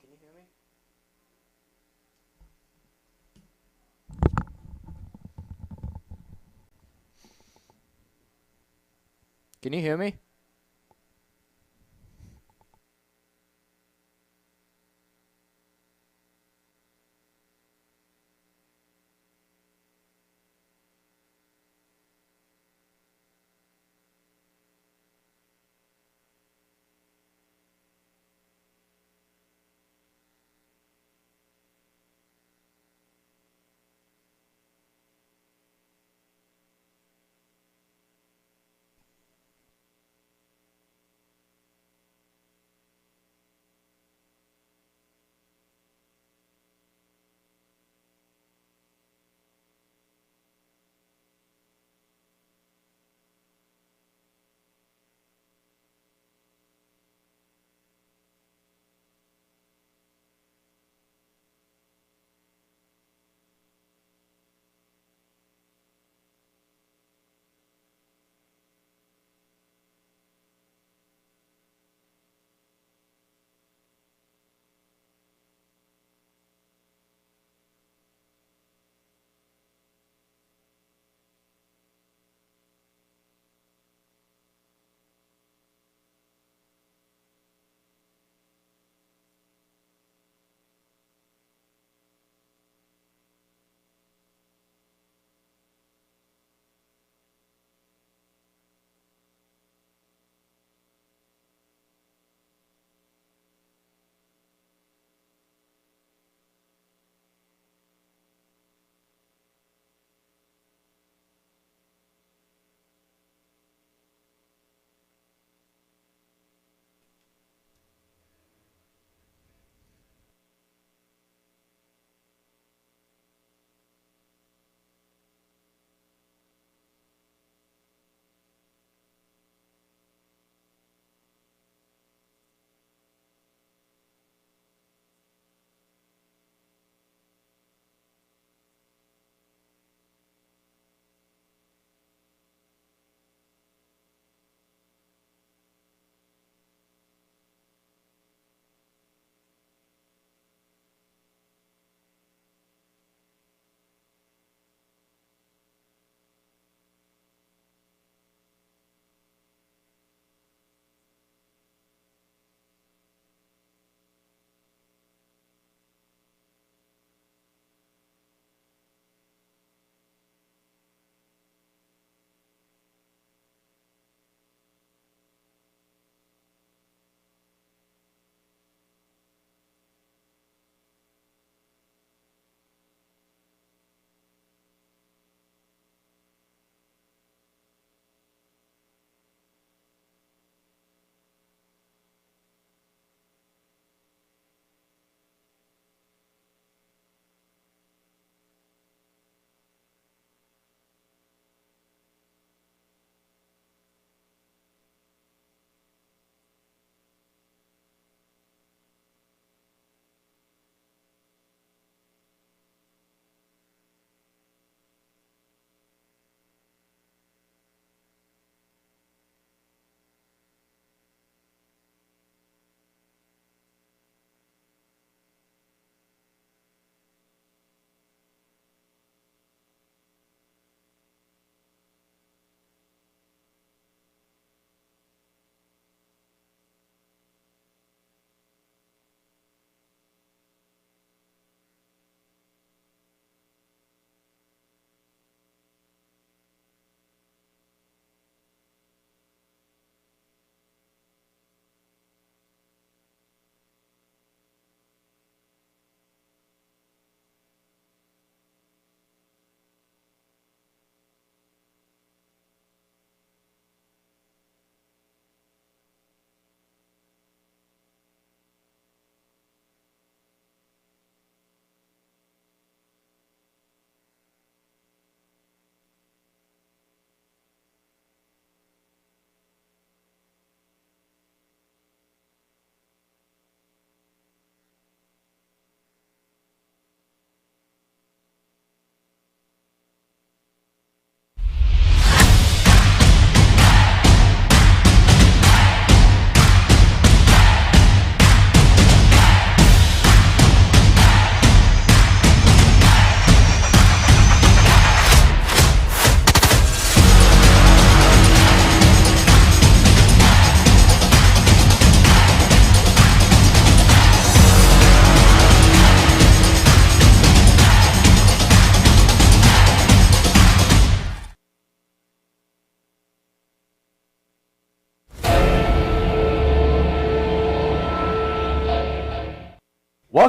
Can you hear me? Can you hear me?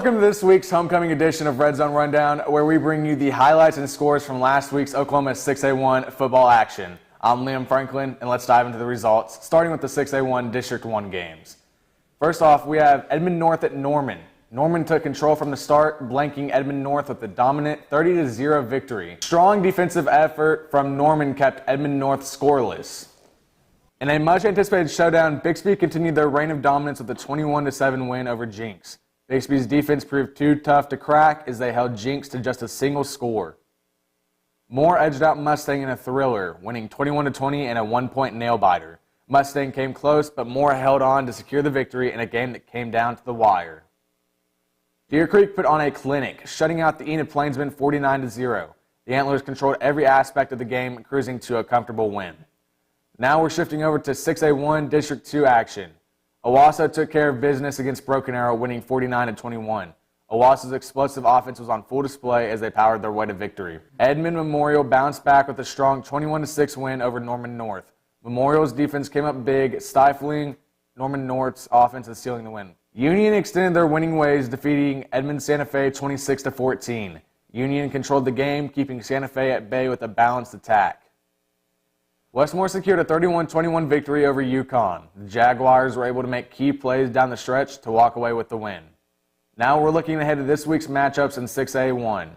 Welcome to this week's homecoming edition of Red Zone Rundown, where we bring you the highlights and scores from last week's Oklahoma 6A1 football action. I'm Liam Franklin, and let's dive into the results, starting with the 6A1 District 1 games. First off, we have Edmond North at Norman. Norman took control from the start, blanking Edmond North with a dominant 30-0 victory. Strong defensive effort from Norman kept Edmond North scoreless. In a much-anticipated showdown, Bixby continued their reign of dominance with a 21-7 win over Jinx. Bixby's defense proved too tough to crack as they held Jinx to just a single score. Moore edged out Mustang in a thriller, winning 21-20 and a 1-point nail-biter. Mustang came close, but Moore held on to secure the victory in a game that came down to the wire. Deer Creek put on a clinic, shutting out the Enid Plainsmen 49-0. The Antlers controlled every aspect of the game, cruising to a comfortable win. Now we're shifting over to 6A1 District 2 action. Owasso took care of business against Broken Arrow, winning 49-21. Owasso's explosive offense was on full display as they powered their way to victory. Edmond Memorial bounced back with a strong 21-6 win over Norman North. Memorial's defense came up big, stifling Norman North's offense and sealing the win. Union extended their winning ways, defeating Edmond Santa Fe 26-14. Union controlled the game, keeping Santa Fe at bay with a balanced attack. Westmore secured a 31-21 victory over UConn. The Jaguars were able to make key plays down the stretch to walk away with the win. Now we're looking ahead to this week's matchups in 6A1.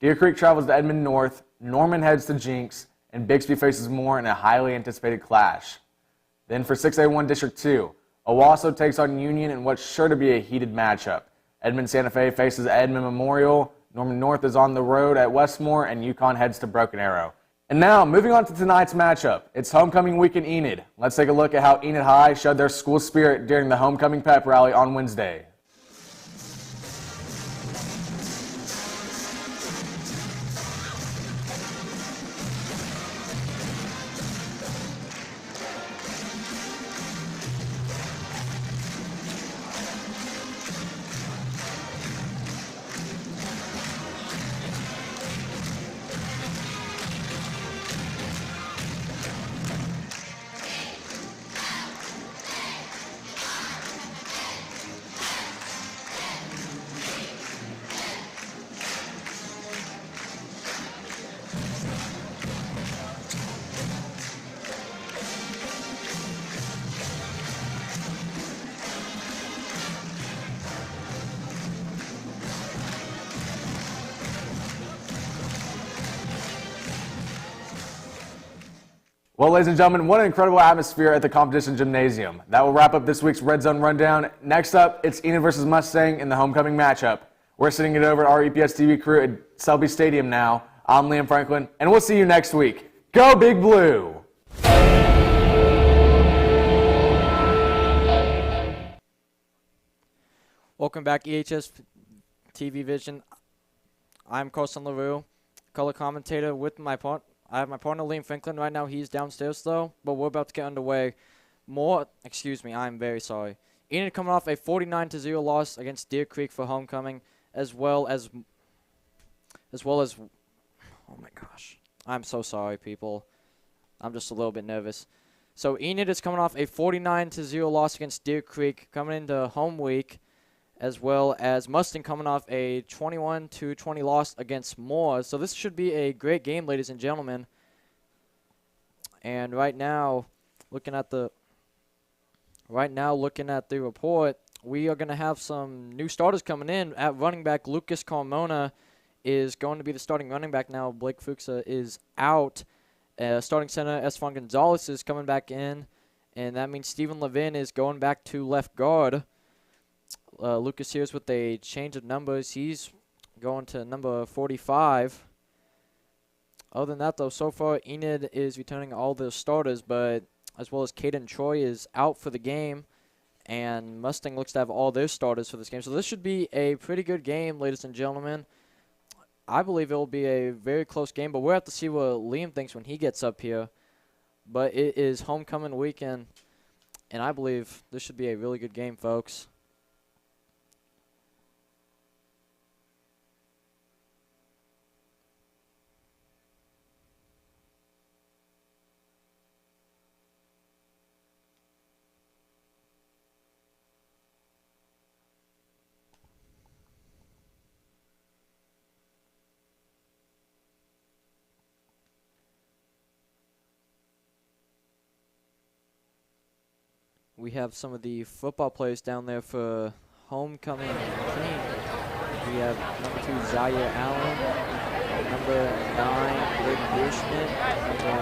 Deer Creek travels to Edmond North, Norman heads to Jinx, and Bixby faces Moore in a highly anticipated clash. Then for 6A1 District 2, Owasso takes on Union in what's sure to be a heated matchup. Edmond Santa Fe faces Edmond Memorial, Norman North is on the road at Westmore, and UConn heads to Broken Arrow. And now, moving on to tonight's matchup. It's homecoming week in Enid. Let's take a look at how Enid High showed their school spirit during the homecoming pep rally on Wednesday. Well, ladies and gentlemen, what an incredible atmosphere at the competition gymnasium. That will wrap up this week's Red Zone Rundown. Next up, it's Enid versus Mustang in the homecoming matchup. We're sending it over to our EPS TV crew at Selby Stadium now. I'm Liam Franklin, and we'll see you next week. Go Big Blue! Welcome back, EHS TV Vision. I'm Carson LaRue, color commentator with my partner. I have my partner, Liam Franklin. Right now, he's downstairs, though, but we're about to get underway. I'm very sorry. Enid coming off a 49-0 loss against Deer Creek for homecoming, as well as, oh my gosh. I'm so sorry, people. I'm just a little bit nervous. So, Enid is coming off a 49-0 loss against Deer Creek, coming into home week, as well as Mustang coming off a 21-20 loss against Moore. So this should be a great game, ladies and gentlemen. And right now, looking at the report, we are going to have some new starters coming in. At running back, Lucas Carmona is going to be the starting running back now. Blake Fuchsa is out. Starting center, Estefan Gonzalez is coming back in. And that means Stephen Levin is going back to left guard. Lucas here's with a change of numbers. He's going to number 45. Other than that, though, so far, Enid is returning all the starters, but as well as Caden Troy is out for the game, and Mustang looks to have all their starters for this game. So this should be a pretty good game, ladies and gentlemen. I believe it will be a very close game, but we'll have to see what Liam thinks when he gets up here. But it is homecoming weekend, and I believe this should be a really good game, folks. we have some of the football players down there for homecoming team. We have number 2, Zaire Allen, number 9, Blake Bierschmidt, number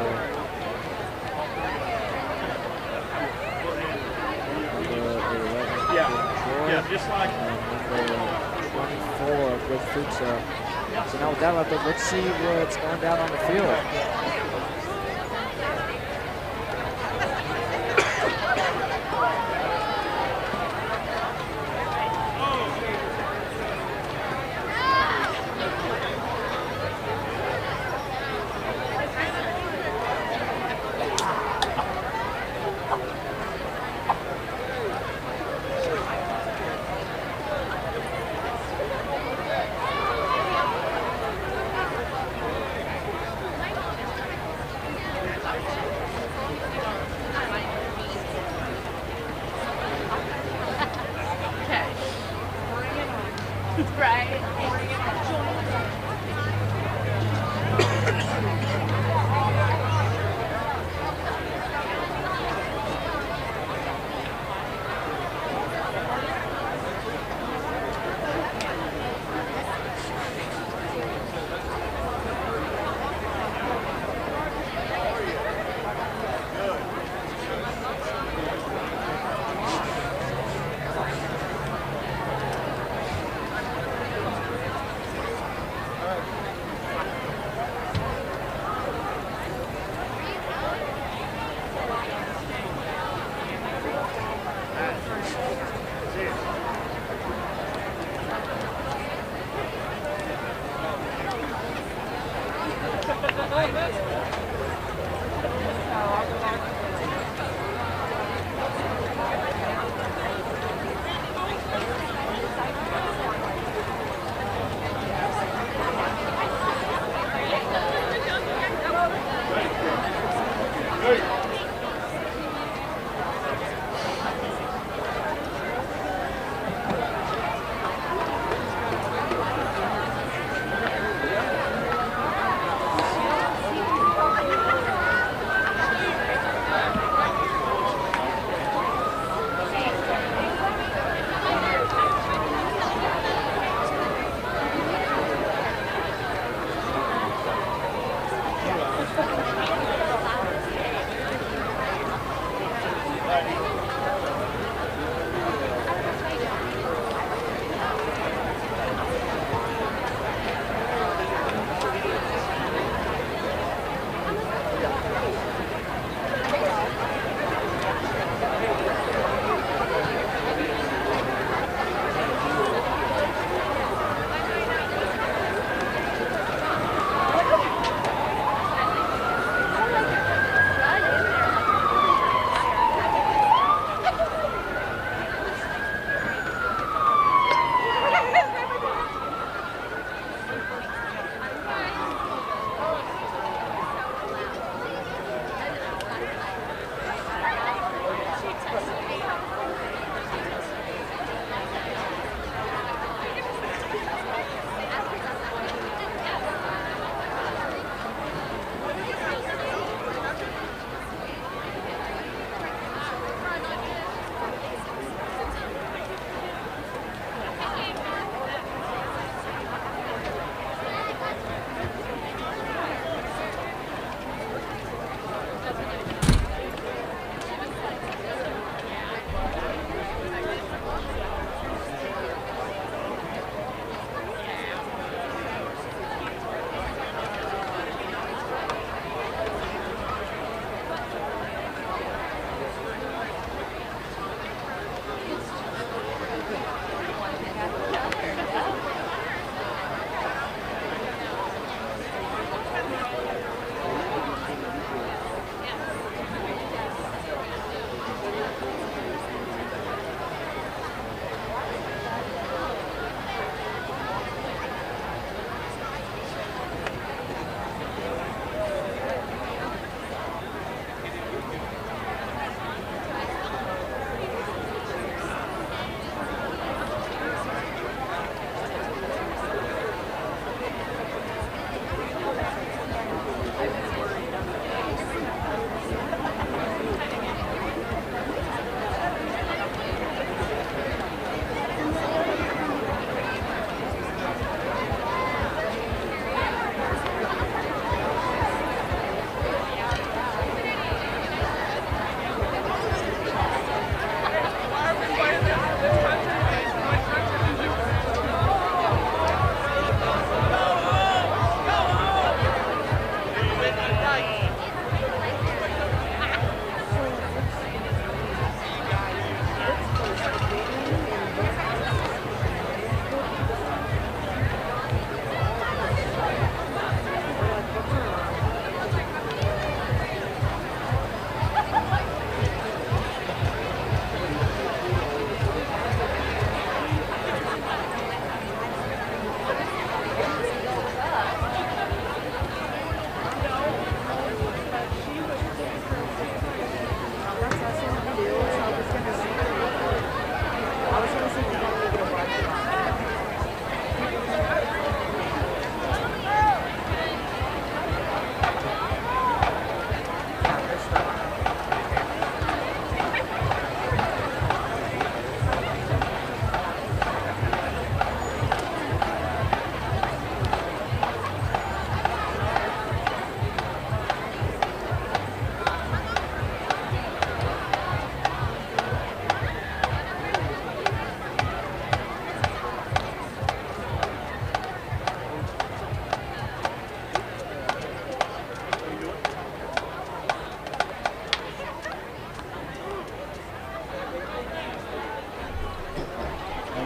11, just like number 24, Blake Fuchsa. So now with that wrapped up, let's see what's going down on the field.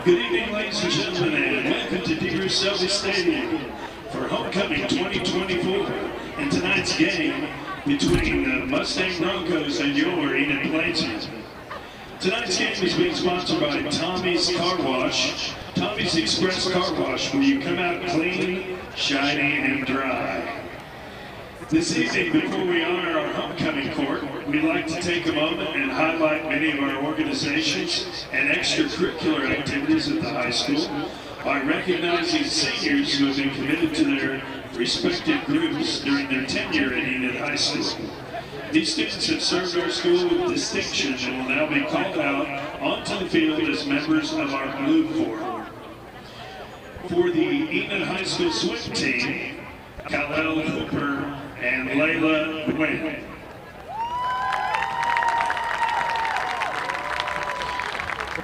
Good evening, ladies and gentlemen, and welcome to D. Rousseau Stadium for Homecoming 2024 and tonight's game between the Mustang Broncos and your Enid Plainsmen. Tonight's game is being sponsored by Tommy's Car Wash. Tommy's Express Car Wash, where you come out clean, shiny, and dry. This evening, before we honor our homecoming court, we'd like to take a moment and highlight many of our organizations and extracurricular activities at the high school by recognizing seniors who have been committed to their respective groups during their tenure at Enid High School. These students have served our school with distinction and will now be called out onto the field as members of our Blue Corps. For the Enid High School swim team, Khalil Cooper and Layla Nguyen.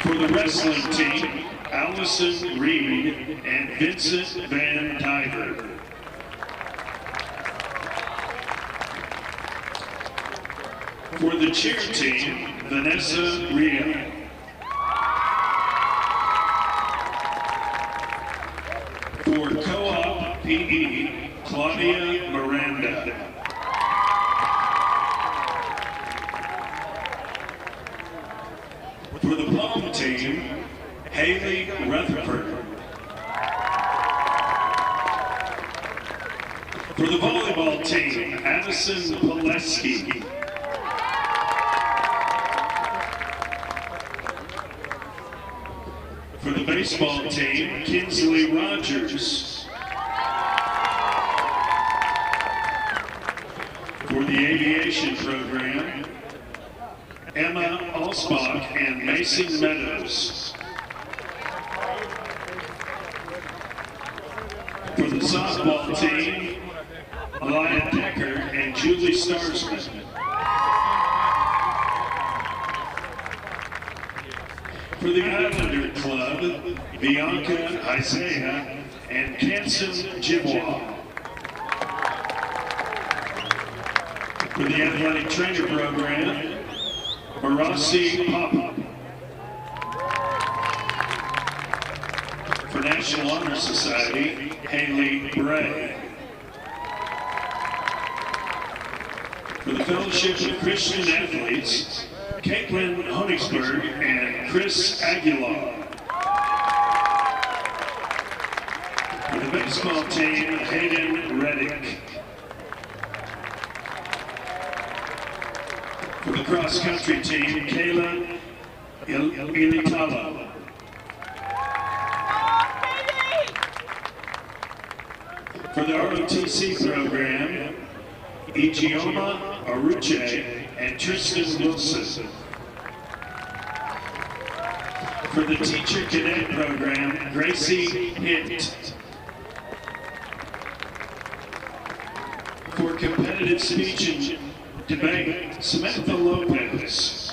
For the wrestling team, Allison Reed and Vincent Van Diver. For the cheer team, Vanessa Rhea. For co-op PE, Claudia Miranda. For the pom team, Haley Rutherford. For the volleyball team, Addison Pileski. For the baseball team, Kinsley Rogers. For the aviation program, Emma Alsbach and Mason Meadows. For the softball team, Alaya Decker and Julie Starsman. For the Islander Club, Bianca Isaiah and Canson Jibois. For the athletic trainer program, Marassi Papa. For National Honor Society, Haley Bray. For the Fellowship of Christian Athletes, Caitlin Honigsberg and Chris Aguilar. For the baseball team, Hayden Reddick. For the cross-country team, Kayla Ilitala. For the ROTC program, Ichioma Aruche and Tristan Wilson. For the teacher cadet program, Gracie Hint. For competitive speech and debate, Samantha Lopez.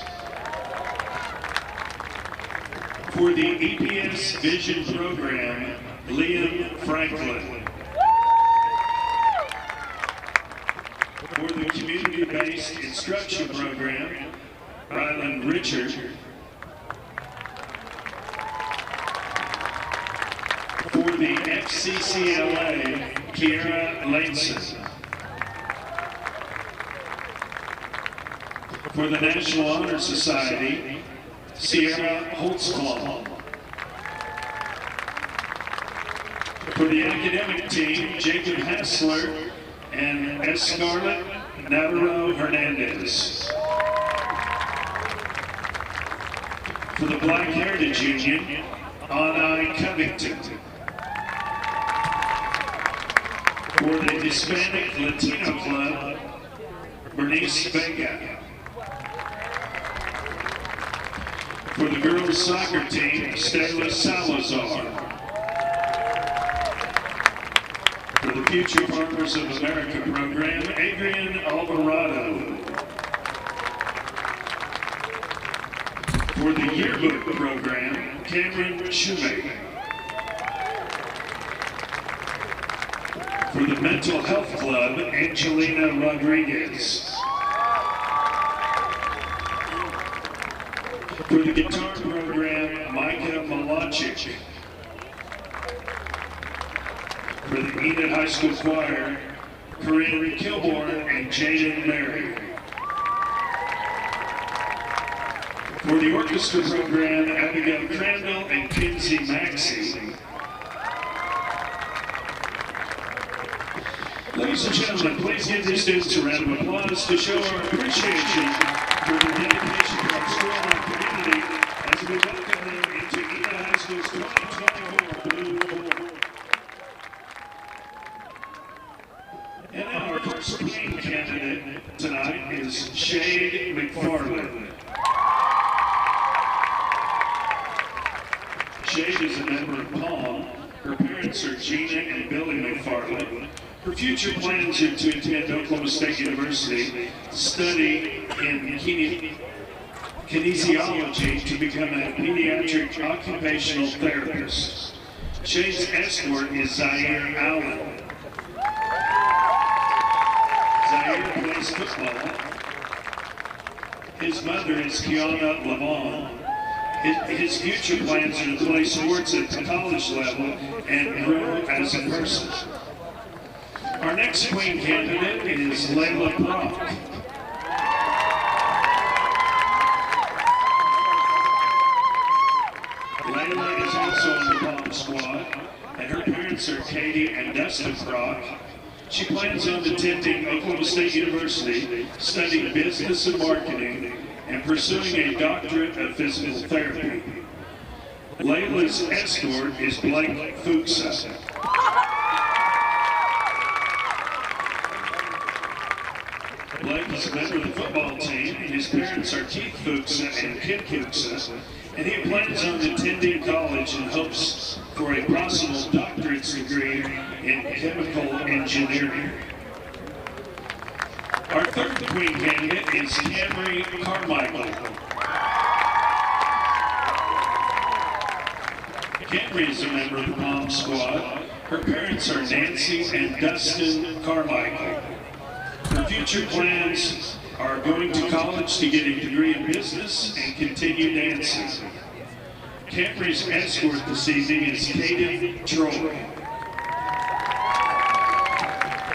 For the EPS Vision program, Liam Franklin. For the community-based instruction program, Ryland Richard. For the FCCLA, Kiara Laneson. For the National Honor Society, Sierra Holtzclaw. For the academic team, Jacob Hassler and Escarlet Navarro Hernandez. For the Black Heritage Union, Anai Covington. For the Hispanic Latino Club, Bernice Vega. For the girls soccer team, Stella Salazar. For the Future Farmers of America program, Adrian Alvarado. For the yearbook program, Cameron Shoemaker. For the Mental Health Club, Angelina Rodriguez. For the guitar program, Micah Malachi. Kowalczyk. For the Enid High School Choir, Corinne Kilborn and Jaden Mary. For the orchestra program, Abigail Crandall and Kinsey Maxey. Ladies and gentlemen, please give these students a round of applause to show our appreciation for their dedication to our school and our community as we welcome them into Enid High School's 2024 Blue Bowl. And now our first queen candidate tonight is Shade McFarland. Shade is a member of Palm. Her parents are Gina and Billy McFarland. Her future plans are to attend Oklahoma State University, study in kinesiology to become a pediatric occupational therapist. Shade's escort is Zaire Allen. Zaire plays football. His mother is Kiana Lavon. His future plans are to play sports at the college level and grow as a person. Our next queen candidate is Layla Brock. Layla is also on the Palm squad, and her parents are Katie and Dustin Brock. She plans on attending Oklahoma State University, studying business and marketing, and pursuing a doctorate of physical therapy. Layla's escort is Blake Fuchsa. Blake is a member of the football team, and his parents are Keith Fuchsa and Kim Fuchsa, and he plans on attending college in hopes for a possible doctorate's degree in chemical engineering. Our third queen candidate is Camry Carmichael. Camry is a member of the Palm squad. Her parents are Nancy and Dustin Carmichael. Her future plans are going to college to get a degree in business and continue dancing. Camry's escort this evening is Caden Troy.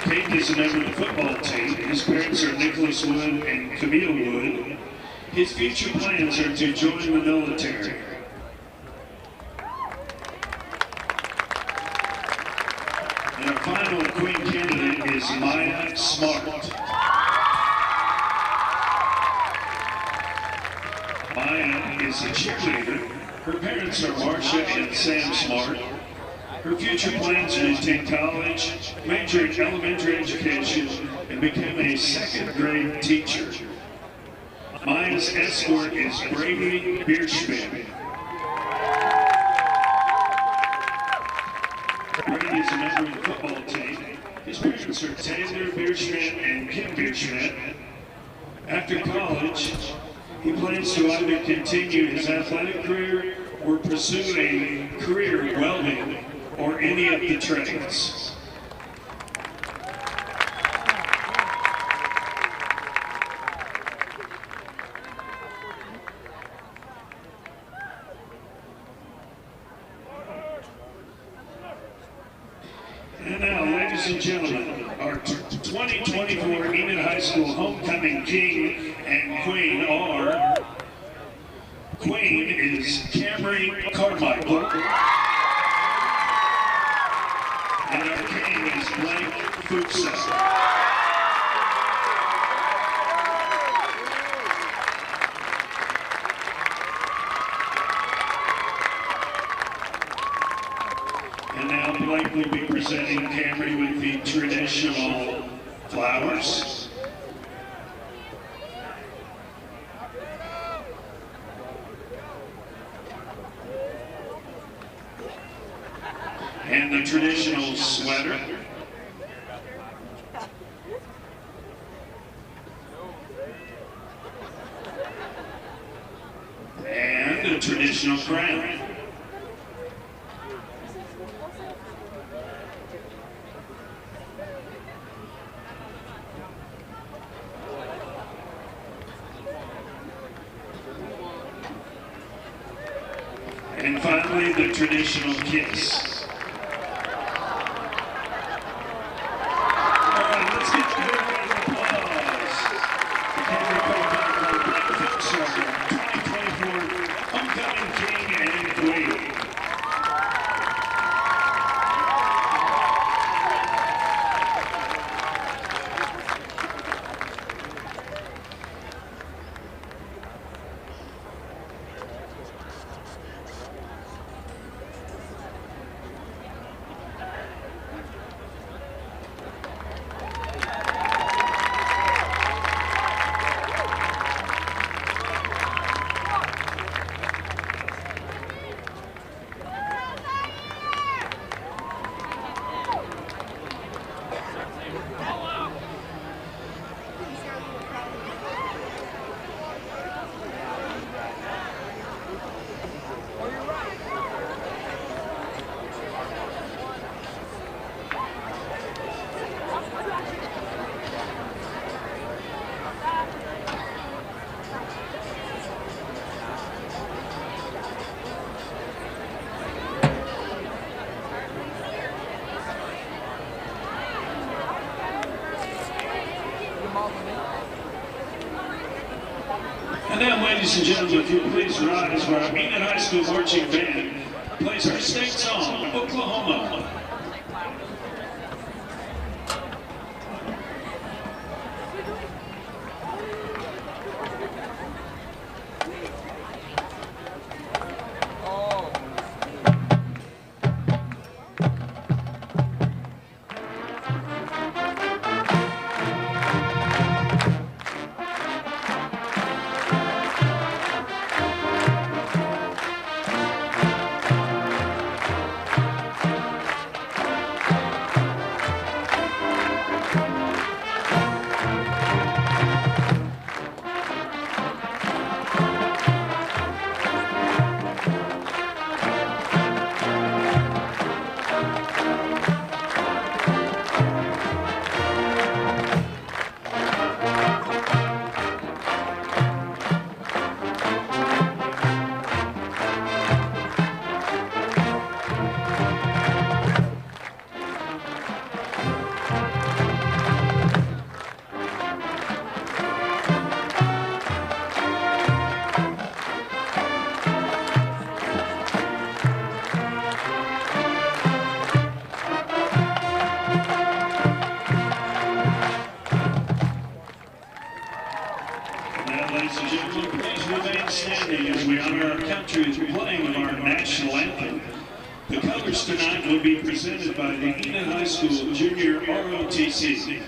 Caden is a member of the football team. His parents are Nicholas Wood and Camille Wood. His future plans are to join the military. And our final queen candidate is Maya Smart. Maya is a cheerleader. Her parents are Marcia and Sam Smart. Her future plans are to attend college, major in elementary education, and become a second-grade teacher. Maya's escort is Brady Bierschmidt. Brady is a member of the football team. His parents are Taylor Bierschmidt and Kim Bierschmidt. After college, he plans to either continue his athletic career or pursue a career in welding or any of the trades. And now, ladies and gentlemen, our 2024 Enid High School homecoming king and queen are, queen is Camry Carmichael, and our king is Blake Fuchsa. And now Blake will be presenting Camry with the traditional flowers. And the traditional sweater. And a traditional crown. And finally, the traditional kiss. All right, let's get a big round of applause for Henry Copeland, 2024 Homecoming King and Queen. And now, ladies and gentlemen, if you'll please rise for our Enid High School marching band plays our state song, Oklahoma. Now, ladies and gentlemen, please remain standing as we honor our country with playing of our national anthem. The colors tonight will be presented by the Enid High School Junior ROTC.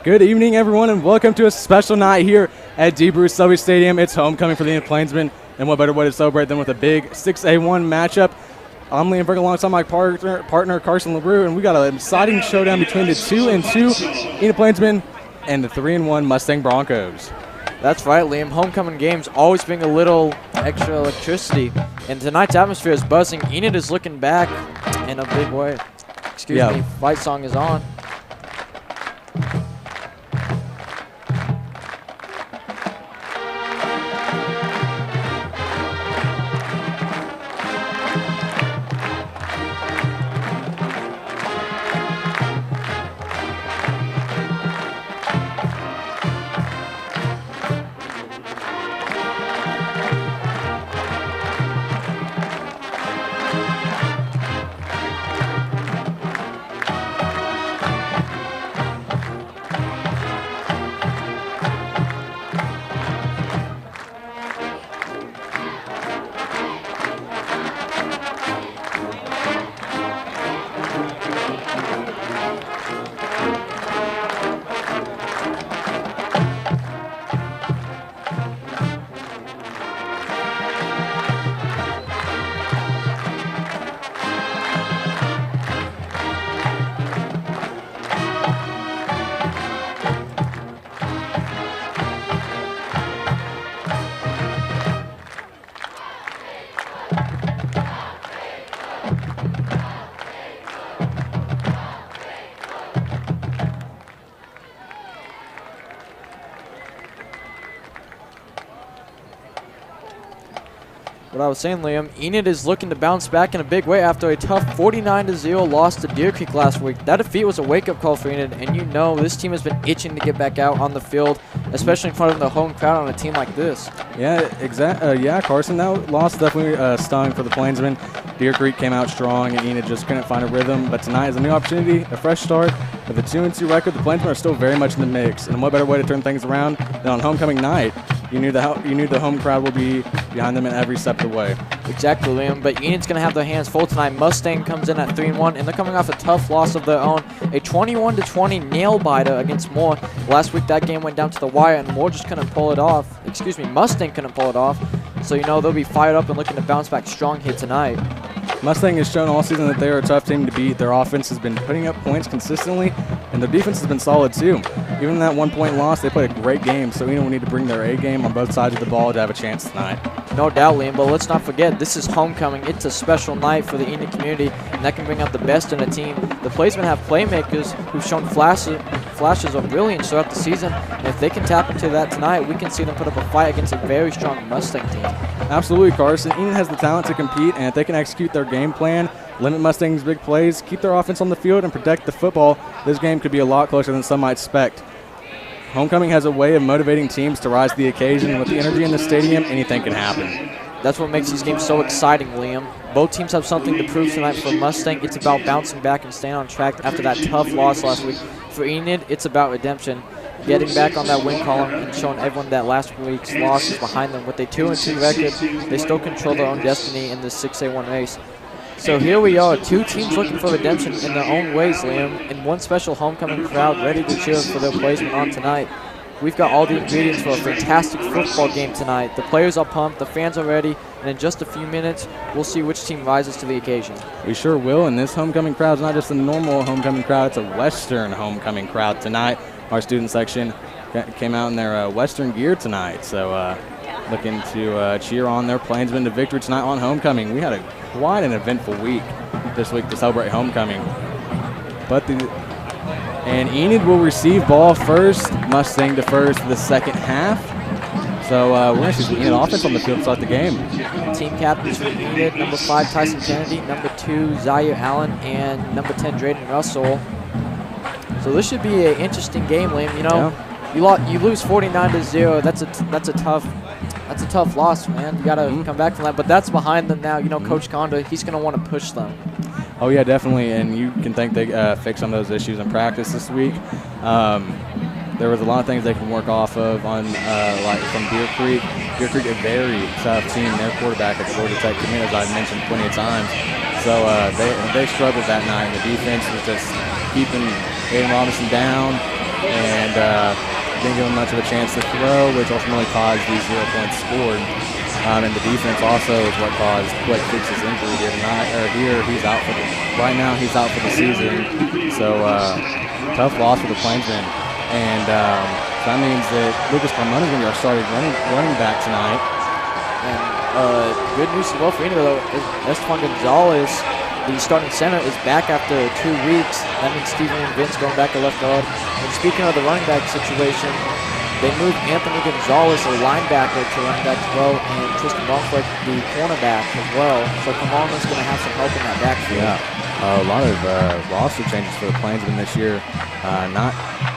Good evening, everyone, and welcome to a special night here at Bruce Selby Stadium. It's homecoming for the Enid Plainsmen, and what better way to celebrate than with a big 6A1 matchup. I'm Liam Berg alongside my partner Carson LaRue, and we got an exciting showdown between the 2-2 Enid Plainsmen and the 3-1 Mustang Broncos. That's right, Liam. Homecoming games always bring a little extra electricity, and tonight's atmosphere is buzzing. Enid is looking back in a big way. Excuse me, fight song is on. What I was saying, Liam, Enid is looking to bounce back in a big way after a tough 49-0 loss to Deer Creek last week. That defeat was a wake-up call for Enid, and you know this team has been itching to get back out on the field, especially in front of the home crowd on a team like this. Yeah, yeah, Carson, that loss definitely stung for the Plainsmen. Deer Creek came out strong, and Enid just couldn't find a rhythm. But tonight is a new opportunity, a fresh start. With a 2-2 record, the Plainsmen are still very much in the mix. And what better way to turn things around than on homecoming night? You knew the home crowd will be behind them in every step of the way. Exactly, Liam. But Enid's going to have their hands full tonight. Mustang comes in at 3-1, and they're coming off a tough loss of their own. A 21-20 nail-biter against Moore. Last week, that game went down to the wire, and Moore just couldn't pull it off. Excuse me, Mustang couldn't pull it off. So, you know, they'll be fired up and looking to bounce back strong here tonight. Mustang has shown all season that they are a tough team to beat. Their offense has been putting up points consistently, and their defense has been solid too. Even in that 1-point loss, they played a great game, so Enid will need to bring their A game on both sides of the ball to have a chance tonight. No doubt, Liam, but let's not forget, this is homecoming. It's a special night for the Enid community, and that can bring out the best in a team. The Plainsmen have playmakers who've shown flashes of brilliance throughout the season, and if they can tap into that tonight, we can see them put up a fight against a very strong Mustang team. Absolutely, Carson. Enid has the talent to compete, and if they can execute their game plan, limit Mustang's big plays, keep their offense on the field, and protect the football, this game could be a lot closer than some might expect. Homecoming has a way of motivating teams to rise to the occasion. With the energy in the stadium, anything can happen. That's what makes these games so exciting, Liam. Both teams have something to prove tonight. For Mustang, it's about bouncing back and staying on track after that tough loss last week. For Enid, it's about redemption, getting back on that win column and showing everyone that last week's loss is behind them. With a 2-2 record, they still control their own destiny in this 6A1 race. So here we are, two teams looking for redemption in their own ways, Liam, and one special homecoming crowd ready to cheer for their Plainsmen on tonight. We've got all the ingredients for a fantastic football game tonight. The players are pumped, the fans are ready, and in just a few minutes, we'll see which team rises to the occasion. We sure will, and this homecoming crowd is not just a normal homecoming crowd, it's a Western homecoming crowd tonight. Our student section came out in their Western gear tonight, so looking to cheer on their Plainsmen to victory tonight on homecoming. We had quite an eventful week this week to celebrate homecoming. And Enid will receive ball first, Mustang to first for the second half. So we're going to see the Enid offense on the field to start the game. Team captains for Enid, number 5, Tyson Kennedy, number 2, Zaire Allen, and number 10, Drayden Russell. So this should be an interesting game, Liam. You know, you lose 49-0. That's a tough loss, man. You got to come back from that. But that's behind them now. You know, Coach Conda, he's going to want to push them. Oh, yeah, definitely, and you can think they fixed some of those issues in practice this week. There was a lot of things they can work off of on, like from Deer Creek. Deer Creek, a very tough team. Their quarterback at Georgia Tech commit, as I've mentioned plenty of times. So they struggled that night. The defense was just keeping Aiden Robinson down. and didn't give him much of a chance to throw, which ultimately caused these 0 points scored. And the defense also is what caused Blake Fuchs' injury here tonight. He's out for right now. He's out for the season. So tough loss for the Plainsmen, and so that means that Lucas Carmona is going to be our starting running back tonight. And good news as well for Enid, though. Esteban Gonzalez, the starting center, is back after 2 weeks. That means Steven and Vince going back to left guard. And speaking of the running back situation, they moved Anthony Gonzalez, a linebacker, to running back as well, and Tristan Bumford, the cornerback, as well. So Kamona's going to have some help in that backfield. Yeah, a lot of roster changes for the Plainsmen this year. Not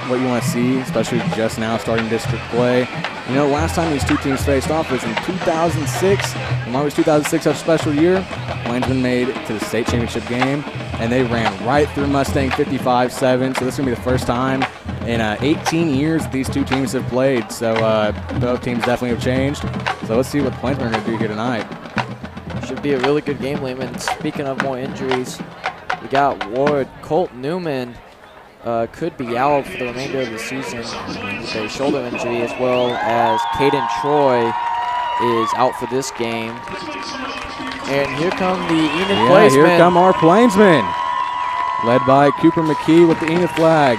what you want to see, especially just now starting district play. You know, last time these two teams faced off was in 2006. And why was 2006 a special year? Plainsmen made it to the state championship game, and they ran right through Mustang 55-7. So this is going to be the first time in 18 years that these two teams have played. So both teams definitely have changed. So let's see what the Plainsmen are going to do here tonight. Should be a really good game, Lehman. Speaking of more injuries, we got Ward. Colt Newman could be out for the remainder of the season with a shoulder injury, as well as Caden Troy is out for this game. And here come the Enid Plainsmen. Here come our Plainsmen, led by Cooper McKee with the Enid flag.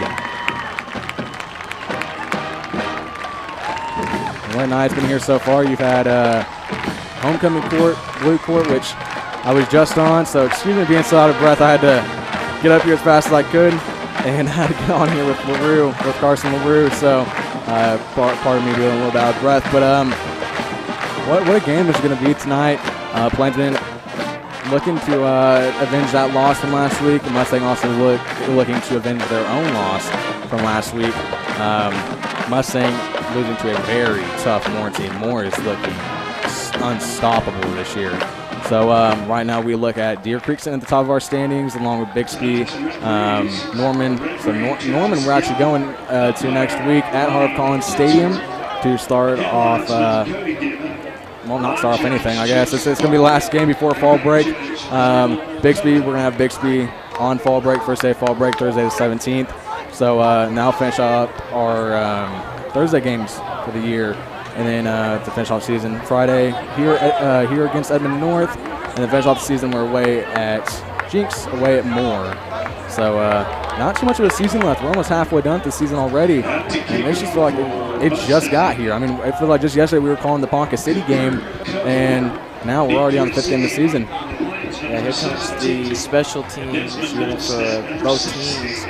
What a night's been here so far. You've had homecoming court, blue court, which I was just on, so excuse me being so out of breath. I had to get up here as fast as I could, and I had to get on here with Carson LaRue, so part of me being a little bit out of breath. But what a game this is going to be tonight. Plainsmen looking to avenge that loss from last week, and Mustang also looking to avenge their own loss from last week. Mustang losing to a very tough Moore team. Moore is looking unstoppable this year. So right now we look at Deer Creek sitting at the top of our standings, along with Bixby, Norman. So Norman we're actually going to next week at Harv Collins Stadium to start off, well, not start off anything, I guess. It's going to be the last game before fall break. Bixby, we're going to have Bixby on fall break, first day of fall break, Thursday the 17th. So now finish up our Thursday games for the year. And then to finish off the season, Friday here against Edmond North, and then finish off the season we're away at Jinx, away at Moore. So not too much of a season left. We're almost halfway done with the season already, and it just feel like it just got here. I mean, I feel like just yesterday we were calling the Ponca City game, and now we're already on the 5th game of the season. Yeah, here comes the special teams unit for both teams.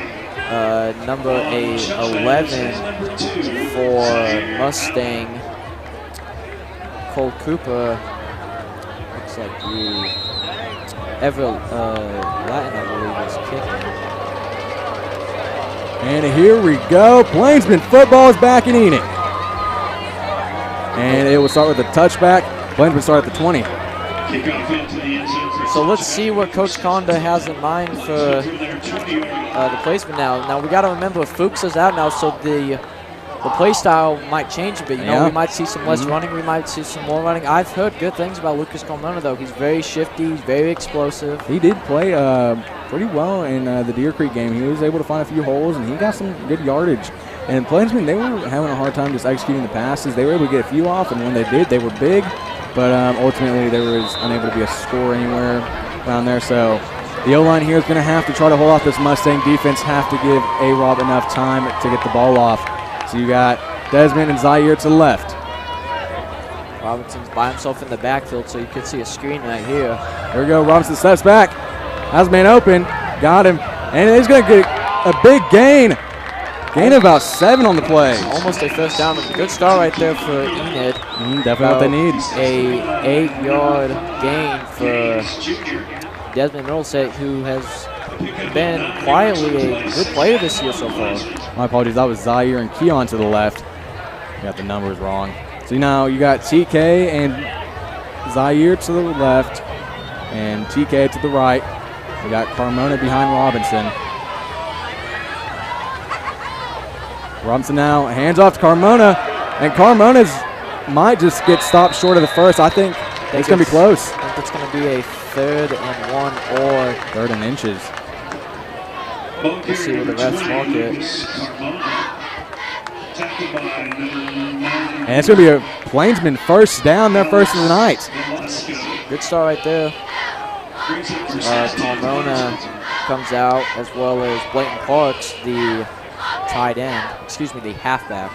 Number 11 for Mustang, Cole Cooper, looks like the Latin, I believe, is kicking. And here we go. Plainsman football is back in Enid. And it will start with a touchback. Plainsman start at the 20. So let's see what Coach Conda has in mind for the placement now. Now we got to remember Fuchs is out now, so the play style might change a bit. You know, we might see some less running, we might see some more running. I've heard good things about Lucas Carmona, though. He's very shifty, he's very explosive. He did play pretty well in the Deer Creek game. He was able to find a few holes, and he got some good yardage. And Plainsmen, they were having a hard time just executing the passes. They were able to get a few off, and when they did, they were big. But ultimately, there was unable to be a score anywhere around there. So the O-line here is going to have to try to hold off this Mustang defense, have to give A-Rob enough time to get the ball off. So you got Desmond and Zaire to the left. Robinson's by himself in the backfield, so you could see a screen right here. There we go. Robinson steps back. Has man open. Got him. And he's going to get a big gain. Gain of about 7 on the play. Almost a first down. Good start right there for Enid. Definitely what they need. A 8-yard gain for Desmond Middleset, who has been quietly a good player this year so far. My apologies. That was Zaire and Keon to the left. Got the numbers wrong. So now you got TK and Zaire to the left and TK to the right. We got Carmona behind Robinson. Robinson now hands off to Carmona, and Carmona's might just get stopped short of the first. I think it's going to be close. I think it's going to be a 3rd and 1 or 3rd and inches. We'll see what the refs mark it. tackled by number 9. And it's going to be a Plainsman first down, their first of the night. Good start right there. Carmona comes out, as well as Blayton Parks, the tight end. Excuse me, the halfback.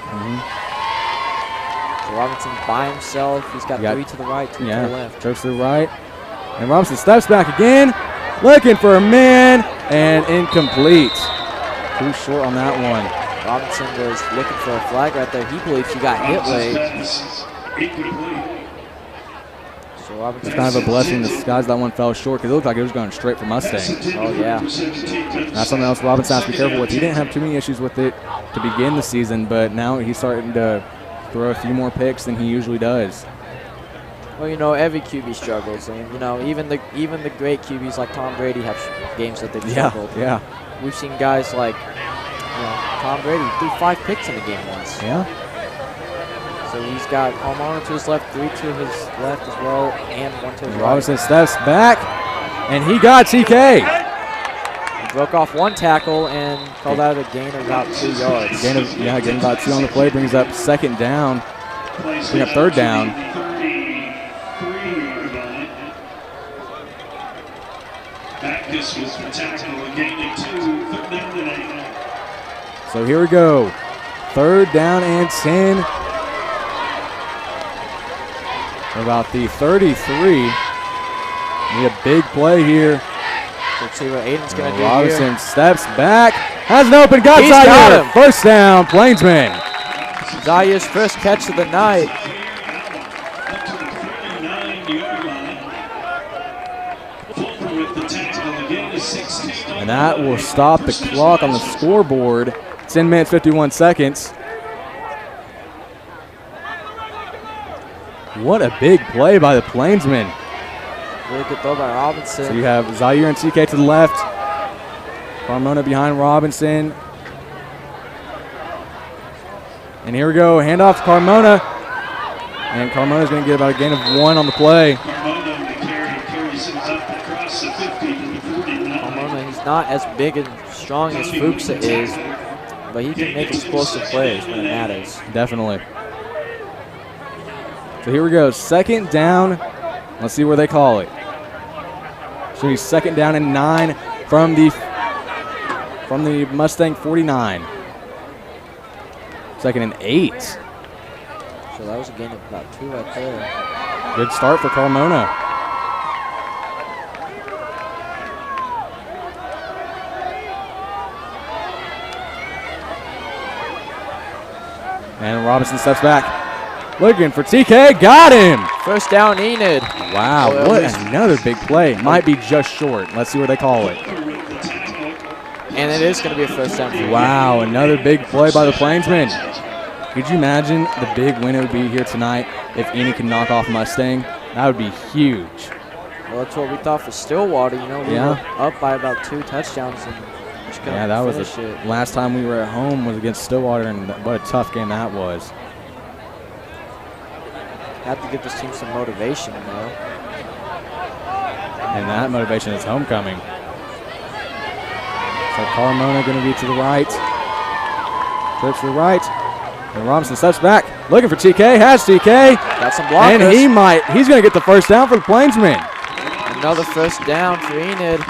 So Robinson by himself. He's got 3 to the right, 2 to the left. Trips to the right. And Robinson steps back again, looking for a man, and incomplete. Too short on that one. Robinson was looking for a flag right there. He believes he got hit late. So Robinson, It's kind of a blessing in disguise that one fell short because it looked like it was going straight for Mustang. Oh, yeah. That's something else Robinson has to be careful with. He didn't have too many issues with it to begin the season, but now he's starting to throw a few more picks than he usually does. Well, you know, every QB struggles, and you know, even the great QBs like Tom Brady have games that they've struggled. Yeah. We've seen guys like, you know, Tom Brady threw 5 picks in a game once. Yeah. So he's got Carmona to his left, 3 to his left as well, and 1 to his Robinson right. steps back, and he got TK. He broke off 1 tackle and called out a gain of about 2 yards. Gain about 2 on the play, brings up second down. Bring up third down. Backus was the tackle, a gain of 2, 3rd down and 8. So here we go. 3rd down and 10. About the 33. Need a big play here. Let's see what Aiden's going to do Robinson here. steps back. Has an open. Got He's got Zaire. him. First down, Plainsmen. Zaire's first catch of the night. Up to the 39-yard line. Fulmer with the tackle, a gain of 16. And that will stop the clock on the scoreboard. 10 minutes, 51 seconds. What a big play by the Plainsmen. Really good throw by Robinson. So you have Zaire and TK to the left. Carmona behind Robinson. And here we go, handoff to Carmona. And Carmona's going to get about a gain of 1 on the play. Carmona on the carry, carries him up across the 50 to the 49. Carmona, he's not as big and strong as Fuchs is, but he can make explosive plays when it matters. Definitely. So here we go, 2nd down. Let's see where they call it. So he's 2nd down and 9 from the Mustang 49. 2nd and 8. So that was a gain of about 2 right there. Good start for Carmona. And Robinson steps back. Looking for TK. Got him. First down, Enid. Wow, Well, what this- another big play. Might be just short. Let's see what they call it. And it is going to be a first down. for Wow, another big play by the Plainsmen. Could you imagine the big win it would be here tonight if Enid could knock off Mustang? That would be huge. Well, that's what we thought for Stillwater. You know, we Yeah. were up by about 2 touchdowns and just couldn't Yeah, that was finish the it. last time we were at home was against Stillwater, and what a tough game that was. Have to give this team some motivation, you know. And that motivation is homecoming. So Carmona going to be to the right. Trips to the right. And Robinson steps back. Looking for TK. Has TK. Got some blockers. And he's going to get the first down for the Plainsmen. Another first down for Enid.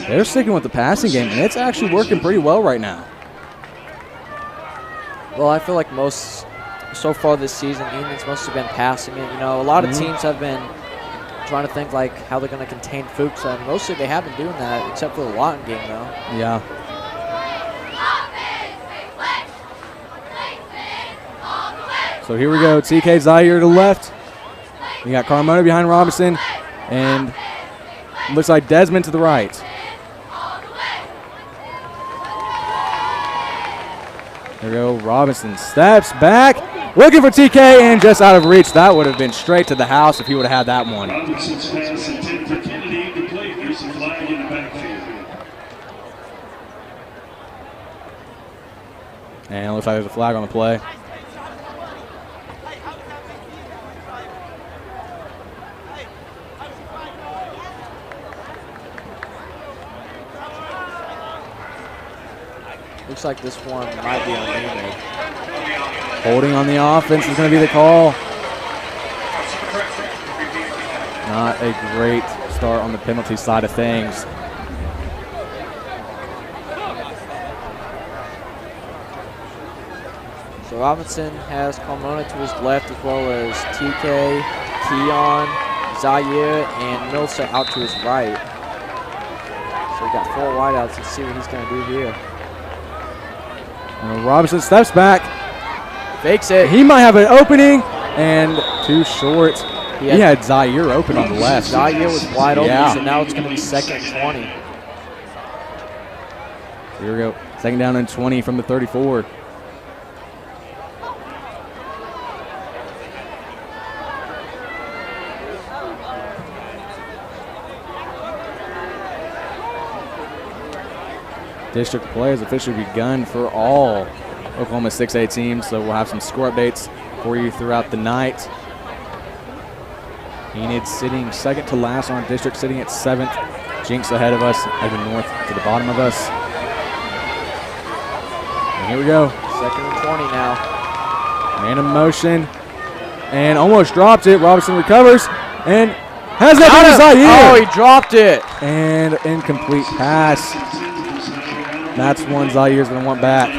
They're sticking with the passing game, and it's actually working pretty well right now. Well, I feel like so far this season, Enid's mostly been passing it. You know, a lot of teams have been trying to think like how they're going to contain Fuchs, and mostly they have been doing that, except for the Lawton game, though. Yeah. So here we go. TK Zaire to the left. We got Carmona behind Robinson, and looks like Desmond to the right. There we go. Robinson steps back, looking for TK, and just out of reach. That would have been straight to the house if he would have had that one. Robinson's pass intended for Kennedy, incomplete. There's a flag in the backfield. And it looks like there's a flag on the play. Looks like this one might be on Enid. Holding on the offense is going to be the call. Not a great start on the penalty side of things. So Robinson has Carmona to his left, as well as TK, Keon, Zaire, and Milsa out to his right. So we got 4 wideouts. Let's see what he's going to do here. And Robinson steps back. Fakes it. He might have an opening, and too short. He had Zaire open on the left. Zaire was wide open, Yeah. so now it's going to be 2nd and 20. So here we go. 2nd down and 20 from the 34. District play has officially begun for all Oklahoma 6A teams, so we'll have some score updates for you throughout the night. Enid sitting 2nd to last on district, sitting at 7th. Jinx ahead of us, heading north to the bottom of us. And here we go. 2nd and 20 now. Man in motion, and almost dropped it. Robinson recovers, and has that been Zaire. Oh, he dropped it. And incomplete pass. That's one Zaire's going to want back.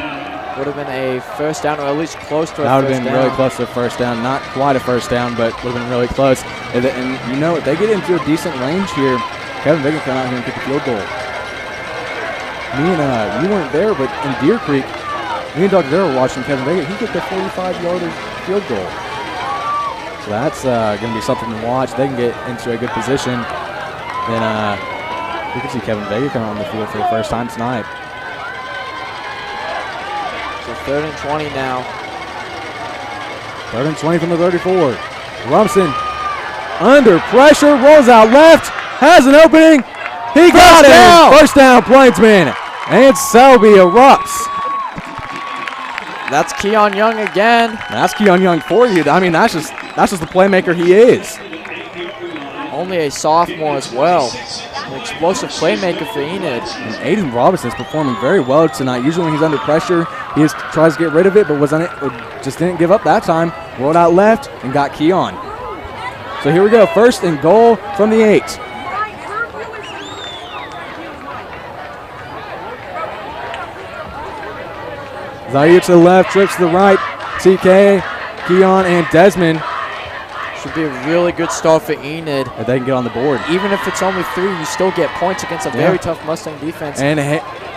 Would have been a 1st down, or at least close to a 1st down. That would have been really close to a 1st down. Not quite a 1st down, but would have been really close. And you know, if they get into a decent range here, Kevin Big can come out here and kick a field goal. Me and you weren't there, but in Deer Creek, me and Dr. Darrell were watching Kevin Big. He kicked a 45-yard field goal. So that's going to be something to watch. They can get into a good position. Then we can see Kevin Vega coming on the field for the first time tonight. So 3rd and 20 now. 3rd and 20 from the 34. Robinson under pressure, rolls out left, has an opening. He got it. 1st down, Plainsmen. And Selby erupts. That's Keon Young again. That's Keon Young for you. I mean, that's just the playmaker he is. Only a sophomore as well. An explosive playmaker for Enid. And Aiden Robinson's performing very well tonight. Usually when he's under pressure, he tries to get rid of it, but just didn't give up that time. Rolled out left and got Keon. So here we go, 1st and goal from the 8. Zaire to the left, trips to the right. TK, Keon, and Desmond. Should be a really good start for Enid. If they can get on the board. Even if it's only 3, you still get points against a very tough Mustang defense. And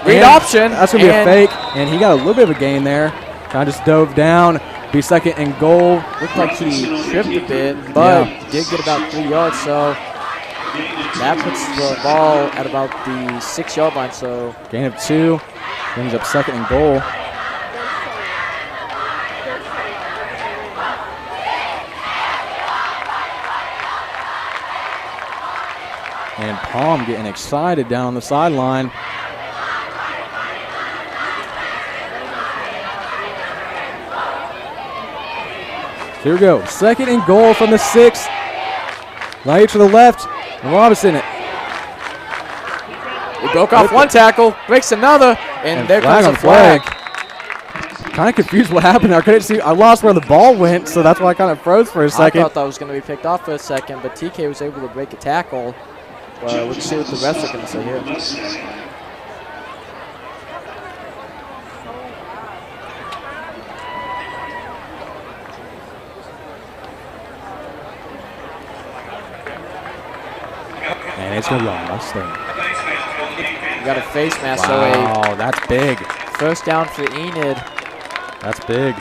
read option. That's going to be a fake. And he got a little bit of a gain there. Kind of just dove down. Be 2nd and goal. Looked like he tripped a bit, but did get about 3 yards. So that puts the ball at about the 6-yard line. So gain of 2. Brings up 2nd and goal. And Palm getting excited down on the sideline. Here we go. 2nd and goal from the 6. Light to the left. And Robinson. He broke off one tackle, breaks another, and there comes a flag. Kind of confused what happened there. I couldn't see. I lost where the ball went, so that's why I kind of froze for a second. I thought that was going to be picked off for a second, but TK was able to break a tackle. Well, let's see what the refs are going to say here. And it's going to be on Mustang. You got a face mask, wow, that's big. 1st down for Enid. That's big.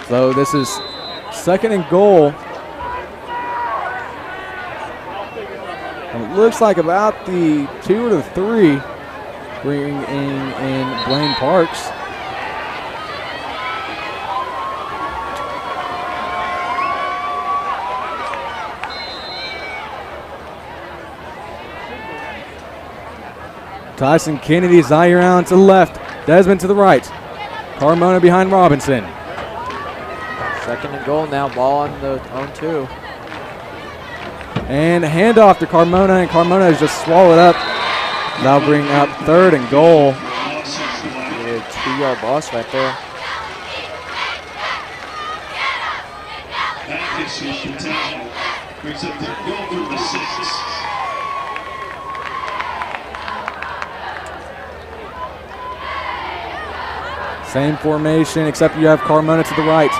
So this is 2nd and goal. And it looks like about the 2 or the 3, bringing in Blaine Parks. Tyson Kennedy, Zaire Allen to the left, Desmond to the right. Carmona behind Robinson. 2nd and goal now, ball on the own 2. And handoff to Carmona, and Carmona is just swallowed up. That'll bring up 3rd and goal. Yeah, 2-yard loss right there. Brings up the goal from the 6. Same formation, except you have Carmona to the right.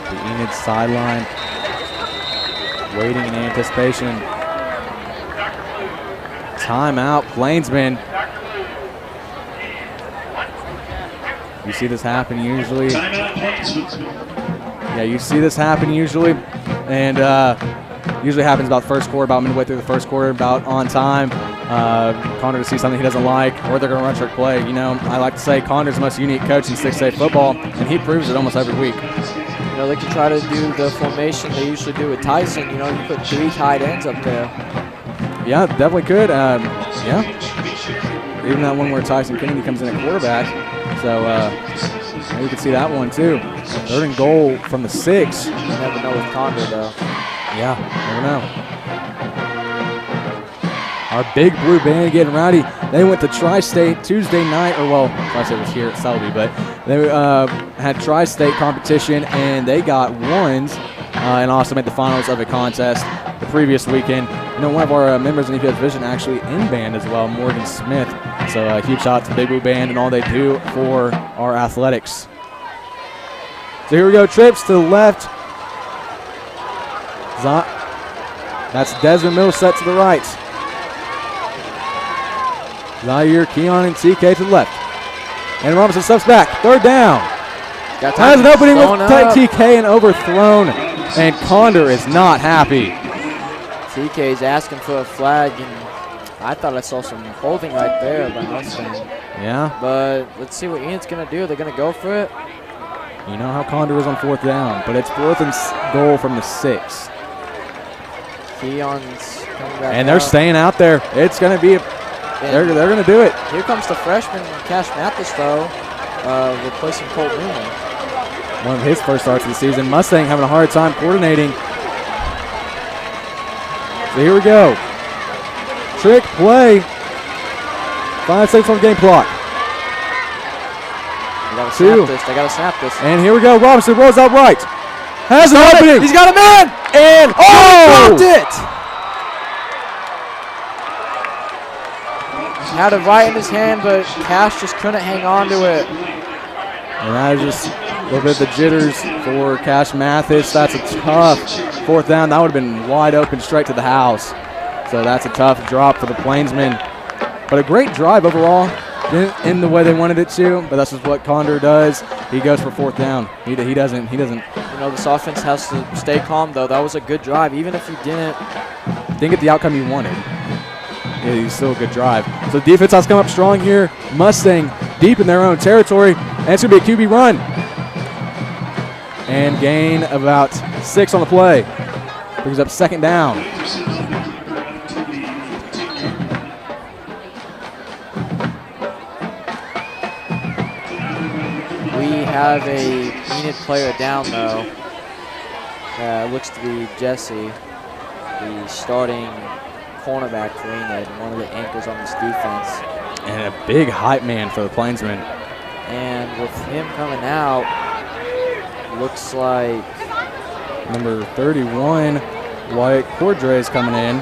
The Enid sideline, waiting in anticipation. Timeout, Plainsmen. You see this happen usually. Timeout, Plainsmen. Yeah, you see this happen usually, and usually happens about first quarter, about midway through the first quarter, about on time. Condor to see something he doesn't like, or they're going to run trick play. You know, I like to say Condor's the most unique coach in 6A football, and he proves it almost every week. You know, they could try to do the formation they usually do with Tyson. You know, you put 3 tight ends up there. Yeah, definitely could. Yeah, even that one where Tyson Kennedy comes in at quarterback. So maybe you can see that one too. 3rd and goal from the 6. You never know with Condor though. Yeah, never know. Our big blue band getting rowdy. They went to Tri-State Tuesday night, or well, Tri-State was here at Selby, but they had Tri-State competition and they got 1s and also made the finals of a contest the previous weekend. You know, one of our members in EPS Vision actually in band as well, Morgan Smith. So a huge shout out to the Big Blue Band and all they do for our athletics. So here we go, trips to the left. That's Desmond Millset to the right. Zaire, Keon, and TK to the left. And Robinson steps back, 3rd down. Has an opening with TK and overthrown. And Condor is not happy. TK is asking for a flag, and I thought I saw some holding right there by Mustang. Yeah. But let's see what Enid's going to do. They're going to go for it. You know how Condor is on 4th down, but it's 4th and goal from the 6. Keon's coming back and they're staying out there. It's going to be, they're going to do it. Here comes the freshman, Cash Mathis, though, replacing Colt Newman. One of his first starts of the season. Mustang having a hard time coordinating. So here we go. Trick play. 5 seconds on the game clock. They gotta snap this. They gotta snap this. And here we go. Robinson rolls out right. Has an opening. He's got a man. And he dropped it. Had it right in his hand, but Cash just couldn't hang on to it. And that is just a little bit of the jitters for Cash Mathis. That's a tough 4th down. That would have been wide open straight to the house. So that's a tough drop for the Plainsmen. But a great drive overall. Didn't end the way they wanted it to, but that's just what Condor does. He goes for 4th down. He doesn't. You know, this offense has to stay calm, though. That was a good drive. Even if you didn't get the outcome you wanted, it's still a good drive. So the defense has come up strong here. Mustang deep in their own territory. And it's going to be a QB run. And gain about 6 on the play. Brings up 2nd down. We have a Enid player down, though. Looks to be Jesse, the starting cornerback for Enid, one of the anchors on this defense. And a big hype man for the Plainsmen. And with him coming out, looks like number 31, Wyatt Cordray is coming in.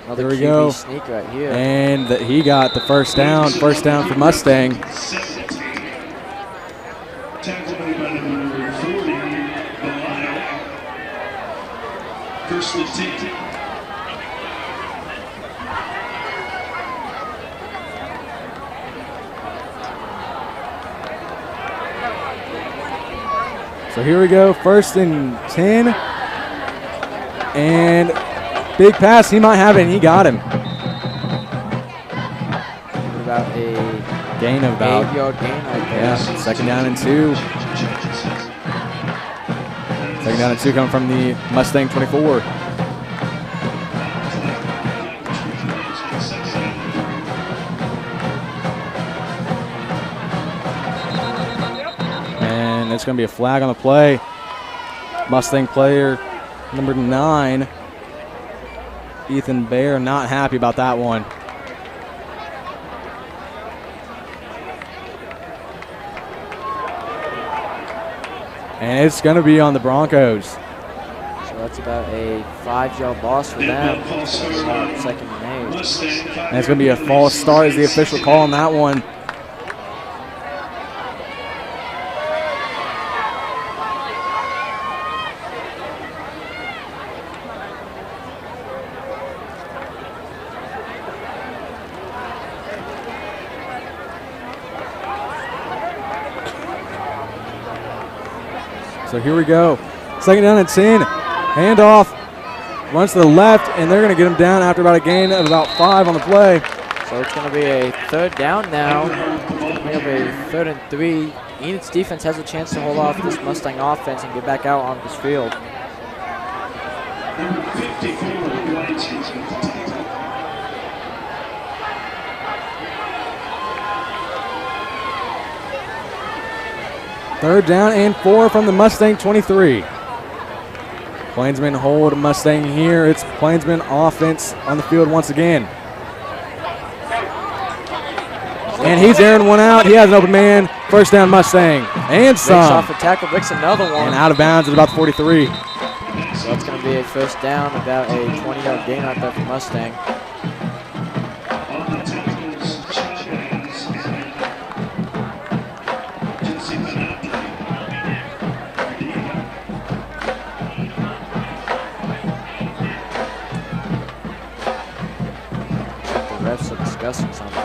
Another there we QB go. Sneak right here. And he got the 1st down. 1st down for Mustang. Tackled by number 40, Belial. 1st and 10. So here we go, 1st and 10. And big pass, he might have it, and he got him. About a gain of about 8-yard gain right there. Yeah, 2nd down and 2. Second down and 2 coming from the Mustang 24. And it's going to be a flag on the play. Mustang player number 9, Ethan Baer, not happy about that one. And it's going to be on the Broncos. So that's about a 5-yard loss for them. Second and 8. And it's going to be a false start is the official call on that one. So here we go. Second down and 10. Handoff. Runs to the left, and they're going to get him down after about a gain of about 5 on the play. So it's going to be a 3rd down now. We have a 3rd and 3. Enid's defense has a chance to hold off this Mustang offense and get back out on this field. Number 54, Plainsmen. 3rd down and 4 from the Mustang 23. Plainsmen hold Mustang here. It's Plainsmen offense on the field once again. And he's airing one out. He has an open man. 1st down Mustang. And Breaks some. off a tackle, breaks another one. And out of bounds at about 43. So that's going to be a 1st down, about a 20-yard gain out there for Mustang. Refs are discussing something.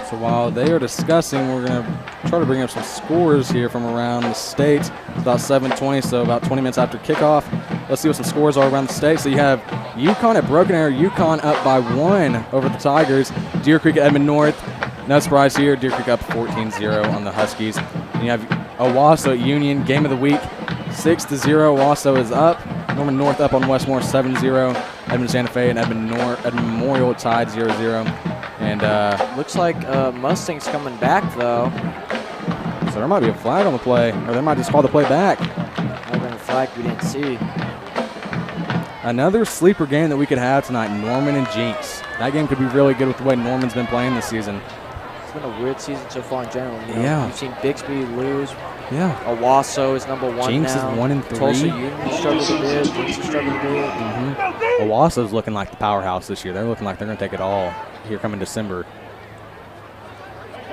So while they are discussing, we're going to try to bring up some scores here from around the state. It's about 7:20, so about 20 minutes after kickoff. Let's see what some scores are around the state. So you have Yukon at Broken Arrow. Yukon up by 1 over the Tigers. Deer Creek at Edmond North. No surprise here. Deer Creek up 14-0 on the Huskies. And you have Owasso at Union. Game of the week, 6-0. Owasso is up. Norman North up on Westmore 7-0. Edmond Santa Fe and Edmond Memorial tied 0-0. And looks like Mustang's coming back though. So there might be a flag on the play, or they might just call the play back. Might have been a flag we didn't see. Another sleeper game that we could have tonight, Norman and Jinx. That game could be really good with the way Norman's been playing this season. It's been a weird season so far in general. You know, Yeah. You've seen Bixby lose. Yeah. Owasso is number 1 Jinx now. is 1-3. Tulsa Union struggled a bit. Jinx has struggled a bit. Owasso's looking like the powerhouse this year. They're looking like they're going to take it all here coming December.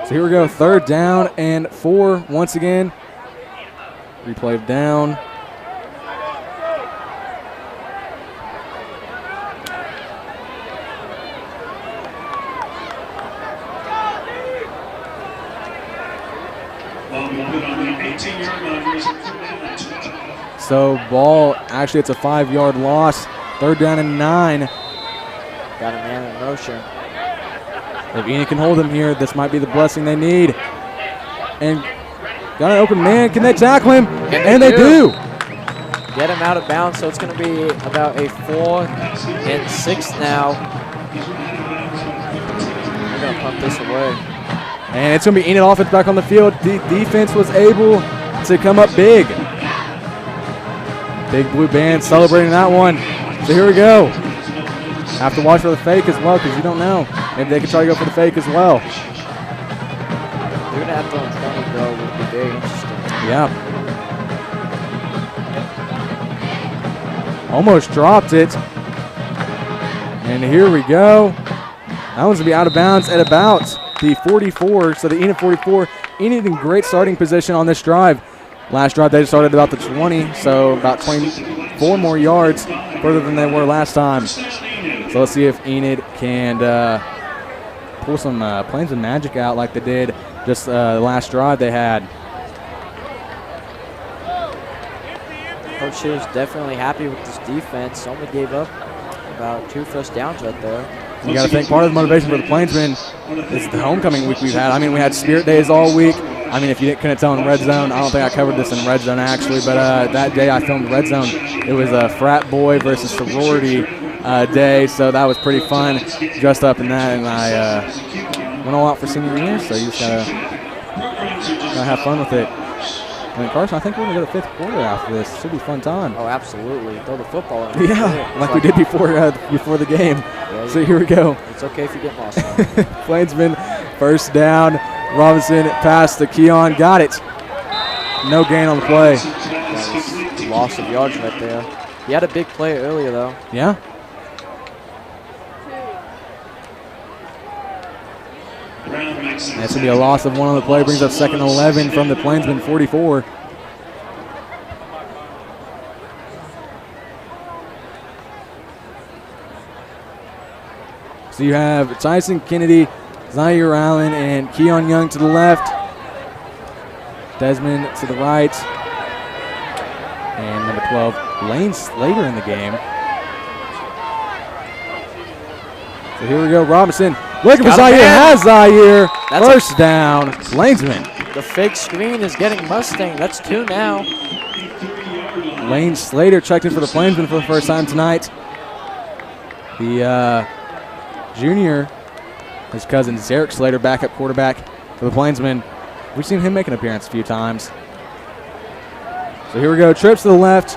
So here we go, 3rd down and 4 once again. Replay of down. So ball, actually it's a 5-yard loss. 3rd down and 9. Got a man in motion. If Enid can hold him here, this might be the blessing they need. And got an open man. Can they tackle him? And they do. Get him out of bounds, so it's going to be about a 4th and 6 now. We're going to pump this away. And it's going to be Enid offense back on the field. The defense was able to come up big. Big blue band celebrating that one. So here we go. Have to watch for the fake as well because you don't know. Maybe they could try to go for the fake as well. They're going to have to on 20 though, would be very interesting. Yeah. Almost dropped it. And here we go. That one's going to be out of bounds at about the 44. So the Enid 44. Enid in great starting position on this drive. Last drive they started about the 20, so about 24 more yards further than they were last time. So let's see if Enid can pull some Plainsmen magic out like they did just the last drive they had. Coach here is definitely happy with this defense. Only gave up about 2 first downs right there. You got to think part of the motivation for the Plainsmen is the homecoming week we've had. I mean, we had Spirit Days all week. I mean, if you couldn't tell in Red Zone, I don't think I covered this in Red Zone actually, but that day I filmed Red Zone. It was a frat boy versus sorority day, so that was pretty fun. Dressed up in that, and I went all out for senior year, so you just gotta have fun with it. And Carson, I think we're gonna go to 5th quarter after this. Should be a fun time. Oh, absolutely. Throw the football in. Yeah, like we did before the game. Yeah, So here we go. It's okay if you get lost. Plainsmen, first down. Robinson passed to Keon, got it. No gain on the play. That was loss of yards right there. He had a big play earlier, though. Yeah. That's going to be a loss of 1 on the play. Brings up 2nd and 11 from the Plainsmen 44. So you have Tyson Kennedy, Zaire Allen, and Keon Young to the left. Desmond to the right. And number 12, Lane Slater in the game. So here we go, Robinson. Looking for Zaire, has Zaire. First down, Plainsmen. The fake screen is getting Mustang. That's 2 now. Lane Slater checked in for the Plainsmen for the first time tonight. The junior, his cousin Zarek Slater, backup quarterback for the Plainsmen. We've seen him make an appearance a few times. So here we go, trips to the left.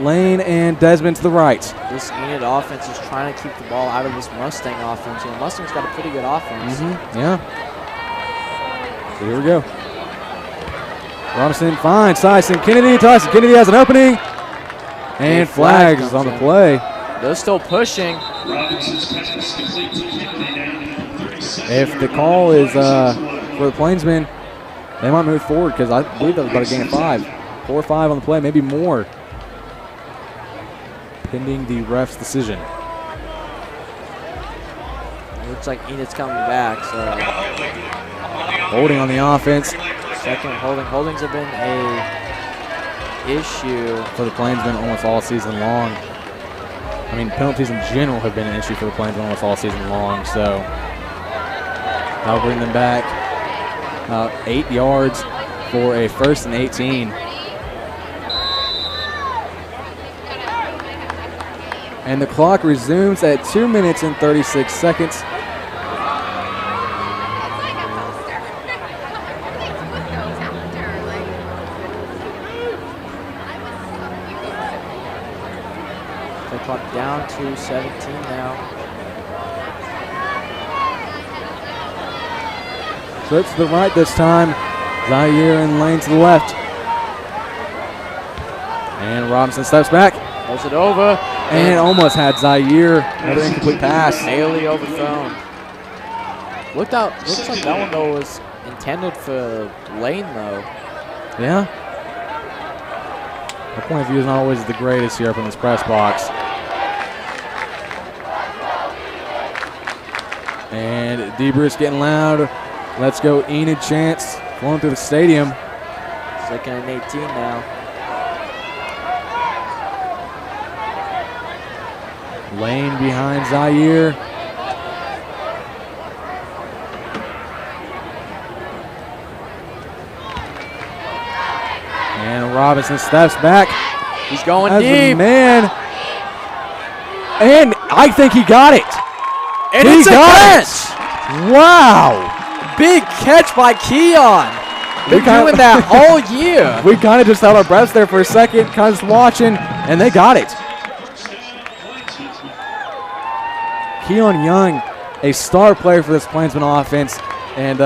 Lane and Desmond to the right. This Enid offense is trying to keep the ball out of this Mustang offense. You know, Mustang's got a pretty good offense. Yeah. So here we go. Robinson finds Tyson Kennedy. Tyson Kennedy has an opening. And flags on the play. They're still pushing. If the call is for the Plainsmen, they might move forward because I believe that was about a gain of 5. 4 or 5 on the play, maybe more, pending the ref's decision. Looks like Enid's coming back. So holding on the offense. Second holding. Holdings have been a issue for the Plainsmen almost all season long. I mean, penalties in general have been an issue for the Plainsmen almost all season long. So that'll bring them back 8 yards for a 1st and 18. And the clock resumes at 2 minutes and 36 seconds. The clock down to 17 now. Trips to the right this time. Zaire and Lane to the left. And Robinson steps back. Throws it over. And almost had Zaire. Another incomplete pass. Barely overthrown. Looks like that one, though, was intended for Lane, though. Yeah. My point of view is not always the greatest here up in this press box. And Debrus getting loud. Let's go Enid chants flowing through the stadium. 2nd and 18 now. Lane behind Zaire. And Robinson steps back. He's going As deep. Man. And I think he got it. And it's a catch. Wow. Big catch by Keon. Been doing that all year. We kind of just held our breaths there for a second, kind of just watching, and they got it. Keon Young, a star player for this Plainsman offense, and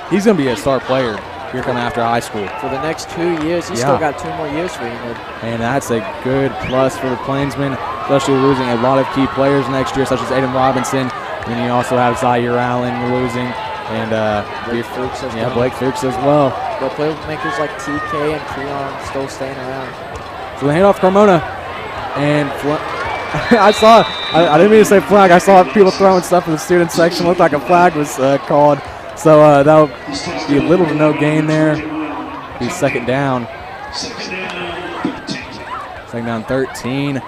he's going to be a star player here coming after high school. For the next 2 years, he's still got 2 more years for Enid. And that's a good plus for the Plainsmen, especially losing a lot of key players next year, such as Aiden Robinson. And then you also have Zaire Allen losing, and Blake Fuchs as Blake Fuchs as well. But playmakers like TK and Keon still staying around. So they hand off Carmona, and I didn't mean to say flag. I saw people throwing stuff in the student section. Looked like a flag was called. So that'll be a little to no gain there. Be 2nd down. 2nd down 13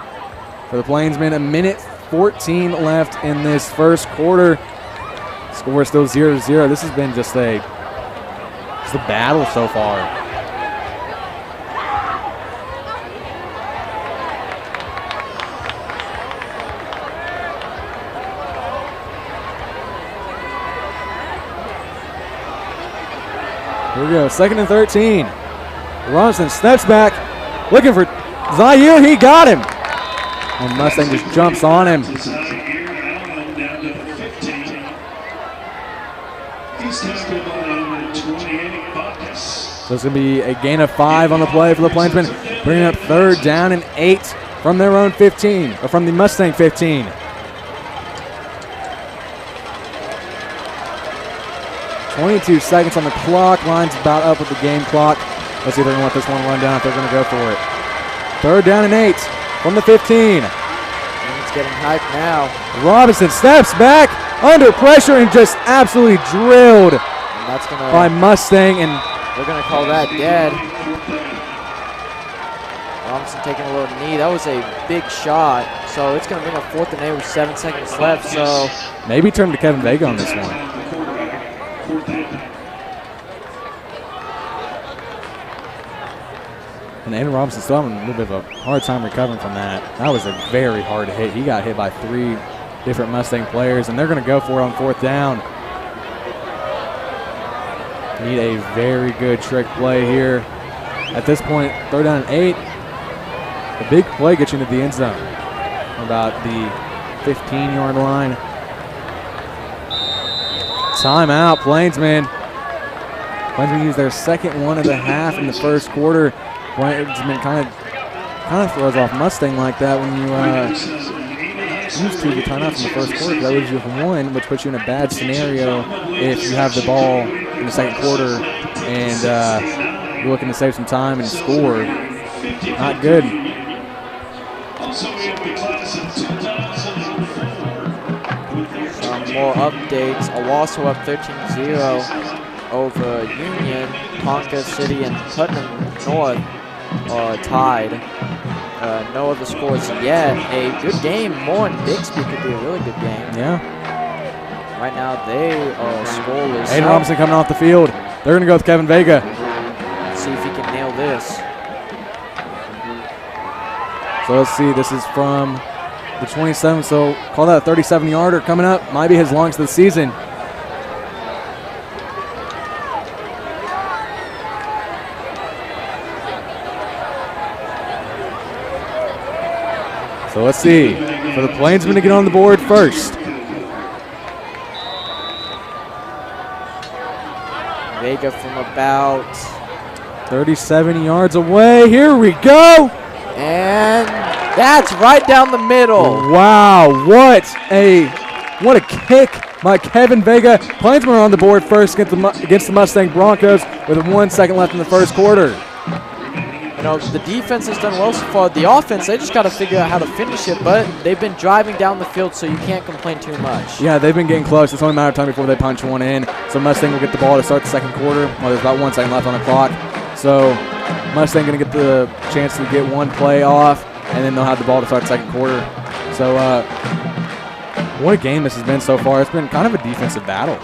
for the Plainsmen. 1:14 left in this first quarter. Score still 0-0. This has been just a It's the battle so far. Here we go, 2nd and 13. Robinson steps back, looking for Zaire. He got him. And Mustang just jumps on him. Zaire Allen down to the 15. He's tackled by number 28, Bacchus. So it's going to be a gain of 5 on the play for the Plainsmen, bringing up 3rd down and 8 from their own 15, or from the Mustang 15. .22 seconds on the clock. Line's about up with the game clock. Let's see if they're going to let this one run down, if they're going to go for it. 3rd down and 8 from the 15. And it's getting hyped now. Robinson steps back under pressure and just absolutely drilled And that's going by to, Mustang. And they're going to call that dead. Robinson taking a little knee. That was a big shot. So it's going to bring up 4th and 8 with 7 seconds left. So maybe turn to Kevin Vega on this one. And Andrew Robinson still having a little bit of a hard time recovering from that. That was a very hard hit. He got hit by 3 different Mustang players, and they're going to go for it on 4th down. Need a very good trick play here. At this point, 3rd down and 8. A big play gets you into the end zone. About the 15-yard line. Timeout, Plainsmen. Plainsmen used their 2nd one of the half in the 1st quarter. Plainsmen kind of throws off Mustang like that when you use 2 of the timeouts in the 1st quarter. That leaves you with 1, which puts you in a bad scenario if you have the ball in the 2nd quarter and you're looking to save some time and score. Not good. Also, we have the class of 2004. some more updates. Owasso up 13-0 over Union. Ponca City and Putnam North are tied. No other scores yet. A good game. Moore and Bixby could be a really good game. Yeah. Right now they are scoreless. Aiden Robinson coming off the field. They're going to go with Kevin Vega. Let's see if he can nail this. So let's see. This is from the 27, so call that a 37-yarder coming up. Might be his longest of the season. So let's see. For the Plainsmen to get on the board first. Vega from about 37 yards away. Here we go. And that's right down the middle. Wow, what a kick by Kevin Vega. Plainsmen are on the board first against the Mustang Broncos with 1 second left in the first quarter. You know, the defense has done well so far. The offense, they just got to figure out how to finish it, but they've been driving down the field, so you can't complain too much. Yeah, they've been getting close. It's only a matter of time before they punch one in. So Mustang will get the ball to start the second quarter. Well, there's about 1 second left on the clock. So Mustang going to get the chance to get one play off, and then they'll have the ball to start the second quarter. So what a game this has been so far. It's been kind of a defensive battle.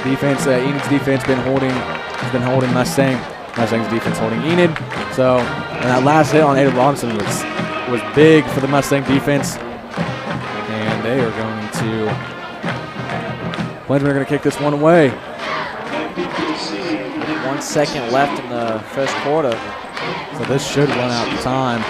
Defense, Enid's defense has been holding Mustang. Mustang's defense holding Enid. So, and that last hit on Ada Robinson was big for the Mustang defense. And they are going to, Plainsmen are going to kick this one away. 1 second left in the first quarter. So this should run out the time.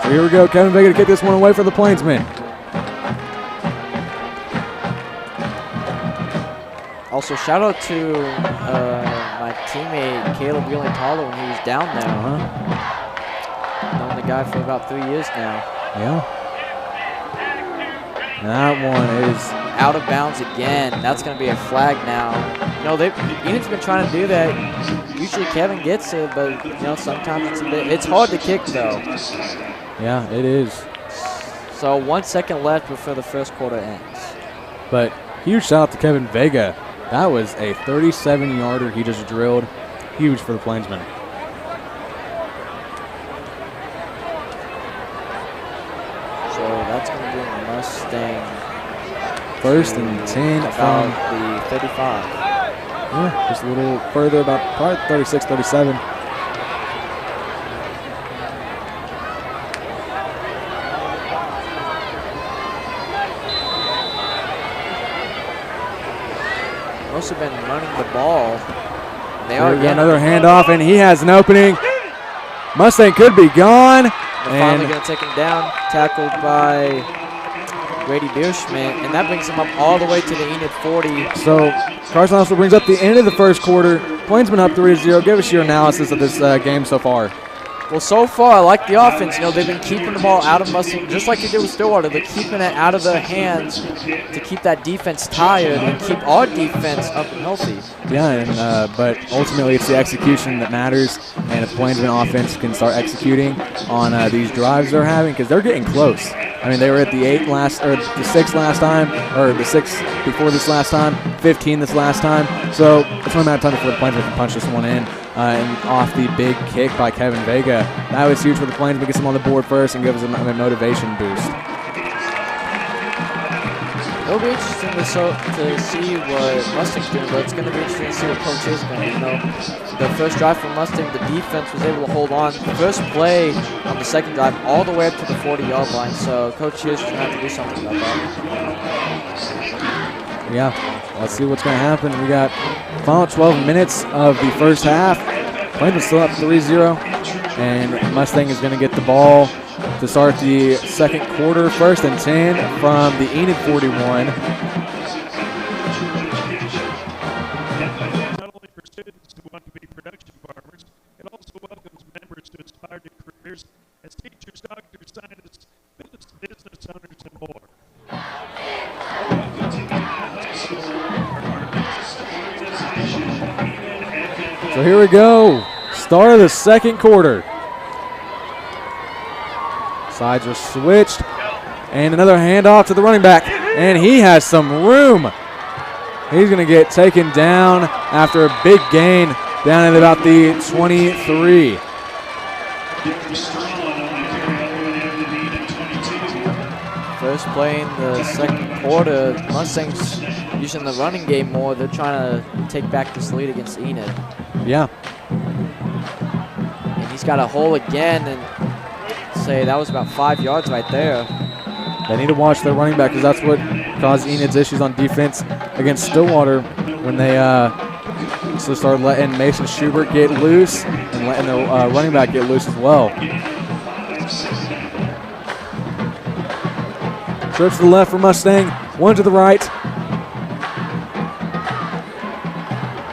So here we go, Kevin Vega to kick this one away for the Plainsmen. Also, shout out to my teammate Caleb Wheeling-Talla when he was down there. Known the guy for about 3 years now. Yeah. That one is out of bounds again. That's going to be a flag now. You know, Enid's been trying to do that. Usually Kevin gets it, but you know sometimes it's hard to kick though. Yeah, it is. So 1 second left before the first quarter ends. But huge shout out to Kevin Vega. That was a 37-yarder he just drilled. huge for the Plainsmen. So that's going to be a Mustang. 1st and 10 about from the 35. Yeah, just a little further, about probably 36, 37. Most have been running the ball. They Here are we go, again. another handoff, and he has an opening. Mustang could be gone. They're finally going to take him down, tackled by Grady Bierschmidt, and that brings him up all the way to the Enid 40. So Carson also brings up the end of the first quarter. Plainsmen up 3-0. Give us your analysis of this game so far. Well, so far, I like the offense. You know, they've been keeping the ball out of Mustang, just like they did with Stillwater. They're keeping it out of their hands to keep that defense tired and keep our defense up and healthy. Yeah, and but ultimately it's the execution that matters. And if the Plainsmen offense can start executing on these drives they're having, because they're getting close. I mean, they were at the 6 last time, or the 6 before this last time, 15 this last time. So it's only a matter of time before the Plainsmen can punch this one in. And off the big kick by Kevin Vega. That was huge for the Plainsmen. Gets them on the board first and gives them a motivation boost. It'll be interesting to see what Mustang's doing, but it's going to be interesting to see what Coach is going to do. You know, the first drive for Mustang, the defense was able to hold on. The first play on the second drive all the way up to the 40-yard line, so Coach is going to have to do something about that. Yeah, let's see what's going to happen. We got final 12 minutes of the first half. Plainsmen still up 3-0, and Mustang is going to get the ball to start the second quarter. 1st and 10 from the Enid 41. Not only for students who want to be production farmers, it also welcomes members to aspire to careers as teachers, doctors, scientists, business owners, and more. So here we go. Start of the second quarter. Sides are switched. And another handoff to the running back. And he has some room. He's going to get taken down after a big gain down at about the 23. First play in the second quarter, Mustangs using the running game more. They're trying to take back this lead against Enid. Yeah. And he's got a hole again, and say that was about 5 yards right there. They need to watch their running back because that's what caused Enid's issues on defense against Stillwater when they started letting Mason Schubert get loose and letting the running back get loose as well. Trips to the left for Mustang, one to the right.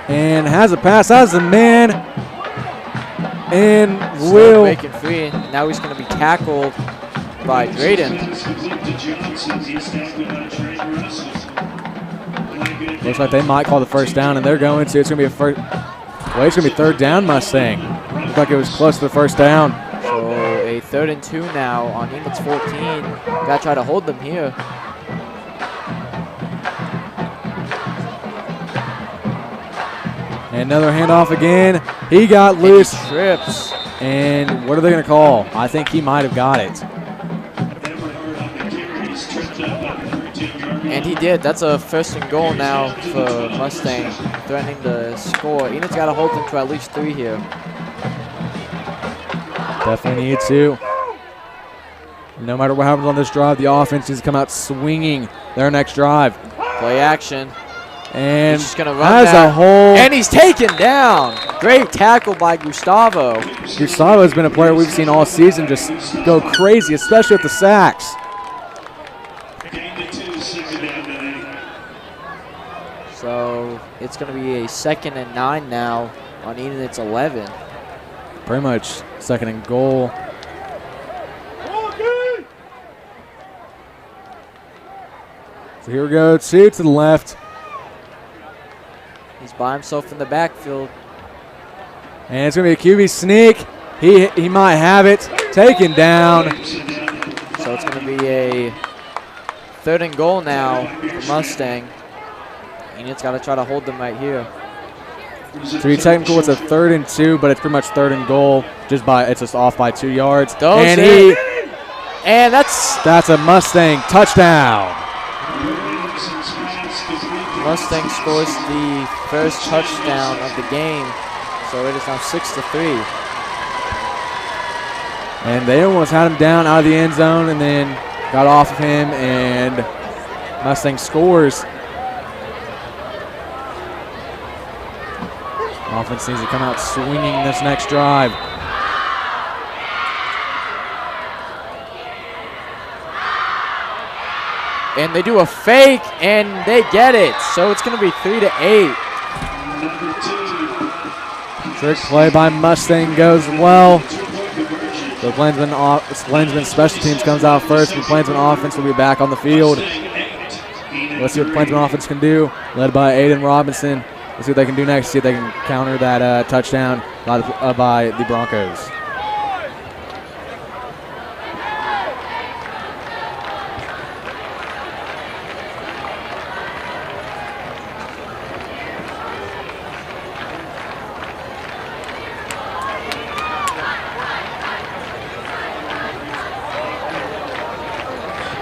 And has a pass, has a man, and will. Breaking free. Now he's going to be tackled by Drayden. Looks like they might call the first down, and they're going to. It's going to be a first. Well, it's going to be 3rd down, Mustang. Looked like it was close to the first down. So a 3rd and 2 now on Enid's 14. Got to try to hold them here. And another handoff again. He got loose. And he trips. And what are they going to call? I think he might have got it. And he did. That's a 1st and goal now for Mustang, threatening to score. Enid's got to hold them to at least 3 here. Definitely need to. No matter what happens on this drive, the offense needs to come out swinging their next drive. Play action. And he's just going to run has that. a hole. And he's taken down. Great tackle by Gustavo. Gustavo has been a player we've seen all season just go crazy, especially with the sacks. So it's going to be a 2nd and 9 now on Enid. It's 11. Pretty much 2nd and goal. So here we go, 2 to the left. He's by himself in the backfield. And it's going to be a QB sneak. He might have it. Taken down. So it's going to be a 3rd and goal now for Mustang. Enid's got to try to hold them right here. To be technical, it's a 3rd and 2, but it's pretty much 3rd and goal. It's just off by 2 yards. And that's a Mustang touchdown. Mustang scores the first touchdown of the game, so it is now 6-3. And they almost had him down out of the end zone and then got off of him, and Mustang scores. Offense needs to come out swinging this next drive. And they do a fake, and they get it. So it's going to be 3-8. Trick play by Mustang goes well. The Plainsmen special teams comes out first. The Plainsmen offense will be back on the field. Let's see what the Plainsmen offense can do. Led by Aiden Robinson. Let's see what they can do next. See if they can counter that touchdown by the Broncos.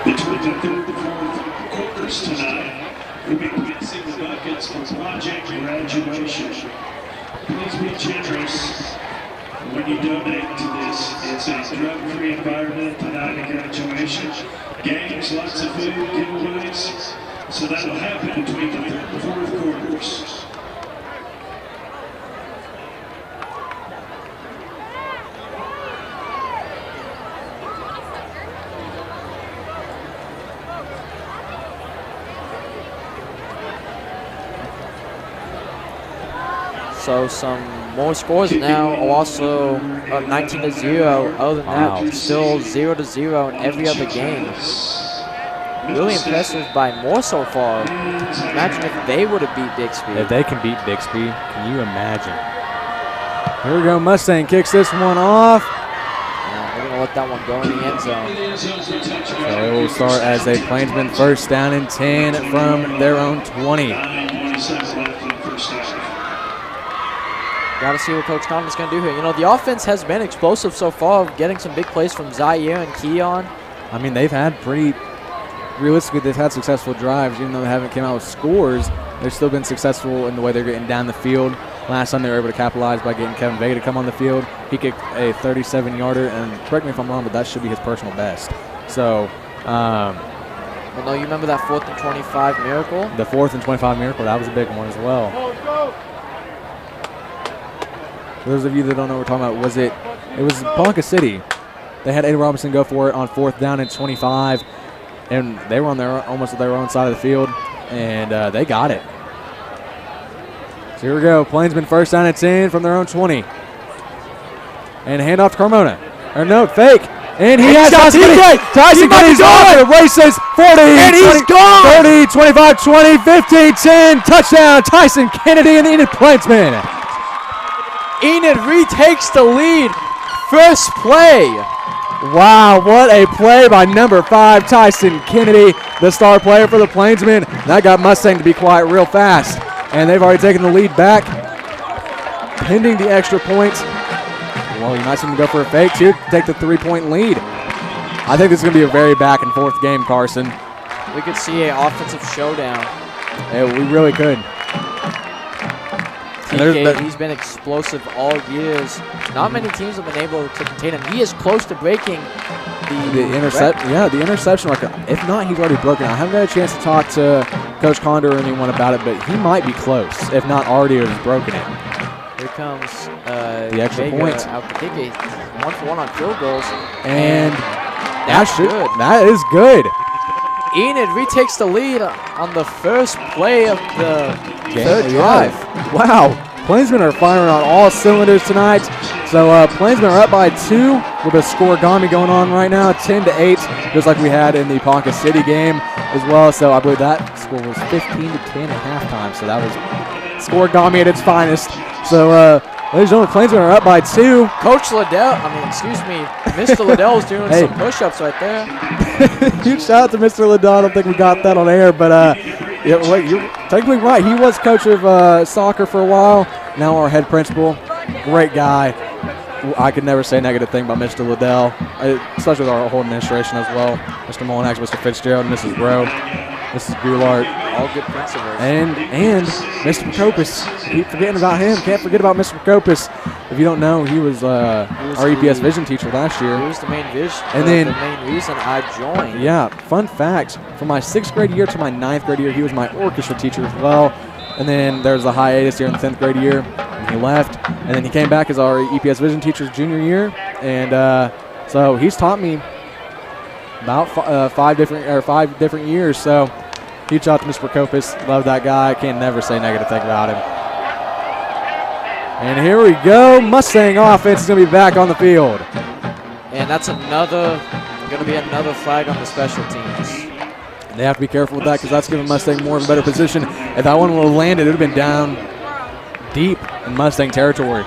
Between the 3rd and 4th quarters tonight, we'll be passing the buckets for project graduation. Please be generous when you donate to this. It's a drug-free environment tonight at graduation. Games, lots of food, giveaways. So that'll happen between the 3rd and 4th quarters. So some more scores now, also 19-0. Other than that, still 0-0 in every other game. Really impressive by Moore so far. Imagine if they would have beat Bixby. If they can beat Bixby, can you imagine? Here we go, Mustang kicks this one off. Yeah, we're going to let that one go in the end zone. So it will start as a Plainsman 1st down and 10 from their own 20. Got to see what Coach Condon's going to do here. You know, the offense has been explosive so far, getting some big plays from Zaire and Keon. I mean, they've had realistically, they've had successful drives. Even though they haven't came out with scores, they've still been successful in the way they're getting down the field. Last time they were able to capitalize by getting Kevin Vega to come on the field. He kicked a 37-yarder, and correct me if I'm wrong, but that should be his personal best. So, well, no, you remember that 4th and 25 miracle? The 4th and 25 miracle, that was a big one as well. For those of you that don't know what we're talking about, it was Ponca City. They had Aiden Robinson go for it on 4th down and 25, and they were on almost their own side of the field, and they got it. So here we go, Plainsman 1st down and 10 from their own 20. And hand off to Carmona. Or no, fake. And he has Tyson Kennedy. Tyson Kennedy's off the races. 40, and he's 20, gone. 30, 25, 20, 15, 10. Touchdown, Tyson Kennedy and the Enid Plainsmen. Enid retakes the lead. First play. Wow, what a play by number 5, Tyson Kennedy, the star player for the Plainsmen. That got Mustang to be quiet real fast. And they've already taken the lead back. Pending the extra points. Well, you might see them go for a fake too, take the 3-point lead. I think this is going to be a very back and forth game, Carson. We could see an offensive showdown. Yeah, we really could. TK, he's been explosive all years. Not many teams have been able to contain him. He is close to breaking the interception record. If not, he's already broken it. I haven't had a chance to talk to Coach Condor or anyone about it, but he might be close, if not already has broken it. Here comes the extra Vega points. Out to kick it. 1-for-1 on field goals. And that's good. That is good. Enid retakes the lead on the first play of the third drive. Wow. Plainsmen are firing on all cylinders tonight. So Plainsmen are up by 2 with a scoregami going on right now, 10-8, just like we had in the Ponca City game as well. So I believe that score was 15-10 at halftime. So that was scoregami at its finest. So ladies and gentlemen, Plainsmen are up by 2. Coach Liddell, Mr. Liddell's doing some push-ups right there. Huge shout out to Mr. Liddell. I don't think we got that on air, but technically right. He was coach of soccer for a while. Now our head principal. Great guy. I could never say a negative thing about Mr. Liddell, especially with our whole administration as well. Mr. Molinax, Mr. Fitzgerald, Mrs. Bro, Mrs. Goulart. All good principals. And Mr. Procopis. Keep forgetting about him. Can't forget about Mr. Procopis. If you don't know, he was our EPS vision teacher last year. He was the main vision. And then the main reason I joined. Yeah, fun fact, from my 6th grade year to my 9th grade year, he was my orchestra teacher as well. And then there was a hiatus here in the 10th grade year, and he left. And then he came back as our EPS vision teacher's junior year. And so he's taught me about 5 different years. So huge shout out to Mr. Procopis. Love that guy. Can never say a negative thing about him. And here we go. Mustang offense is going to be back on the field. And that's going to be another flag on the special teams. They have to be careful with that because that's giving Mustang more of a better position. If that one would have landed, it would have been down deep in Mustang territory.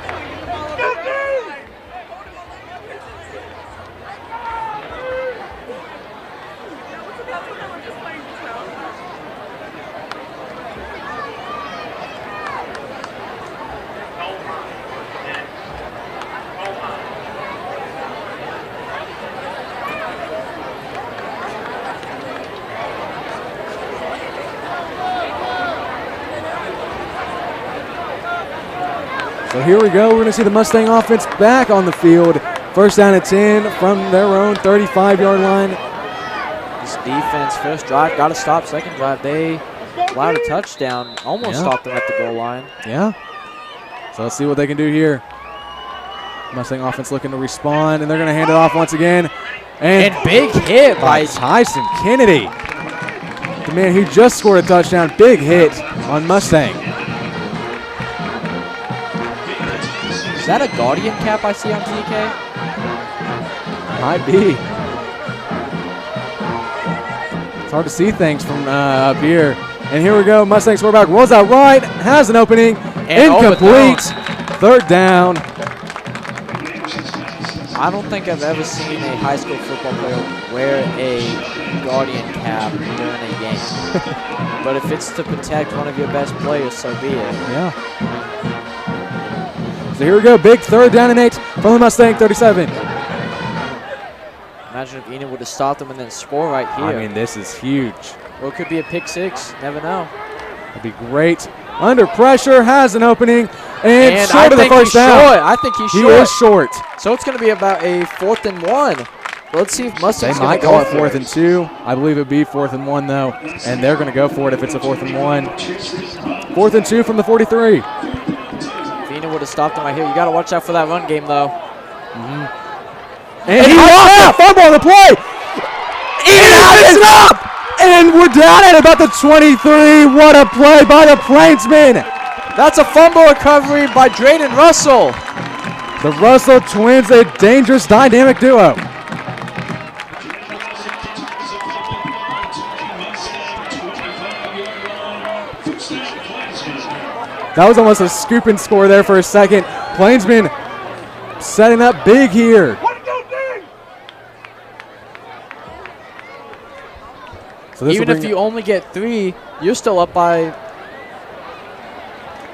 So here we go. We're going to see the Mustang offense back on the field. First down at 10 from their own 35-yard line. This defense, first drive, got to stop. Second drive, they allowed a touchdown. Almost stopped them at the goal line. Yeah. So let's see what they can do here. Mustang offense looking to respond, and they're going to hand it off once again. And big hit by Tyson Kennedy. The man who just scored a touchdown. Big hit on Mustang. Is that a Guardian cap I see on TK? Might be. It's hard to see things from up here. And here we go. Mustang quarterback rolls out right, has an opening, and incomplete. Third down. I don't think I've ever seen a high school football player wear a Guardian cap during a game. But if it's to protect one of your best players, so be it. Yeah. So here we go, big third down and 8 from the Mustang 37. Imagine if Enid would have stopped them and then score right here. I mean, this is huge. Or it could be a pick 6, never know. That'd be great. Under pressure, has an opening, and short of the first down. Short. I think he's short. He is short. So it's going to be about a 4th and 1. Let's see if Mustang's They going might to call go it for 4th and 2. I believe it'd be 4th and 1 though, and they're going to go for it if it's a 4th and 1. 4th and 2 from the 43. Enid would have stopped him right here. You got to watch out for that run game though. And he lost that fumble on the play. Enid picks it up, and we're down at about the 23. What a play by the Plainsmen. That's a fumble recovery by Drayden Russell. The Russell twins, a dangerous dynamic duo. That was almost a scoop and score there for a second. Plainsmen setting up big here. So even if you only get 3, you're still up by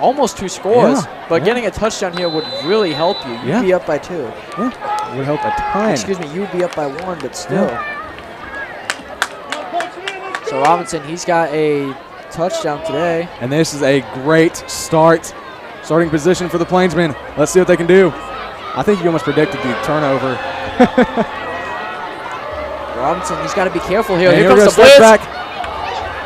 almost 2 scores. But getting a touchdown here would really help you. You'd be up by 2. Yeah, would help a ton. Excuse me, you'd be up by 1, but still. So Robinson, he's got a touchdown today. And this is a great starting position for the Plainsmen. Let's see what they can do. I think you almost predicted the turnover. Robinson, he's got to be careful here. And here comes the blitz.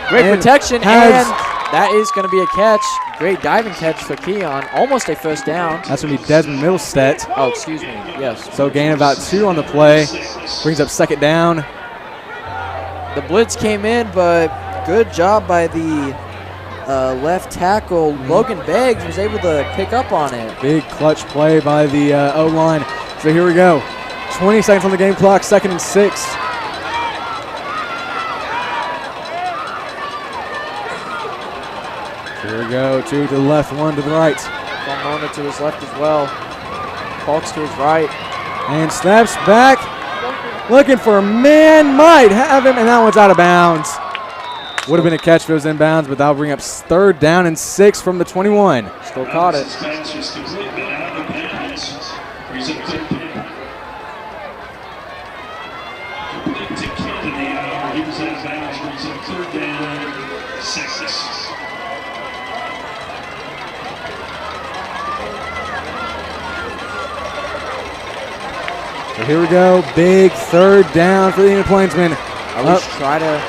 Great and protection, and that is going to be a catch. Great diving catch for Keon. Almost a first down. That's going to be Desmond Middlestedt. Oh, excuse me. Yes. So gain about 2 on the play. Brings up second down. The blitz came in, but good job by the left tackle. Logan Beggs was able to pick up on it. Big clutch play by the O-line. So here we go. 20 seconds on the game clock, 2nd and 6. Here we go, 2 to the left, 1 to the right. Pomona to his left as well. Falks to his right. And snaps back. Looking for a man, might have him, and that one's out of bounds. Would have been a catch if it was inbounds, but that'll bring up 3rd down and 6 from the 21. Still caught it. Pass was complete, but out of bounds. Brings up 3rd down. Complete to Kennedy. He was out of bounds. Brings up 3rd down, 6. So here we go, big 3rd down for the Enid Plainsmen. At least try to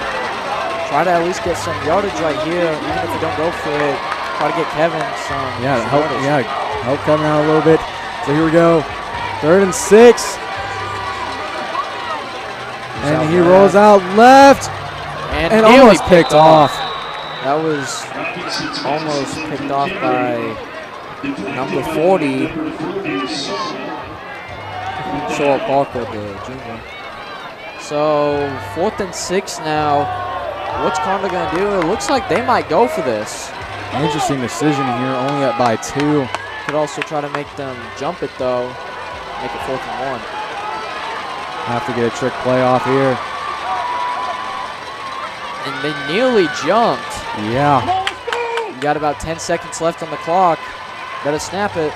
at least get some yardage right here. Even if you don't go for it, try to get Kevin some. Help Kevin out a little bit. So here we go, 3rd and 6. And he rolls out left and almost picked off. That was almost picked off by number 40. Shaw Parker, the junior. So 4th and 6 now. What's Conda going to do? It looks like they might go for this. Interesting decision here, only up by 2. Could also try to make them jump it though. Make it 4th and 1. Have to get a trick play off here. And they nearly jumped. Yeah. You got about 10 seconds left on the clock. Better snap it.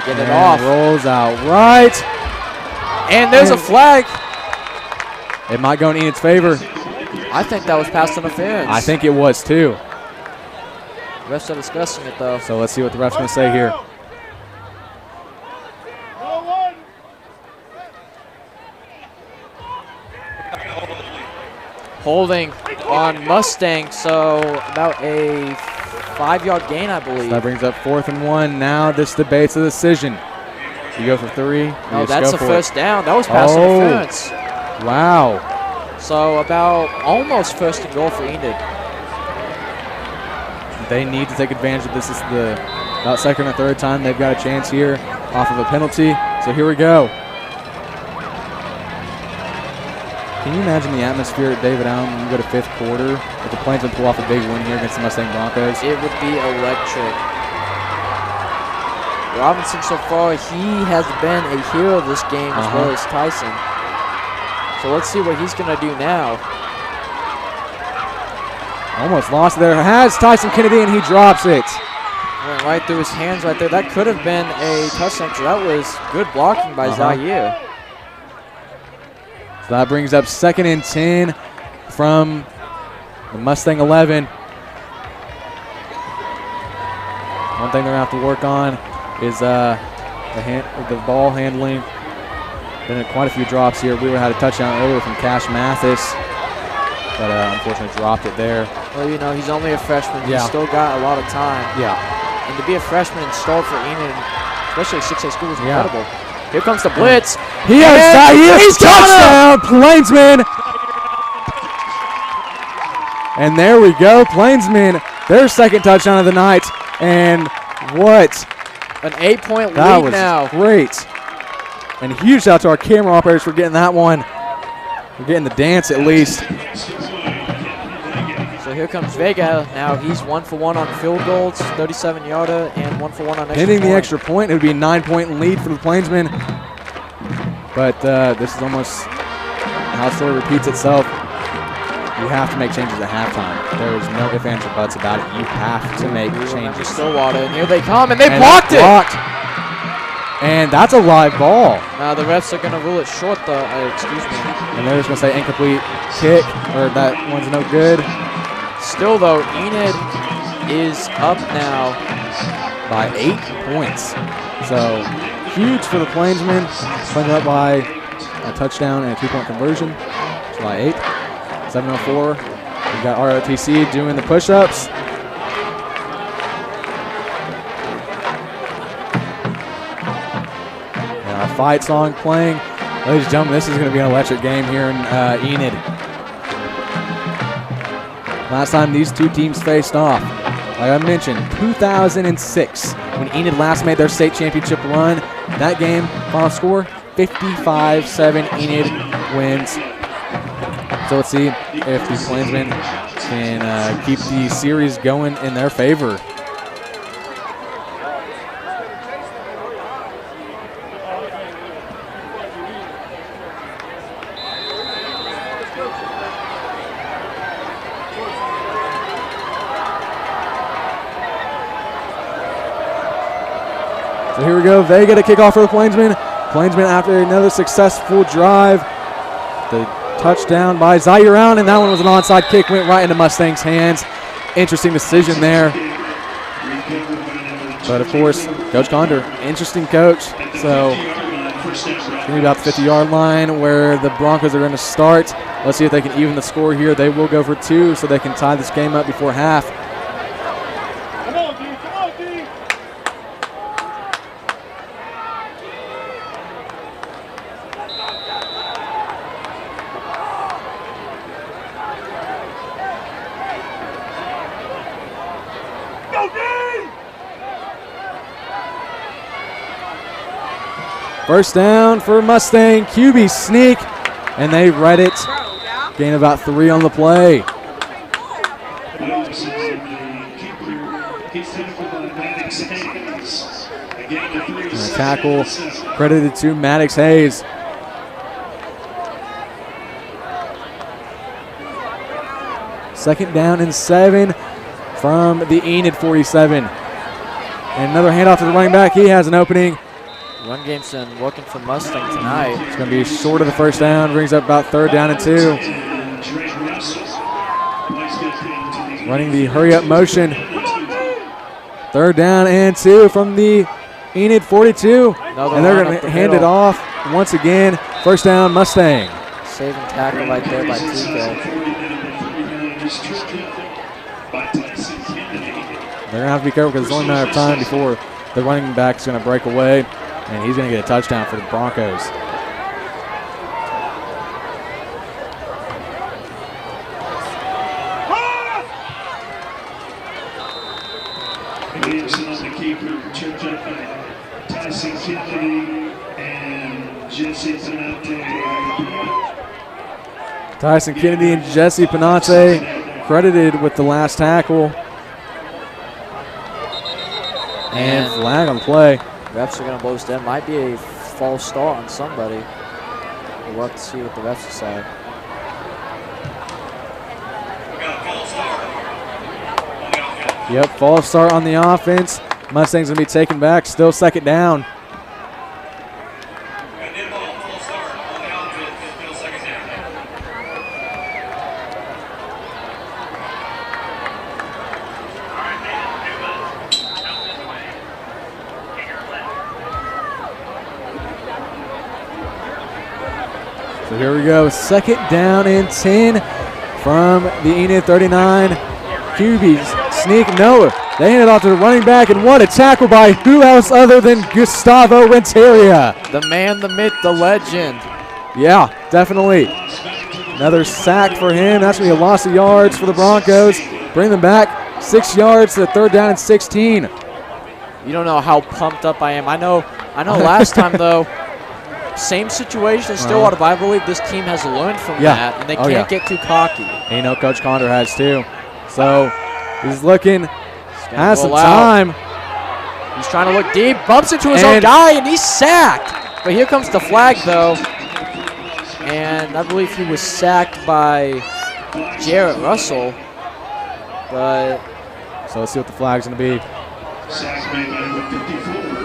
Get it off. Rolls out right. And there's a flag. It might go in Enid's favor. I think that was pass interference. I think it was too. Refs are discussing it though. So let's see what the ref's going to say here. Holding on Mustang, so about a 5-yard gain, I believe. So that brings up 4th and 1. Now this debates a decision. You go for 3. No, that's a first down. That was pass interference. Wow. So about almost 1st and goal for Enid. They need to take advantage of this. This is the about 2nd or 3rd time they've got a chance here off of a penalty. So here we go. Can you imagine the atmosphere at David Allen when you go to 5th quarter? If the Plainsmen pull off a big win here against the Mustang Broncos? It would be electric. Robinson so far, he has been a hero this game as well as Tyson. So let's see what he's going to do now. Almost lost there. Has Tyson Kennedy, and he drops it. Went right through his hands right there. That could have been a touchdown. So that was good blocking by Zaire. So that brings up 2nd and 10 from the Mustang 11. One thing they're going to have to work on is the ball handling. Been quite a few drops here. We had a touchdown earlier from Cash Mathis, but unfortunately dropped it there. Well, you know, he's only a freshman. He's still got a lot of time. Yeah. And to be a freshman and start for Enid, especially 6A school, is incredible. Here comes the blitz. He has touchdown, Plainsmen. And there we go, Plainsmen, their 2nd touchdown of the night. And what? An 8-point lead that was now. Great. And huge shout out to our camera operators for getting that one. We're getting the dance at least. So here comes Vega. Now he's 1 for 1 on field goals, 37-yarder, and 1 for 1 on extra Hitting point. the extra point, it would be a 9-point lead for the Plainsmen. But this is almost how the story repeats itself. You have to make changes at halftime. There is no ifs, ands, or buts about it. You have to make changes. Stillwater, and here they come, and they blocked it. And that's a live ball. Now the refs are going to rule it short, though. Excuse me. And they're just going to say incomplete kick, or that one's no good. Still, though, Enid is up now by 8 points. So huge for the Plainsmen. Playing up by a touchdown and a 2-point conversion. So by 8. 7:04. We've got ROTC doing the push-ups. And our fight song playing. Ladies and gentlemen, this is going to be an electric game here in Enid. Last time these two teams faced off, like I mentioned, 2006, when Enid last made their state championship run. That game, final score, 55-7. Enid wins. So let's see if the Plainsmen can keep the series going in their favor. So here we go. Vega to kick off for the Plainsmen. Plainsmen after another successful drive. The touchdown by Zaire, and that one was an onside kick, went right into Mustang's hands. Interesting decision there. But of course, Coach Condor, interesting coach. So it's going to be about the 50-yard line where the Broncos are going to start. Let's see if they can even the score here. They will go for 2 so they can tie this game up before half. Come on, D. Come on, D. Go, D. First down for Mustang. QB sneak, and they read it. Gain about 3 on the play. And a tackle credited to Maddox Hayes. Second down and 7 from the Enid 47. And another handoff to the running back. He has an opening. Run game's been working for Mustang tonight. It's going to be short of the first down. Brings up about 3rd down and 2. Running the hurry-up motion. 3rd down and 2 from the Enid 42. And they're going to hand it off once again. First down, Mustang. Saving tackle right there by TK. They're going to have to be careful because it's only a matter of time before the running back's going to break away. And he's going to get a touchdown for the Broncos. Williamson on the keeper, church up by Tyson Kennedy and Jesse Penante. Tyson Kennedy and Jesse Penante credited with the last tackle. And flag on play. Refs are going to blow this down. Might be a false start on somebody. We'll have to see what the refs decide. Yep, false start on the offense. Mustang's going to be taken back. Still second down. So here we go. Second down and 10 from the Enid 39. QB's sneak. No, they hand it off to the running back, and what a tackle by who else other than Gustavo Renteria. The man, the myth, the legend. Yeah, definitely. Another sack for him. That's going to be a loss of yards for the Broncos. Bring them back 6 yards to 3rd down and 16. You don't know how pumped up I am. I know last time, though, same situation, Stillwater, but I believe this team has learned from that, and they can't get too cocky. And you know Coach Condor has too. So he's looking, has some time. He's trying to look deep, bumps into his own guy, and he's sacked. But here comes the flag, though. And I believe he was sacked by Jarrett Russell. But so let's see what the flag's going to be. Sack made by number 54.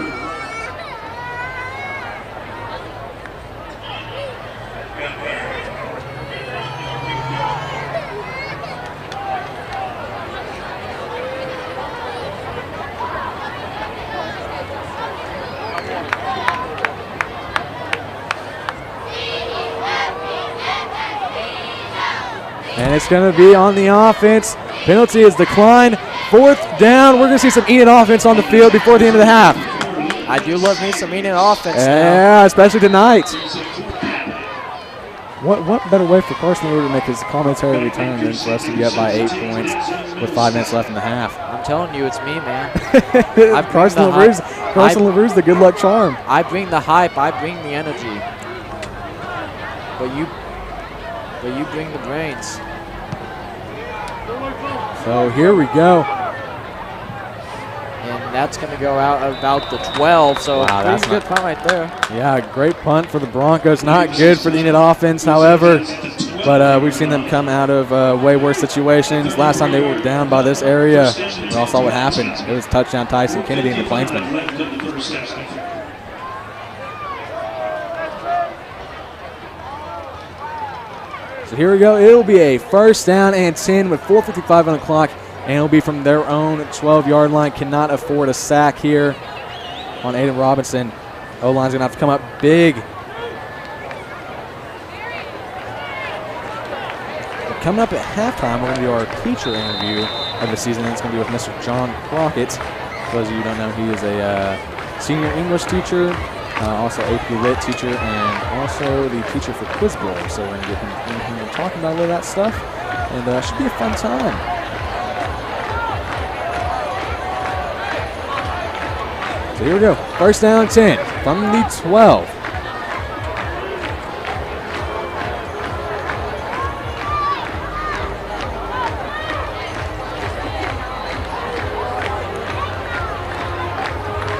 And it's going to be on the offense. Penalty is declined. 4th down. We're going to see some Enid offense on the field before the end of the half. I do love me some Enid offense now. Especially tonight. What better way for Carson LaRue to make his commentary return than for us to be up by 8 points with 5 minutes left in the half? I'm telling you, it's me, man. Carson LaRue's the good luck charm. I bring the hype. I bring the energy. But you bring the brains. So here we go. And that's going to go out about the 12. So that's a good punt right there. Yeah, great punt for the Broncos. Not good for the Enid offense, however. But we've seen them come out of way worse situations. Last time they were down by this area, we all saw what happened. It was touchdown Tyson Kennedy and the Plainsmen. So here we go. It'll be a first down and 10 with 4:55 on the clock, and it'll be from their own 12-yard line. Cannot afford a sack here on Aiden Robinson. O-line's going to have to come up big. Coming up at halftime, we're going to do our teacher interview of the season. It's going to be with Mr. John Crockett. For those of you who don't know, he is a senior English teacher, also AP Lit teacher, and also the teacher for Quiz Bowl. So we're going to get him in here and talking about all of that stuff, and it should be a fun time. So here we go. First down, 10 from the 12.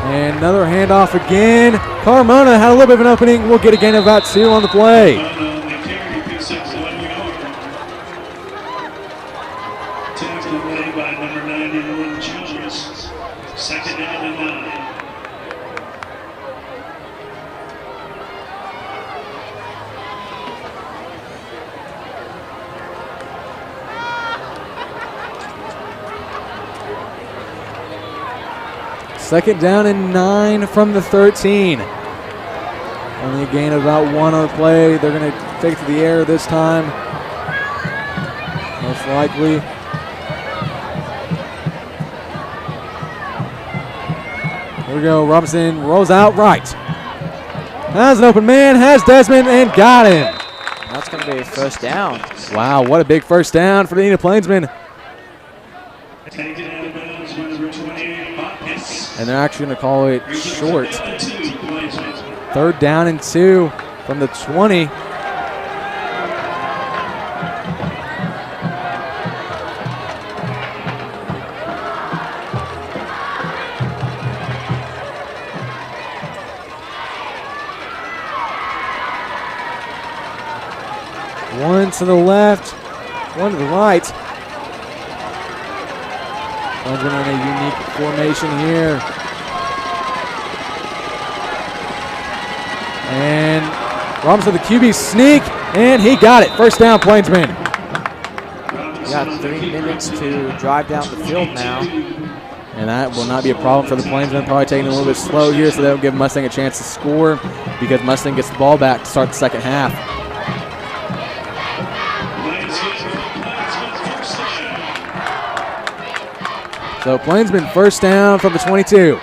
And another handoff again. Carmona had a little bit of an opening. We'll get a gain of about 2 on the play. Tackle made by number 91, Childress. Second down and 9. Second down and 9 from the 13. Only a gain of about 1 on the play. They're going to take it to the air this time, most likely. Here we go. Robinson rolls out right. Has an open man, has Desmond, and got him. That's going to be a first down. Wow, what a big first down for the Enid Plainsmen. Taken out of bounds by number 28, Botkus. And they're actually going to call it short. Third down and 2 from the 20. One to the left, one to the right. Plainsmen in a unique formation here. And Robinson, the QB sneak, and he got it. First down, Plainsmen. We got 3 minutes to drive down the field now. And that will not be a problem for the Plainsmen. Probably taking it a little bit slow here so they'll give Mustang a chance to score because Mustang gets the ball back to start the second half. So Plainsmen first down from the 22.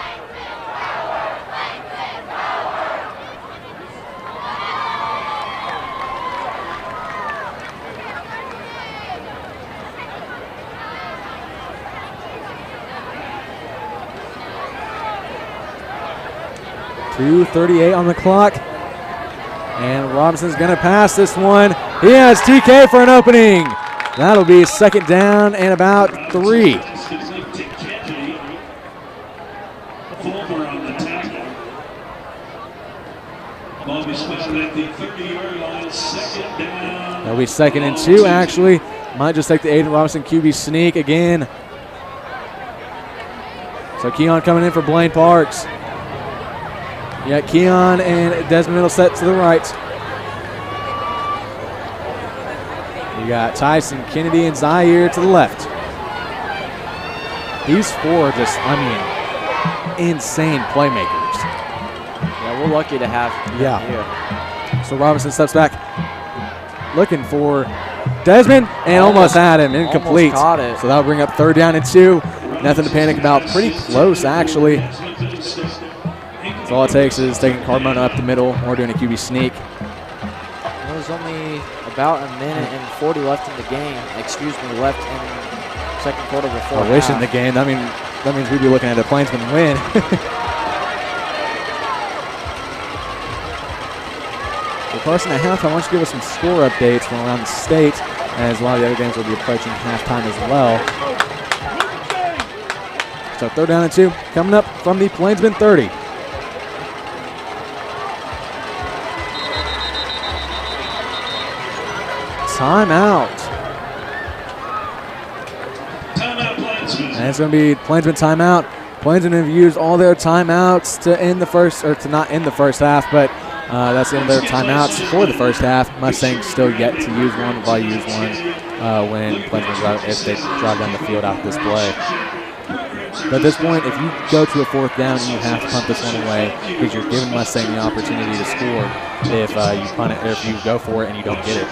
.238 on the clock. And Robinson's going to pass this one. He has TK for an opening. That'll be second down and about 3. That'll be second and 2, actually. Might just take the Aiden Robinson QB sneak again. So Keon coming in for Blaine Parks. Yeah, Keon and Desmond Middleset to the right. You got Tyson, Kennedy, and Zaire to the left. These 4 are just, insane playmakers. Yeah, we're lucky to have him here. So Robinson steps back, looking for Desmond, and almost had him, incomplete. Almost caught it. So that'll bring up third down and 2. Nothing to panic about, pretty close actually. So all it takes is taking Carmona up the middle or doing a QB sneak. There's only about a minute and 40 left in the game. Left in second quarter before I wish half. in the game. That means we'd be looking at a Plainsman win. So Carson, at halftime, why don't you give us some score updates from around the state, as a lot of the other games will be approaching halftime as well. So third down and 2 coming up from the Plainsman 30. timeout. Timeout, Plainsmen. And it's going to be Plainsmen timeout. Plainsmen have used all their timeouts to end the first, or to not end the first half, but that's the end of their timeouts for the first half. Mustangs still yet to use one. Will probably use one when Plainsmen if they drive down the field after this play. But at this point, if you go to a fourth down, you have to punt this one away because you're giving Mustang the opportunity to score if you punt it, or if you go for it and you don't get it.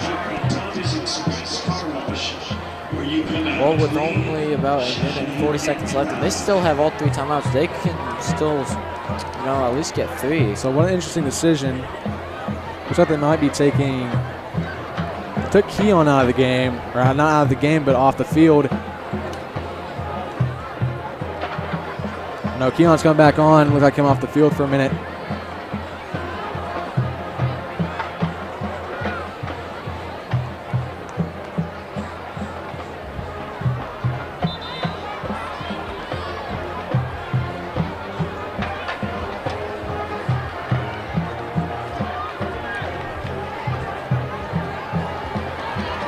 Well, with only about a minute and 40 seconds left, and they still have all 3 timeouts, they can still, at least get 3. So what an interesting decision. Looks like they might be taking, took Keon out of the game, or not out of the game, but off the field. No, Keon's coming back on. Looks like him off the field for a minute.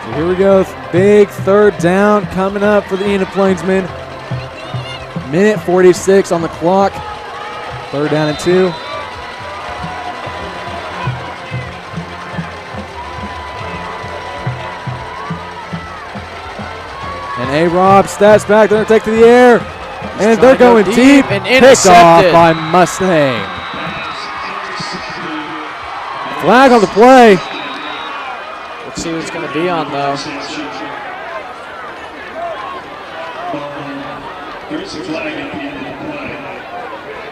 So here we go. Big third down coming up for the Enid Plainsmen. Minute 46 on the clock. Third down and 2. And A-Rob stats back. They're going to take to the air. And they're going deep and picked off intercepted by Mustang. Flag on the play. Let's see what it's going to be on, though. There is a flag at the end of the play.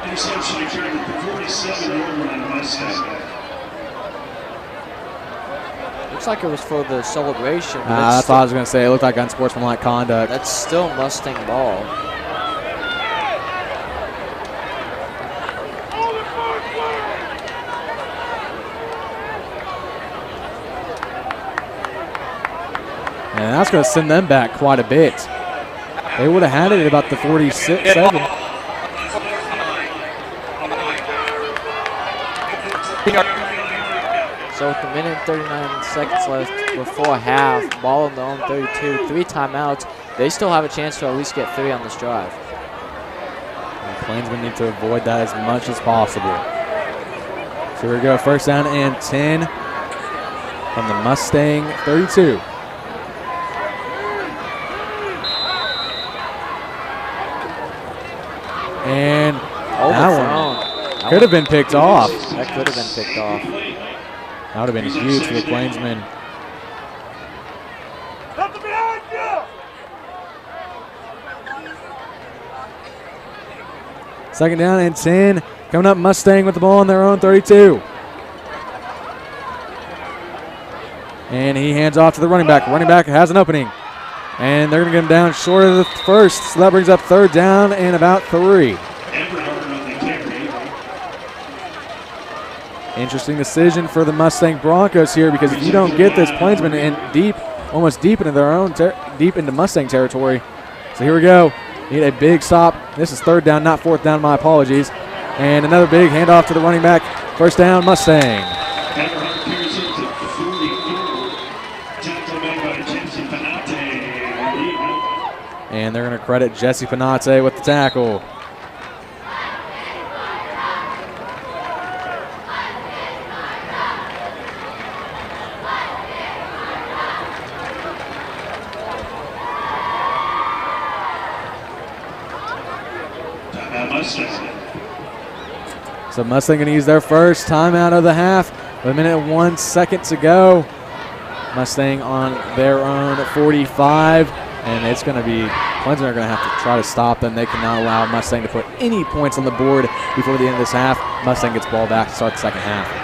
Interception occurred at the 47-yard line of Mustang. Looks like it was for the celebration. But That's what I was going to say. It looked like unsportsmanlike conduct. that's still Mustang ball. And that's going to send them back quite a bit. They would have had it at about the 47. So with a minute and 39 seconds left before half, ball on their own 32, 3 timeouts, they still have a chance to at least get 3 on this drive. And Plainsmen need to avoid that as much as possible. So here we go, first down and 10 from the Mustang 32. And that one could have been picked off. That could have been picked off. That would have been huge for the Plainsmen. Nothing behind you! Second down and 10. Coming up, Mustang with the ball on their own 32. And he hands off to the running back. Running back has an opening. And they're going to get him down short of the first. So that brings up third down and about 3. Interesting decision for the Mustang Broncos here, because if you don't get this, Plainsmen in deep, almost deep into their own, deep into Mustang territory. So here we go. Need a big stop. This is third down, not fourth down. My apologies. And another big handoff to the running back. First down, Mustang. And they're going to credit Jesse Panate with the tackle. So Mustang going to use their first timeout of the half with a minute and 1 second to go. Mustang on their own 45, and it's going to be, Plainsmen are going to have to try to stop them. They cannot allow Mustang to put any points on the board before the end of this half. Mustang gets ball back to start the second half.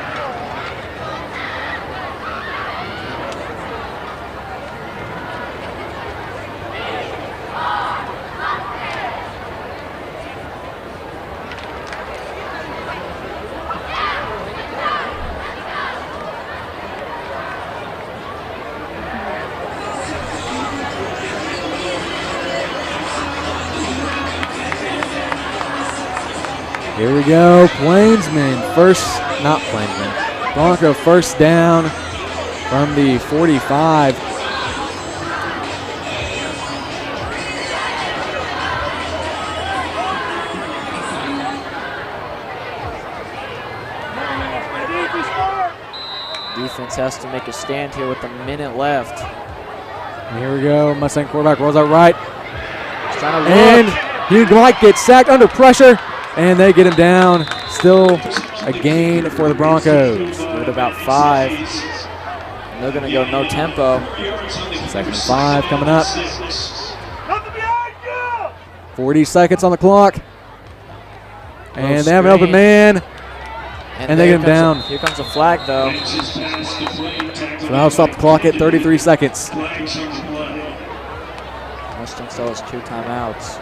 Here we go, Plainsmen Bronco first down from the 45. defense has to make a stand here with a minute left. And here we go. Mustang quarterback rolls out right. He's trying to look. And he might get sacked under pressure, and they get him down. Still a gain for the Broncos. With about 5. And they're going to go no tempo. 2nd and 5 coming up. Nothing behind you! 40 seconds on the clock. And No they have an open screen. man. And they here get him down. Here comes a flag, though. So that'll stop the clock at 33 seconds. Mustang still has 2 timeouts.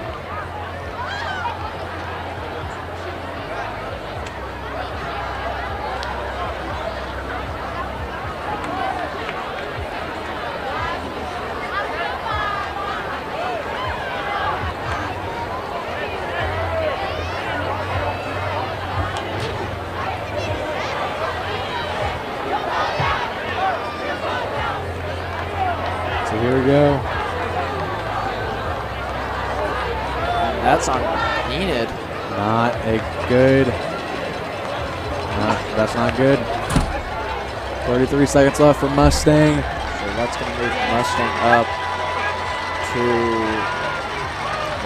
So here we go. That's on Enid. Not a good. That's not good. 33 seconds left for Mustang. So that's going to move Mustang up to,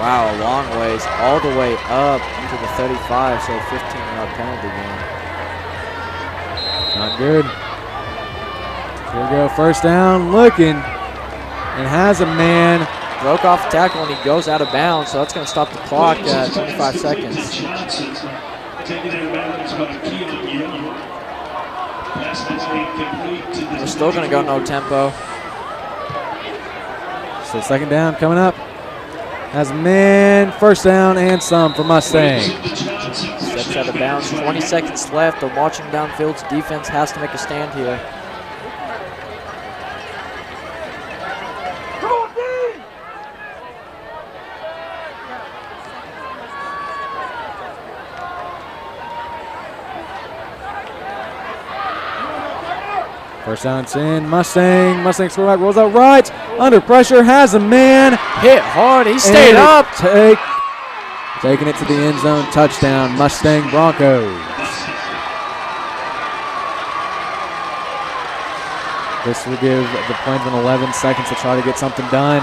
wow, a long ways, all the way up to the 35, so 15-yard penalty game. Not good. Here we go. First down, looking, and has a man. Broke off the tackle and he goes out of bounds, so that's going to stop the clock at 25 seconds. Taken out of bounds by Keon Young. Pass complete to the We're still going to go no tempo. So 2nd down coming up. Has a man. First down and some for Mustang. Steps out of bounds, 20 seconds left. They're marching downfield. Defense has to make a stand here. Come on, D! First down, 10. Mustang. Mustang quarterback rolls out right. Under pressure. Has a man. Hit hard. He stayed And up. Taking it to the end zone. Touchdown. Mustang Broncos. This will give the Plainsmen 11 seconds to try to get something done.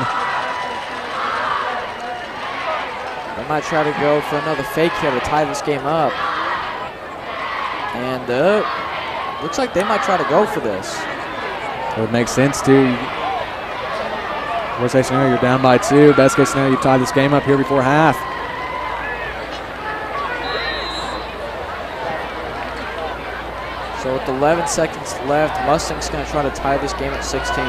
They might try to go for another fake here to tie this game up. And looks like they might try to go for this. It would make sense to. Worst case scenario, you're down by 2. Best case scenario, you tie this game up here before half. So with 11 seconds left, Mustang's going to try to tie this game at 16.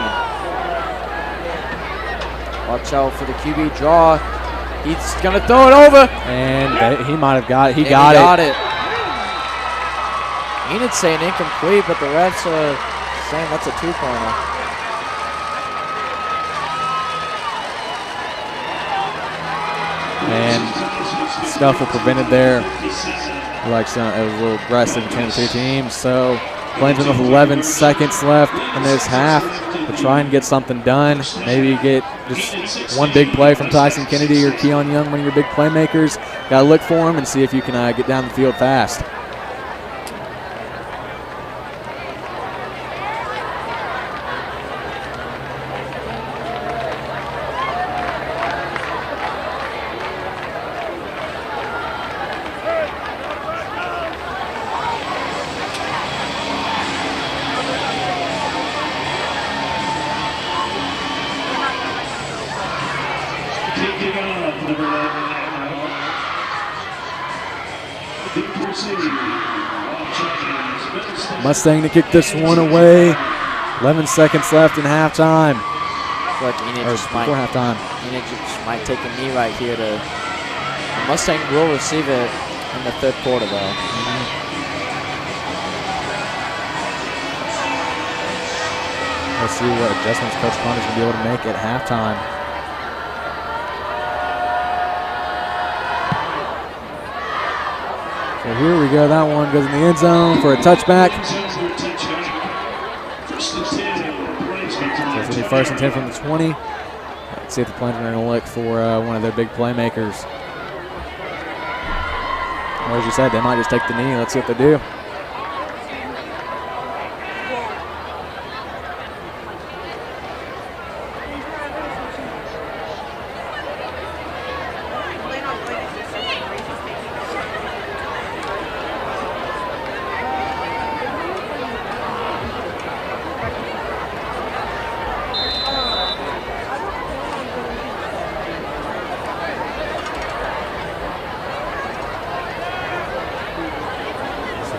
Watch out for the QB draw. He's going to throw it over. And he might have got it. He And got it. Enid's saying incomplete, but the refs are saying that's a 2-pointer. And scuffle prevented there. Like it was a little aggressive between the 2 teams. So Plainsmen with 11 seconds left in this half to try and get something done. Maybe get just one big play from Tyson Kennedy or Keon Young, one of your big playmakers. Got to look for him and see if you can get down the field fast. Kicking off, number 11, Mustang to kick this one away. 11 seconds left in halftime. I feel like Enid Or just before halftime. might take a knee right here to. Mustang will receive it in the 3rd quarter, though. Let's see what adjustments Coach Connor's going to be able to make at halftime. So here we go. That one goes in the end zone for a touchback. So it's going to be 1st and 10 from the 20. Let's see if the Plainsmen are going to look for one of their big playmakers. Or as you said, they might just take the knee. Let's see what they do.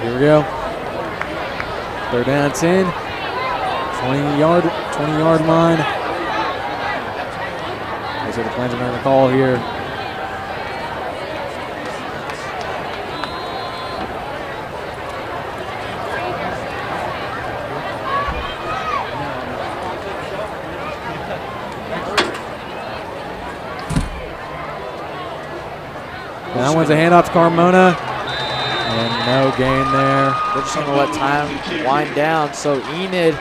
Here we go. 3rd down and 10. 20-yard line. Let's see the Plainsmen are going to call here. That one's a handoff to Carmona. And no gain there. They're just going to let time wind down. So Enid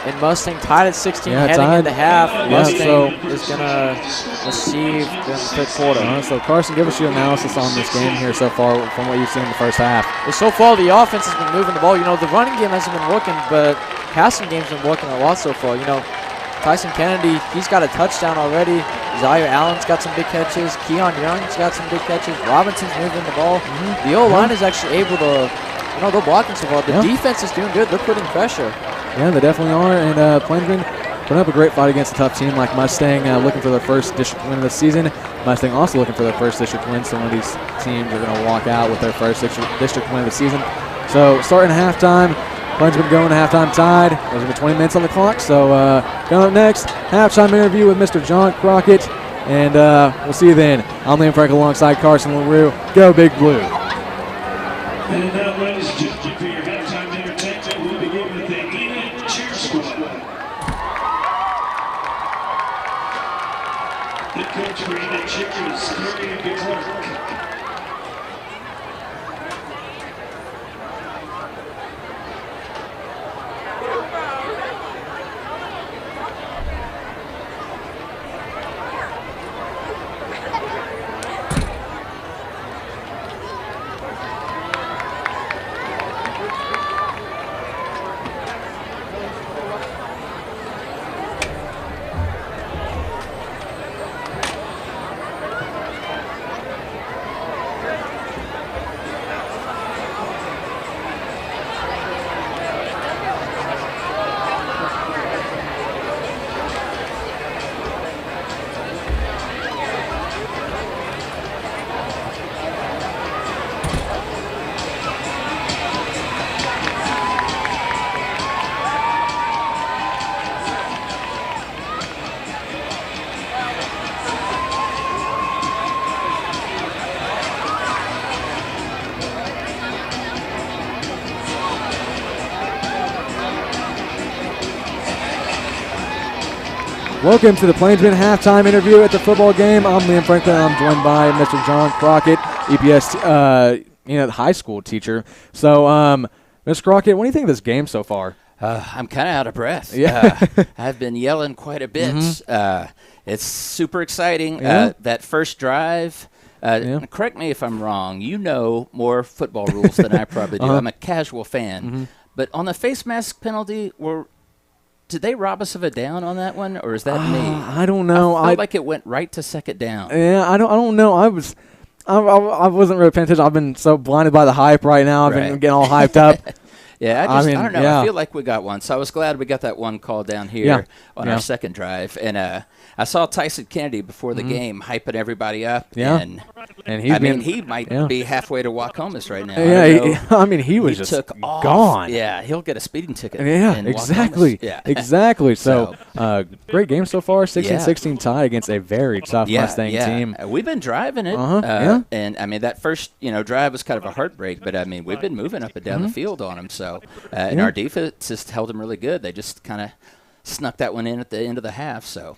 and Mustang tied at 16 heading into half. Mustang is going to receive in the 5th quarter. So Carson, give us your analysis on this game here so far from what you've seen in the first half. Well, so far the offense has been moving the ball. You know, the running game hasn't been working, but passing game's been working a lot so far. You know, Tyson Kennedy, he's got a touchdown already. Zaire Allen's got some big catches. Keon Young's got some big catches. Robinson's moving the ball. The O-line is actually able to, you know, they're blocking so far. The defense is doing good. They're putting pressure. Yeah, they definitely are. And Plainsmen putting up a great fight against a tough team like Mustang, looking for their first district win of the season. Mustang also looking for their first district win, so one of these teams are going to walk out with their first district win of the season. So starting halftime, Plainsmen going to halftime tied. There's going to be 20 minutes on the clock. So coming up next, halftime interview with Mr. John Crockett. And we'll see you then. I'm Liam Frank alongside Carson LaRue. Go Big Blue. And now, ladies and gentlemen, for your halftime entertainment, we'll begin with the Enid Cheer Squad. The coach for Enid Cheer is Gary Clark. Welcome to the Plainsmen halftime interview at the football game. I'm Liam Franklin. I'm joined by Mr. John Crockett, EPS high school teacher. So, Mr. Crockett, what do you think of this game so far? I'm kind of out of breath. Yeah. I've been yelling quite a bit. It's super exciting. Yeah. That first drive, correct me if I'm wrong, you know more football rules than I probably do. I'm a casual fan. But on the face mask penalty, did they rob us of a down on that one, or is that me? I don't know. I felt like it went right to second down. Yeah, I don't know. I wasn't really paying attention. I've been so blinded by the hype right now. I've been getting all hyped up. Yeah, I don't know. Yeah. I feel like we got one. So I was glad we got that one call down here on our second drive. And I saw Tyson Kennedy before the game hyping everybody up. Yeah. And he might be halfway to Wacomas right now. Yeah, he was just took off. Gone. Yeah, he'll get a speeding ticket. Yeah, in exactly. Yeah. Exactly. So, great game so far. 16-16 tie against a very tough Mustang team. We've been driving it. And, that first, drive was kind of a heartbreak. But, we've been moving up and down the field on them. So, and our defense just held them really good. They just kind of snuck that one in at the end of the half. So,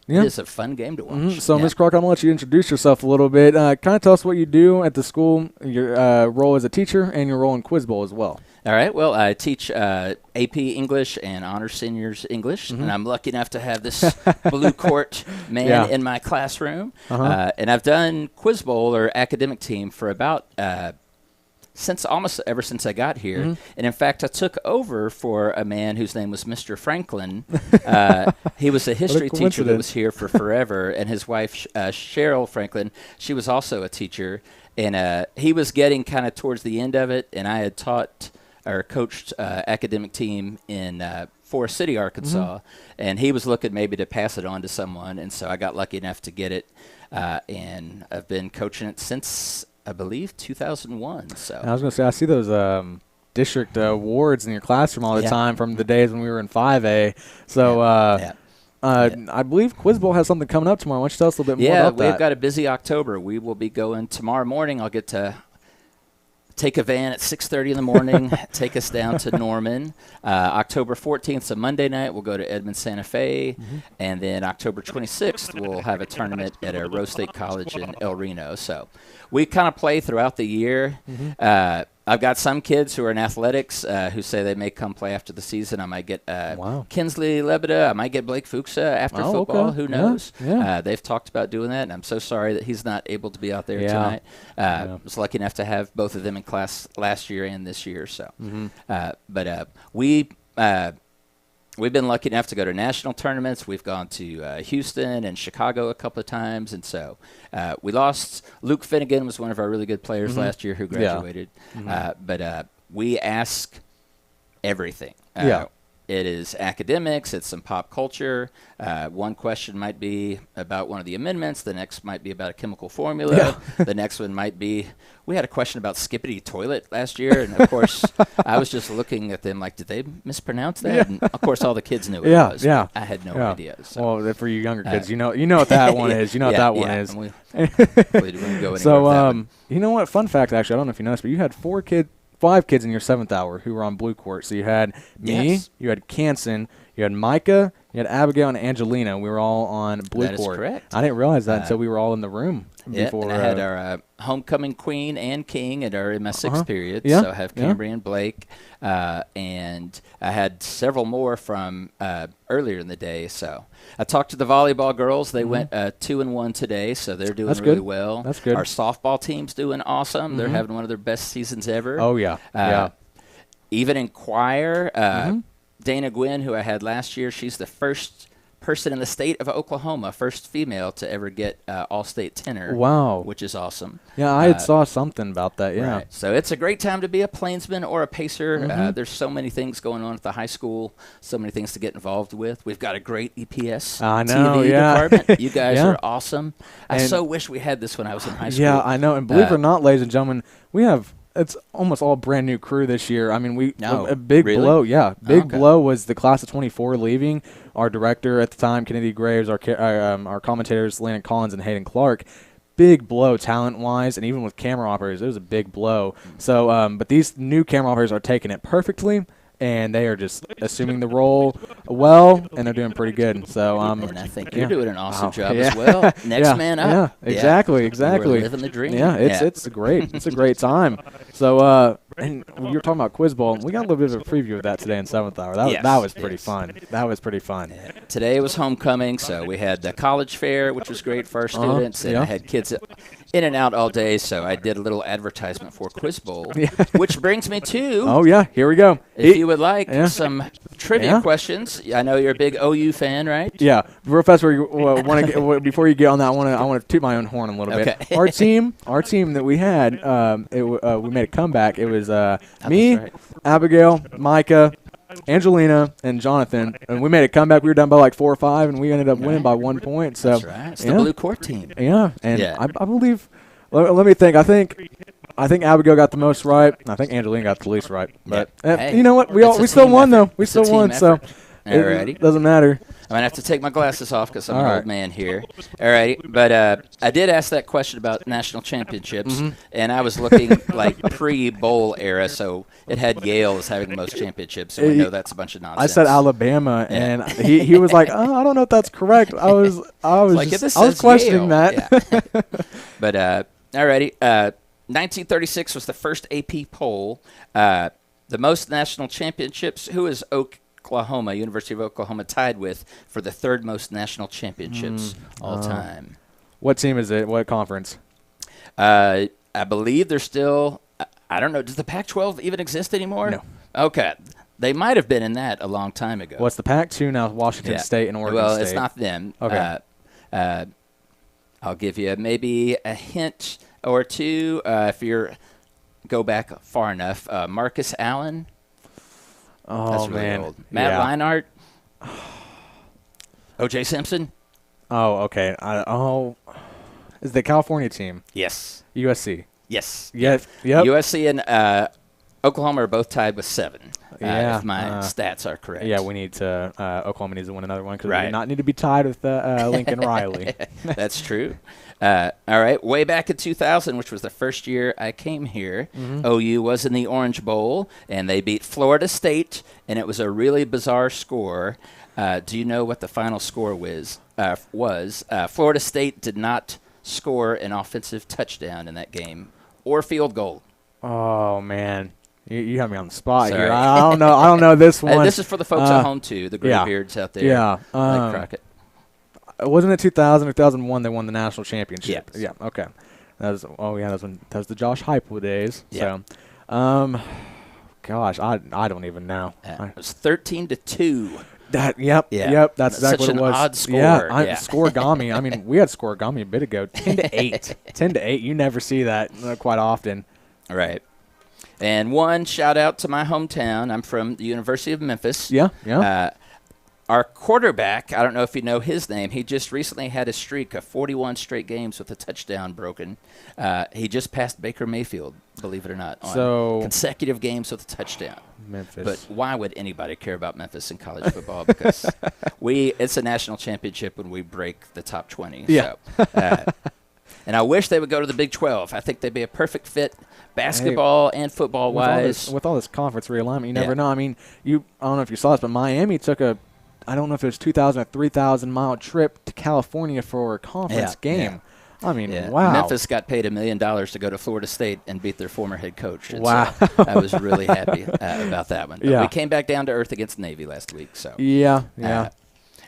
it's a fun game to watch. So, Ms. Crockett, I'm going to let you introduce yourself a little bit. Kind of tell us what you do at the school, your role as a teacher, and your role in Quiz Bowl as well. All right. Well, I teach AP English and Honor Seniors English, and I'm lucky enough to have this blue court man in my classroom. And I've done Quiz Bowl or academic team for about almost ever since I got here. And in fact, I took over for a man whose name was Mr. Franklin. He was a history teacher that was here for forever, and his wife, Cheryl Franklin, she was also a teacher. And he was getting kind of towards the end of it, and I had taught or coached academic team in Forest City, Arkansas, and he was looking maybe to pass it on to someone, and so I got lucky enough to get it, and I've been coaching it since I believe, 2001. So I was going to say, I see those district awards in your classroom all the time from the days when we were in 5A. So I believe Quiz Bowl has something coming up tomorrow. Why don't you tell us a little bit more about that? Yeah, we've got a busy October. We will be going tomorrow morning. I'll get to take a van at 6:30 in the morning, take us down to Norman. October 14th, so Monday night, we'll go to Edmond Santa Fe. And then October 26th, we'll have a tournament at Rose State College in El Reno. So we kind of play throughout the year. I've got some kids who are in athletics who say they may come play after the season. I might get Kinsley Lebeda. I might get Blake Fuchsa after football. Okay. Who knows? Yeah. They've talked about doing that, and I'm so sorry that he's not able to be out there tonight. I was lucky enough to have both of them in class last year and this year. So, but we've been lucky enough to go to national tournaments. We've gone to Houston and Chicago a couple of times, and so we lost. Luke Finnegan was one of our really good players last year who graduated. But we ask everything. It is academics. It's some pop culture. One question might be about one of the amendments. The next might be about a chemical formula. The next one might be, we had a question about Skippity Toilet last year. And, of course, I was just looking at them like, did they mispronounce that? And, of course, all the kids knew it was. I had no idea. So. Well, for you younger kids, you know what that one is. You know what that one is. So, you know what? Fun fact, actually, I don't know if you noticed, but you had 5 kids in your 7th hour who were on blue court. So you had me, you had Canson, you had Micah, you had Abigail, and Angelina. We were all on blue court. That is correct. I didn't realize that until we were all in the room. Before, and I had our homecoming queen and king in my 6th period. So I have Cambrian Blake, and I had several more from earlier in the day. So I talked to the volleyball girls. They went 2-1 today, so they're doing really well. That's good. Our softball team's doing awesome. They're having one of their best seasons ever. Oh, yeah. Even in choir, Dana Gwynn, who I had last year, she's the first person in the state of Oklahoma, first female to ever get all-state tenor. Wow. Which is awesome. Yeah, I saw something about that, Right. So it's a great time to be a Plainsman or a Pacer. There's so many things going on at the high school, so many things to get involved with. We've got a great EPS TV department. You guys are awesome. I so wish we had this when I was in high school. Yeah, I know. And believe it or not, ladies and gentlemen, it's almost all brand new crew this year. I mean, a big blow. Yeah, blow was the class of 24 leaving. Our director at the time, Kennedy Graves, our commentators, Landon Collins and Hayden Clark. Big blow talent-wise, and even with camera operators, it was a big blow. So, but these new camera operators are taking it perfectly, and they are just assuming the role well, and they're doing pretty good. So, and I think you're doing an awesome job as well. Next man up. Yeah, exactly. We're living the dream. Yeah, it's great. It's a great time. So, and you were talking about Quiz Bowl. We got a little bit of a preview of that today in 7th hour. That was pretty fun. That was pretty fun. Yeah. Today was homecoming, so we had the college fair, which was great for our students, and I had kids in and out all day, so I did a little advertisement for Quiz Bowl, which brings me to... Oh, yeah, here we go. If you would like some trivia questions. I know you're a big OU fan, right? Yeah. Real fast, before you get on that, I want to toot my own horn a little bit. Our team that we had, we made a comeback. It was me, Abigail, Micah, Angelina, and Jonathan, and we made a comeback. We were down by like 4 or 5, and we ended up winning by 1 point. So that's right. It's the blue court team. Yeah, and I believe. Let me think. I think Abigail got the most right. I think Angelina got the least right. But hey, you know what? We still won though. We still won. So it doesn't matter. I'm going to have to take my glasses off because I'm an old man here. All right. But I did ask that question about national championships, and I was looking like pre-bowl era, so it had Yale as having the most championships, and we know that's a bunch of nonsense. I said Alabama, and he was like, oh, I don't know if that's correct. I was questioning that. Yeah. But all righty. 1936 was the first AP poll. The most national championships. Who is Oklahoma, University of Oklahoma, tied with for the 3rd most national championships all time? What team is it? What conference? I believe they're still. I don't know. Does the Pac-12 even exist anymore? No. Okay. They might have been in that a long time ago. Well, it's the Pac-2 now. Washington State and Oregon State. Well, it's not them. Okay. I'll give you maybe a hint or two if you go back far enough. Marcus Allen. Oh, that's really man. old. Matt Leinart. O.J. Simpson. Oh, okay. Is the California team? Yes. USC. Yes. Yep. USC and Oklahoma are both tied with 7. If my stats are correct. Yeah, we need to. Oklahoma needs to win another one because we Right. do not need to be tied with Lincoln Riley. That's true. All right. Way back in 2000, which was the first year I came here, OU was in the Orange Bowl, and they beat Florida State, and it was a really bizarre score. Do you know what the final score was? Florida State did not score an offensive touchdown in that game or field goal. Oh man, you have me on the spot Sorry. here. I don't know. I don't know this one. This is for the folks at home too, the graybeards out there. Yeah. Like Crockett. Wasn't it 2000 or 2001 they won the national championship? Yes. Yeah. Okay. That was the Josh Heupel days. Yeah. So, gosh, I don't even know. It was 13-2. Yep. That's exactly such what it was. an odd score. Yeah. Scoregami. I mean, we had scoregami a bit ago. 10-8. 10-8. You never see that quite often. Right. And one shout out to my hometown. I'm from the University of Memphis. Yeah. Our quarterback, I don't know if you know his name, he just recently had a streak of 41 straight games with a touchdown broken. He just passed Baker Mayfield, believe it or not, on consecutive games with a touchdown. Memphis. But why would anybody care about Memphis in college football? Because it's a national championship when we break the top 20. Yeah. So, and I wish they would go to the Big 12. I think they'd be a perfect fit basketball and football-wise. With all this conference realignment, you never know. I mean, I don't know if you saw this, but Miami took I don't know if it was 2,000 or 3,000-mile trip to California for a conference game. Yeah. I mean, wow. Memphis got paid $1 million to go to Florida State and beat their former head coach. And wow. So I was really happy about that one. But yeah. We came back down to earth against Navy last week. So Yeah.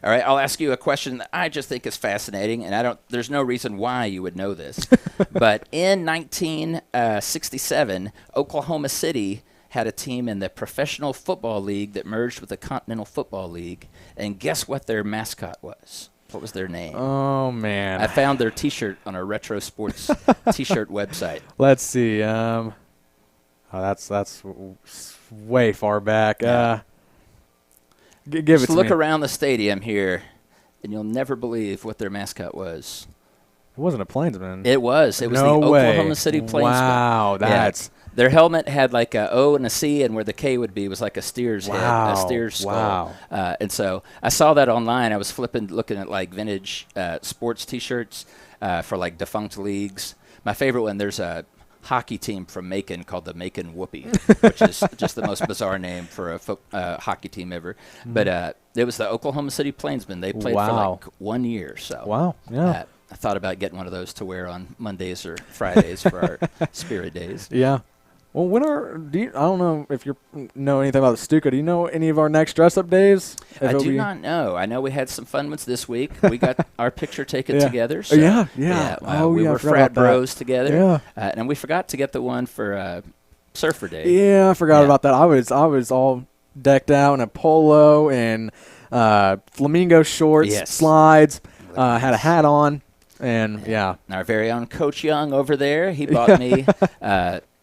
All right, I'll ask you a question that I just think is fascinating, and there's no reason why you would know this. But in 1967, Oklahoma City had a team in the Professional Football League that merged with the Continental Football League, and guess what their mascot was? What was their name? Oh, man. I found their T-shirt on our Retro Sports T-shirt website. Let's see. That's way far back. Yeah. Give Just it to look me. around the stadium here, and you'll never believe what their mascot was. It wasn't a Plainsman. It was. It was No the way. Oklahoma City Plainsmen. Wow, that's... Their helmet had like a O and a C, and where the K would be was like a steer's head, a steer's skull. Wow. And so I saw that online. I was looking at like vintage sports T-shirts for like defunct leagues. My favorite one, there's a hockey team from Macon called the Macon Whoopie, which is just the most bizarre name for a hockey team ever. But it was the Oklahoma City Plainsmen. They played for like 1 year. So wow, yeah. I thought about getting one of those to wear on Mondays or Fridays for our Spirit Days. Yeah. Well, I don't know if you know anything about the Stuka. Do you know any of our next dress-up days? I do not know. I know we had some fun ones this week. We got our picture taken together. So, yeah. We were frat bros together. Yeah. And we forgot to get the one for Surfer Day. Yeah, I forgot about that. I was all decked out in a polo and flamingo shorts, slides, had a hat on, and And our very own Coach Young over there, he bought me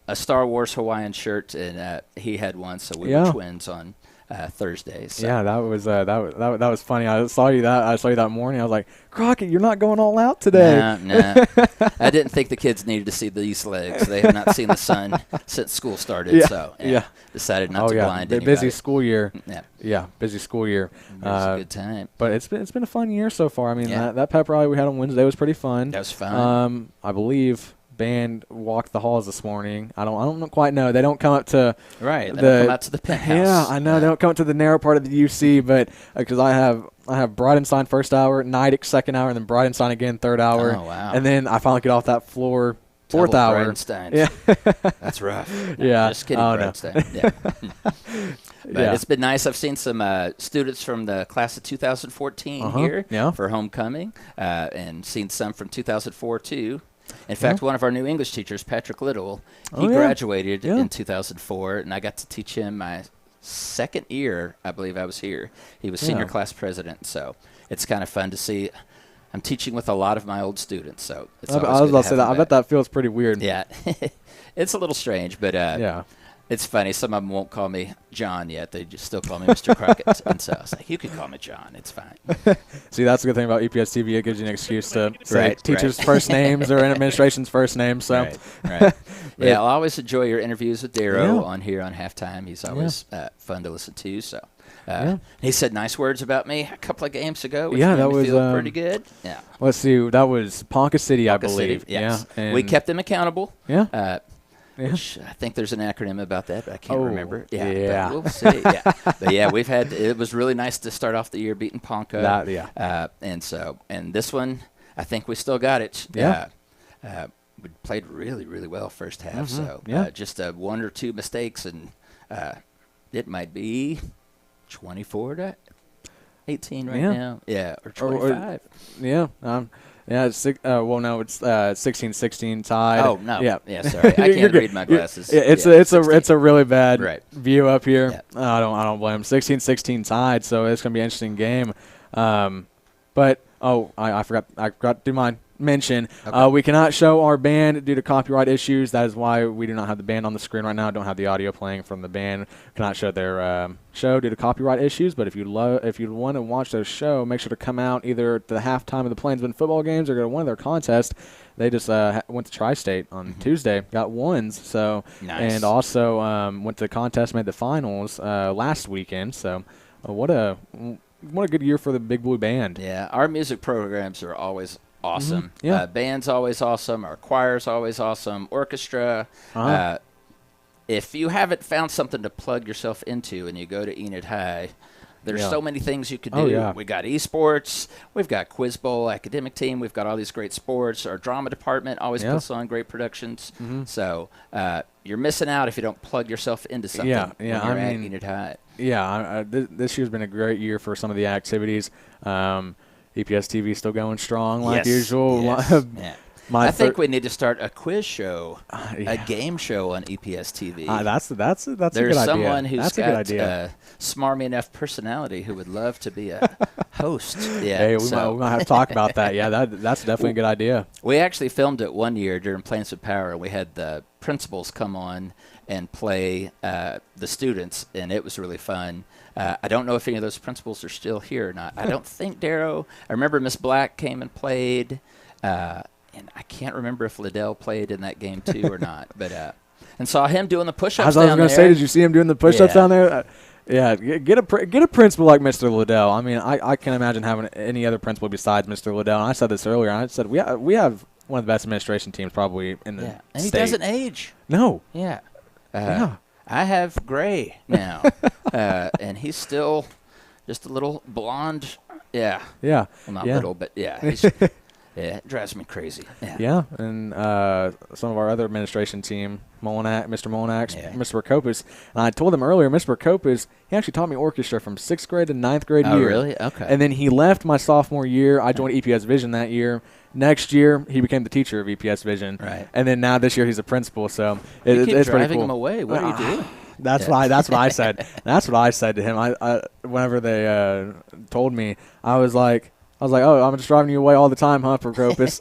a Star Wars Hawaiian shirt, and he had one, so we were twins on Thursdays. So. Yeah, that was funny. I saw you that morning. I was like, Crockett, you're not going all out today. No. I didn't think the kids needed to see these legs. They have not seen the sun since school started. So decided not to blind anybody. Busy school year. Yeah, busy school year. It was a good time. But it's been a fun year so far. I mean, that pep rally we had on Wednesday was pretty fun. That was fun. I believe band walked the halls this morning. I don't quite know. They don't come up to They don't come out to the penthouse. Yeah, I know. They don't come up to the narrow part of the UC, but because I have Bridenstine first hour, Neidick second hour, and then Bridenstine again third hour. Oh, wow. And then I finally get off that floor fourth hour. Bridenstines. Yeah. That's rough. Yeah. Just kidding, Bridenstine. Yeah. But it's been nice. I've seen some students from the class of 2014 here for homecoming, and seen some from 2004 too. In fact, one of our new English teachers, Patrick Little, he graduated in 2004, and I got to teach him my second year, I believe I was here. He was senior class president, so it's kind of fun to see. I'm teaching with a lot of my old students, so it's I was about to say that. I bet that feels pretty weird. Yeah. It's a little strange, but It's funny. Some of them won't call me John yet. They just still call me Mr. Crockett. And so I was like, you can call me John. It's fine. See, that's the good thing about EPS TV. It gives you an excuse to say teachers' first names or administration's first names. So, right. Yeah, I'll always enjoy your interviews with Darrow on here on Halftime. He's always fun to listen to. So, he said nice words about me a couple of games ago, which made me feel pretty good. Yeah. Let's see. That was Ponca City, I believe. City, yes. Yeah. And we kept them accountable. Yeah. Which I think there's an acronym about that, but I can't remember. Yeah. But we'll see. But yeah, it was really nice to start off the year beating Ponca. And this one, I think we still got it. Yeah. We played really, really well first half. So just one or two mistakes, and it might be 24-18 right now. Yeah, or 25. It's it's 16-16 tied. Oh no! Yeah, sorry, I can't read my glasses. It's a really bad view up here. Yeah. I don't blame them. 16-16 tied, so it's gonna be an interesting game. But I forgot to do mine. Mention we cannot show our band due to copyright issues. That is why we do not have the band on the screen right now. I don't have the audio playing from the band. Cannot show their show due to copyright issues. But if you want to watch their show, make sure to come out either at the halftime of the Plainsmen football games or go to one of their contests. They just went to Tri-State on Tuesday, got ones. So nice. And also went to the contest, made the finals last weekend. So what a good year for the Big Blue Band. Yeah, our music programs are always awesome. Yeah. Band's always awesome. Our choir's always awesome. Orchestra. If you haven't found something to plug yourself into and you go to Enid High, there's so many things you could do. We got esports. We've got Quiz Bowl, academic team. We've got all these great sports. Our drama department always puts on great productions. So you're missing out if you don't plug yourself into something when you're at Enid High. Yeah, this year's been a great year for some of the activities. EPS TV still going strong like usual. Yes. I think we need to start a quiz show, a game show on EPS TV. That's a good idea. There's someone who's got a smarmy enough personality who would love to be a host. Hey, we're going to have to talk about that. Yeah, that's definitely a good idea. We actually filmed it one year during Plainsmen Power. We had the principals come on and play the students, and it was really fun. I don't know if any of those principals are still here or not. I don't think Darrow. I remember Miss Black came and played, and I can't remember if Liddell played in that game too or not. But and saw him doing the push-ups. I was going to say, did you see him doing the push-ups down there? Get a principal like Mr. Liddell. I mean, I can't imagine having any other principal besides Mr. Liddell. And I said this earlier. I said we have one of the best administration teams probably in the state. And he doesn't age. No. Yeah. I have gray now, and he's still just a little blonde. Yeah. Well, not little, but he's, it drives me crazy. Yeah, and some of our other administration team, Mr. Molinax, Mr. Prokopis, and I told him earlier, Mr. Prokopis, he actually taught me orchestra from 6th grade to 9th grade year. Oh, really? Okay. And then he left my sophomore year. I joined EPS Vision that year. Next year, he became the teacher of EPS Vision. Right. And then now this year, he's a principal. So it's pretty driving cool. him away. What are you doing? That's what I said. That's what I said to him. I whenever they told me, I was like, oh, I'm just driving you away all the time, huh, Prokopis?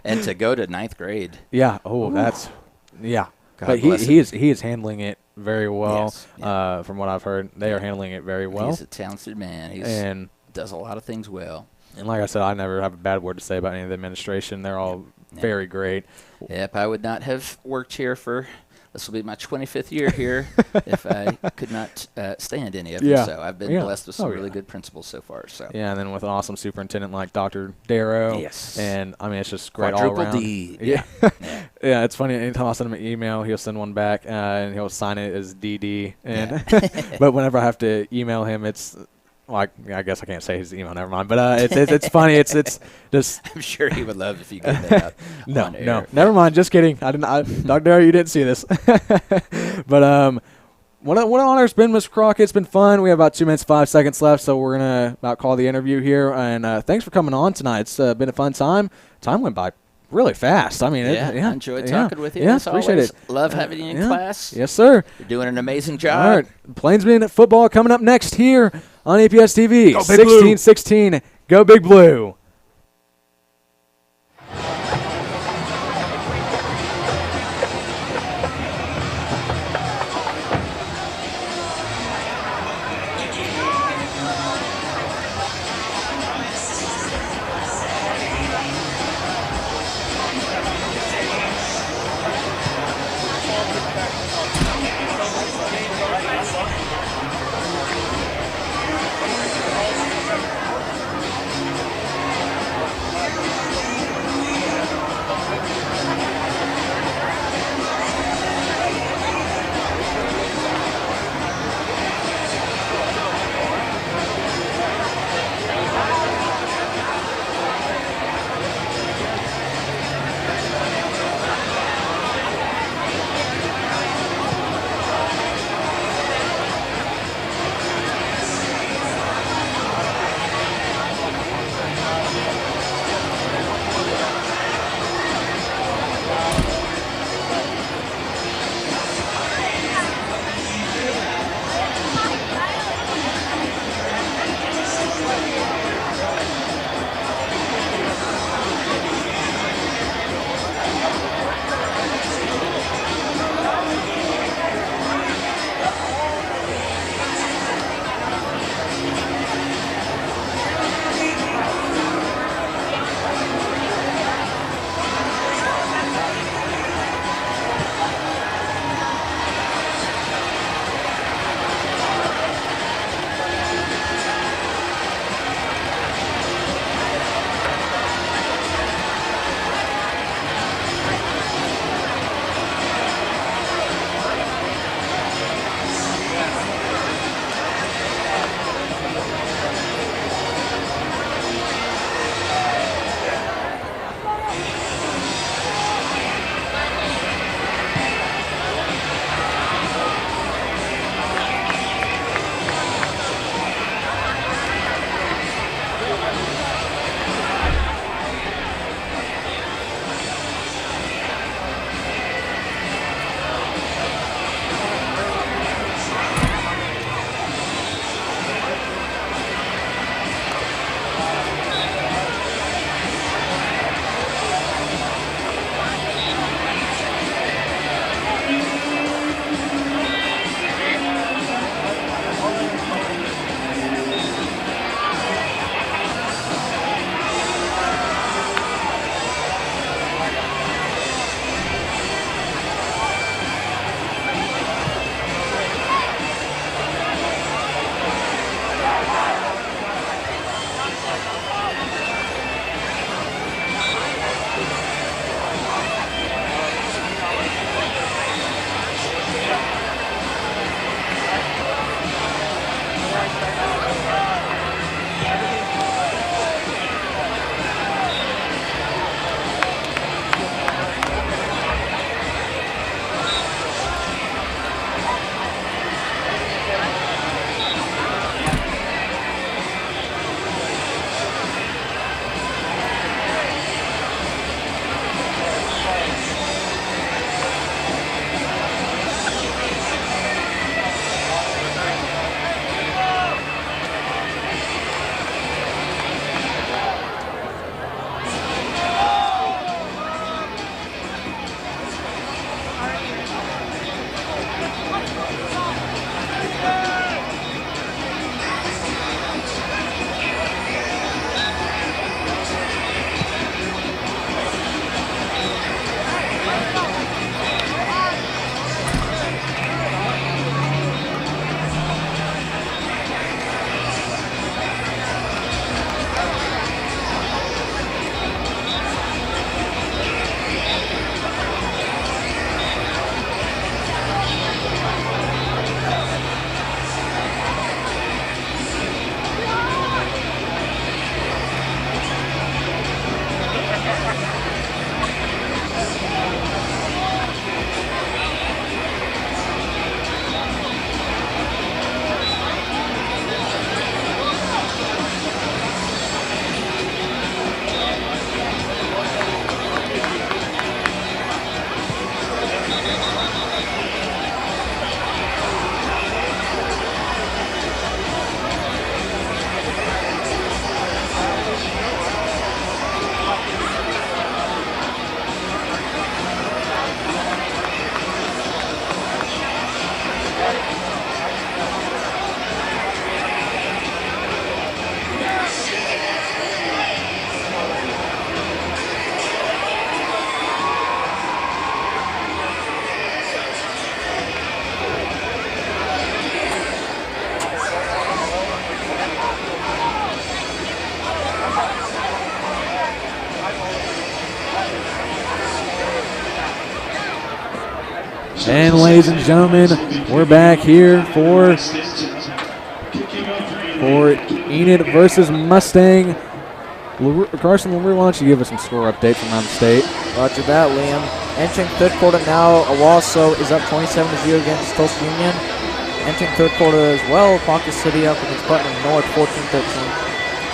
And to go to 9th grade. Yeah. Oh, that's God but he is handling it very well. Yes. From what I've heard, they are handling it very well. He's a talented man. He does a lot of things well. And like I said, I never have a bad word to say about any of the administration. They're all very great. Yep, I would not have worked here for. This will be my 25th year here if I could not stand any of them. So I've been blessed with some really good principals so far. So and then with an awesome superintendent like Dr. Darrow. Yes. And, I mean, it's just great all around. D. Yeah. It's funny. Anytime I send him an email, he'll send one back, and he'll sign it as DD. And but whenever I have to email him, it's – well, I guess I can't say his email. Never mind. But it's funny. It's just. I'm sure he would love if you gave that out. No, never mind. Just kidding. I didn't. Dr. Darrow, you didn't see this. But what an honor it's been, Mr. Crockett. It's been fun. We have about 2 minutes 5 seconds left, so we're gonna about call the interview here. And thanks for coming on tonight. It's been a fun time. Time went by really fast. I mean, I enjoyed talking with you. Yeah, appreciate it. Love having you in class. Yes, sir. You're doing an amazing job. All right, Plainsmen football coming up next here on EPS TV. Go Big Blue. 16-16. Go Big Blue. And ladies and gentlemen, we're back here for Enid versus Mustang. Carson, why don't you give us some score update from around the state? Roger that, Liam. Entering third quarter now, Owasso is up 27-0 against Tulsa Union. Entering third quarter as well, Ponca City up against Putnam North 14-13.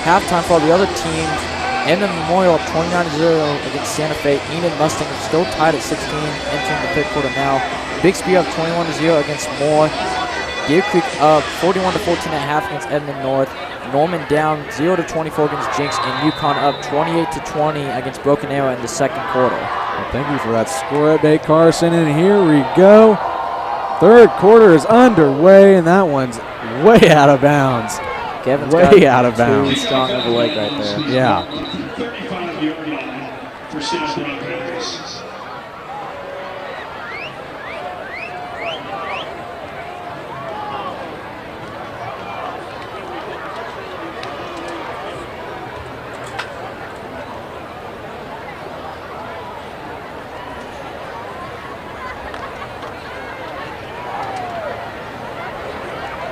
Halftime for the other teams, Edmond Memorial up 29-0 against Santa Fe. Enid Mustang is still tied at 16, entering the third quarter now. Bixby up 21-0 against Moore. Deer Creek up 41-14 at half against Edmond North. Norman down 0-24 against Jinx, and UConn up 28-20 against Broken Arrow in the second quarter. Well, thank you for that score update, Carson. And here we go. Third quarter is underway, and that one's way out of bounds. Kevin's way out of bounds. Too strong of a leg right there. Yeah. 35-yard line for South Broncos.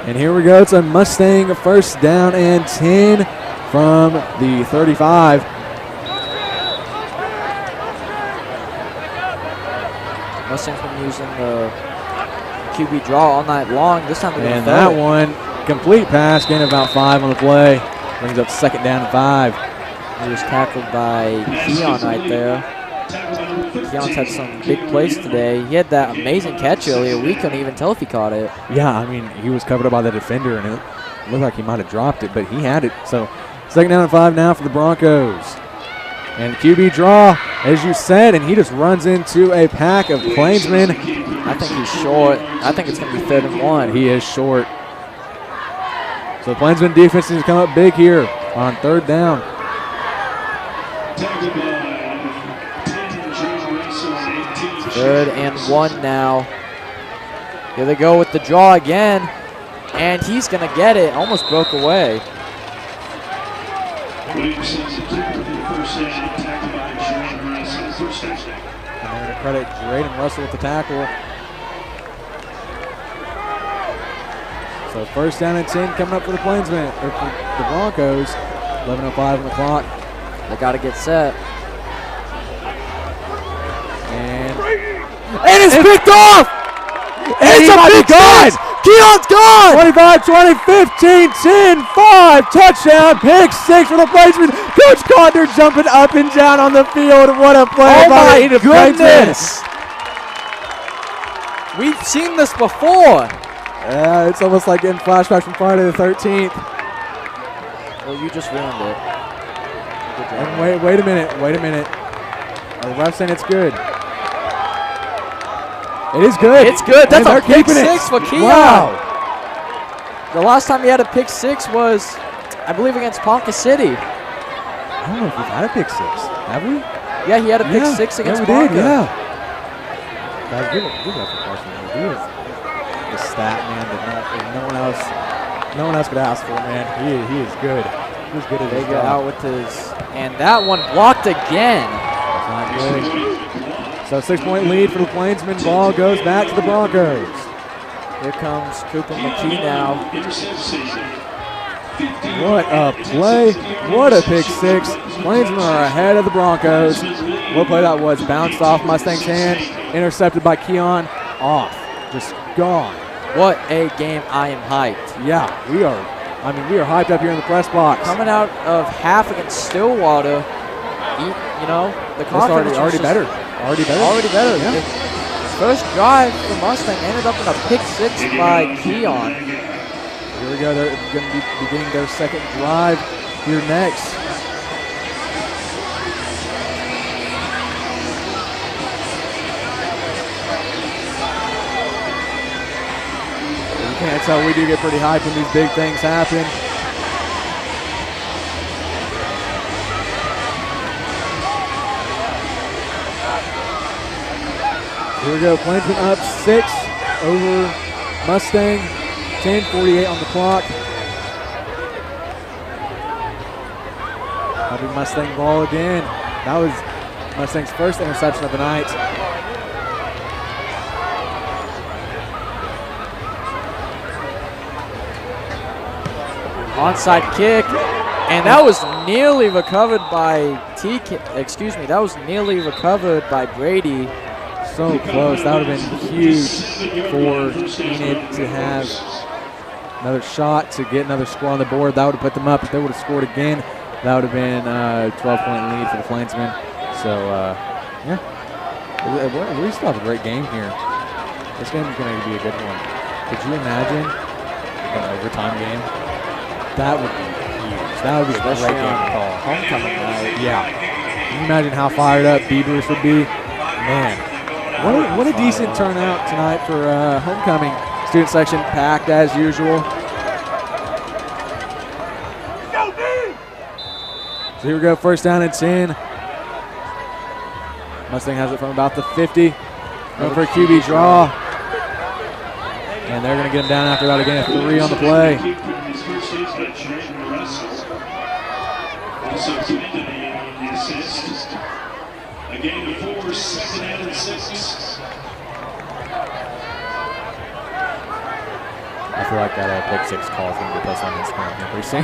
And here we go. It's a Mustang first down and 10 from the 35. Mustang's been using the QB draw all night long. This time they're going to And that one, complete pass, gain of about 5 on the play. Brings up second down and 5. He was tackled by Keon right there. Keon's had some big plays today. He had that amazing catch earlier. We couldn't even tell if he caught it. Yeah, I mean, he was covered up by the defender, and it looked like he might have dropped it, but he had it. So second down and 5 now for the Broncos. And QB draw, as you said, and he just runs into a pack of Plainsmen. I think he's short. I think it's going to be 3rd and 1. He is short. So the Plainsmen defense needs to come up big here on 3rd down. 3rd and 1 now. Here they go with the draw again. And he's going to get it. Almost broke away. Williams sends the kicker for the first down, tackled by Jermaine Russell, first down. And they're going to credit Drayden Russell with the tackle. So first down and 10 coming up for the Plainsmen, or for the Broncos. 11:05 on the clock. They got to get set. And it's picked off! It's a big gone! Keon's gone! 25, 20, 15, 10, 5. Touchdown, pick 6 for the Plainsmen. Coach Condor jumping up and down on the field. What a play by the Goodness! We've seen this before. Yeah, it's almost like getting flashbacks from Friday the 13th. Well, you just ruined it. And wait a minute. The ref saying it's good. It is good. It's good. That's a pick keeping 6 for Keon. Wow. The last time he had a pick 6 was, I believe, against Ponca City. I don't know if we've had a pick 6. Have we? Yeah, he had a pick 6 against we Ponca. did, yeah. Guys, give us a question. He is the stat man that no one else could ask for, man. He is good. He's good at They his go job. out with his, and that one blocked again. That's not good. So 6-point lead for the Plainsmen. Ball goes back to the Broncos. Here comes Cooper McKee now. What a play. What a pick 6. Plainsmen are ahead of the Broncos. What play that was. Bounced off Mustang's hand. Intercepted by Keon. Off. Just gone. What a game. I am hyped. Yeah, we are. I mean, we are hyped up here in the press box. Coming out of half against Stillwater, you know, the confidence already better. Already better. Yeah. The first drive for Mustang ended up in a pick 6 by Keon. Here we go. They're going to be beginning their second drive here next. You can't tell we do get pretty hyped when these big things happen. Here we go, Plainsmen up 6 over Mustang, 10:48 on the clock. That'll be Mustang ball again. That was Mustang's first interception of the night. onside kick, and that was nearly recovered by that was nearly recovered by Brady. So close. That would have been huge for Enid to have another shot to get another score on the board. That would have put them up. If they would have scored again, that would have been a 12-point lead for the Plainsmen. So, yeah. We still have a great game here. This game is going to be a good one. Could you imagine an overtime game? That would be huge. That would be a great game to call. Homecoming night. Yeah. Can you imagine how fired up Beavers would be? Man, what a decent turnout tonight for homecoming. Student section packed as usual. So here we go, first down and 10. Mustang has it from about the 50. Going for a QB draw. And they're going to get him down after that again. 3 on the play. Also Kennedy on the assist. A gain of 4, second down and 6. I feel like that pick 6 call is going to be posted on Instagram here pretty soon.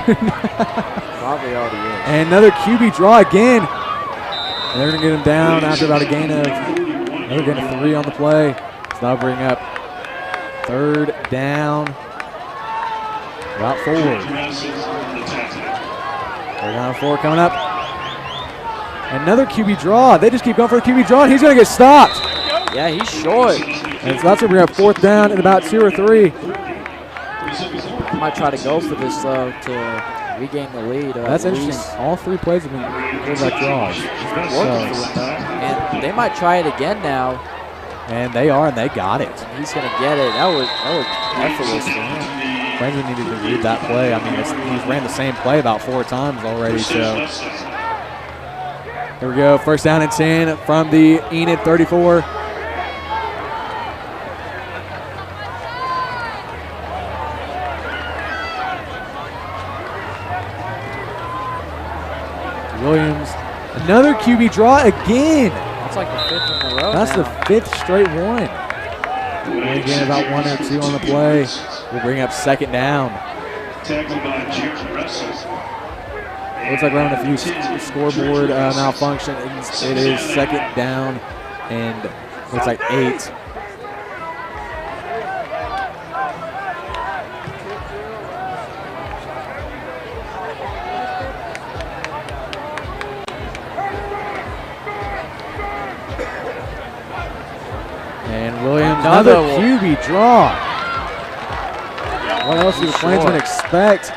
Probably already is. And another QB draw again. And they're going to get him down after about another gain of 3 on the play. So that'll bring up third down. About 4. Third down and 4 coming up. Another QB draw. They just keep going for the QB draw, and he's going to get stopped. Yeah, he's short. And so that's going to bring up 4th down in about 2 or 3. I might try to go for this, though, to regain the lead. That's interesting. All 3 plays have been quarterback draws. He's been working for them, though. And they might try it again now. And they are, and they got it. He's going to get it. That was effortless for him. Plainsmen needed to read that play. I mean, he's ran the same play about 4 times already. So here we go. First down and 10 from the Enid 34. Williams, another QB draw again. That's like the 5th in a row. That's now. the 5th straight one. And again, about 1 or 2 on the play. We'll bring up 2nd down. Tackled by Jared Russell. Looks like we're having a few scoreboard malfunction. It is 2nd down and looks like 8. And Williams, another QB draw. What else do the Plainsmen expect?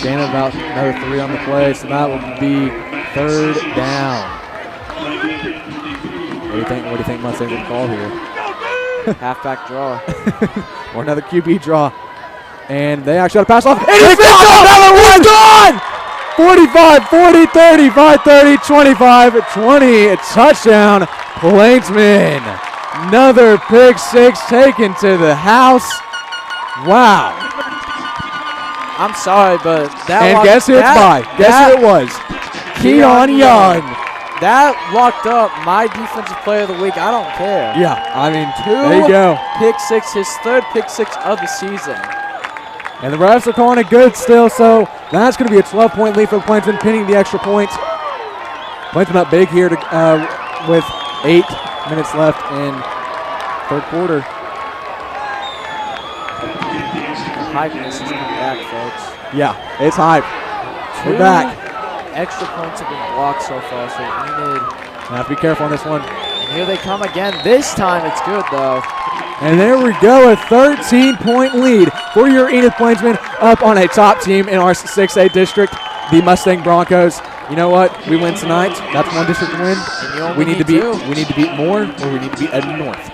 Gain about another 3 on the play, so that will be 3rd down. What do you think Mustang's going to call here? Halfback draw. Or another QB draw. And they actually got a pass off. And it's another one! Gone! 45, 40, 35, 30, 25, 20. Touchdown, Plainsmen. Another pick 6 taken to the house. Wow. I'm sorry, but that. And guess who it's by? Guess who it was? Keon Young. That locked up my defensive player of the week. I don't care. Yeah, I mean, 2 there you go. pick 6, his 3rd pick 6 of the season. And the refs are calling it good still, so that's going to be a 12-point lead for the Plainsmen, pinning the extra points. Plainsmen up big here with 8 minutes left in 3rd quarter. Hypeness is coming back, folks. Yeah, it's hype. We're 2 back. extra points have been blocked so far, so Enid. Now have to be careful on this one. And here they come again. This time it's good, though. And there we go, a 13-point lead for your Enid Plainsmen up on a top team in our 6A district, the Mustang Broncos. You know what? We win tonight. That's 1 district win. We need to beat Moore, or we need to beat Eden North.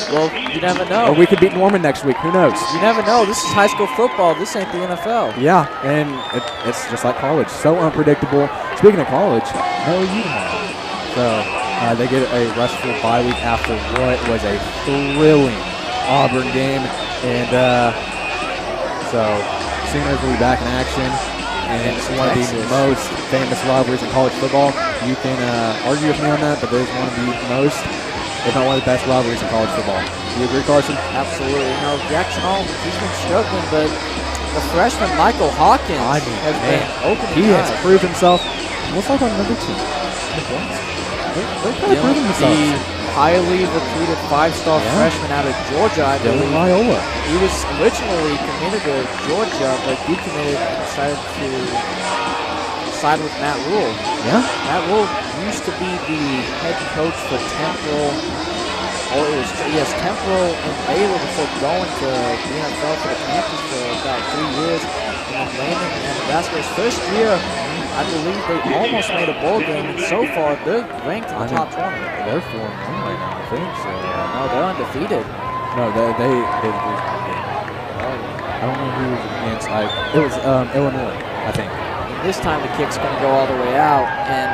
Well, you never know. Or we could beat Norman next week. Who knows? You never know. This is high school football. This ain't the NFL. Yeah, and it's just like college. So unpredictable. Speaking of college, LU tomorrow. So they get a restful bye week after what was a thrilling Auburn game. And so Sooners will be back in action. And it's one of the most famous rivalries in college football. You can argue with me on that, but there's one of the most, if not one of the best rivalries in college football. Do you agree, Carson? Absolutely. You know, Jackson Hall, he's been struggling, but the freshman Michael Hawkins I mean, has man, been opening he has night. proved himself. What's like on another team? They're kind of proving The themselves. highly recruited 5-star Yeah. freshman out of Georgia, I Dylan believe. Loyola. He was originally committed to Georgia, but decommitted and decided to side with Matt Rule. Yeah. Matt Rule used to be the head coach for Temporal, or it was, yes, Temporal and Baylor before going to the NFL for the Panthers for about 3 years, and then landing in Nebraska. His first year, I believe they almost made a bowl game, and so far they're ranked in the top 20. They're 4-1 right now, I think. So, No, they're undefeated. no, they did lose one game. I don't know who was against. It was Illinois, I think. And this time the kick's going to go all the way out, and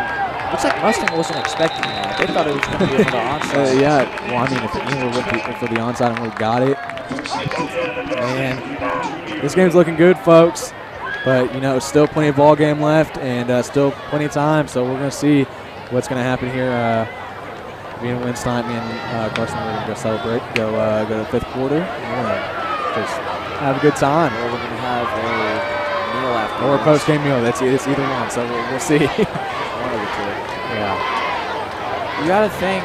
looks like Mustang wasn't expecting that. They thought it was going to be another onside. Yeah, well, I mean, if Enid went for the onside and would have got it, man, this game's looking good, folks. But, you know, still plenty of ball game left and still plenty of time, so we're going to see what's going to happen here. Me and Winstein, me and Carson, we're going to go celebrate, go to the 5th quarter, and we're going to just have a good time. Or we're going to have a meal after. Or a post-game meal. It's either one, so we'll see. One of the two. Yeah. You got to think,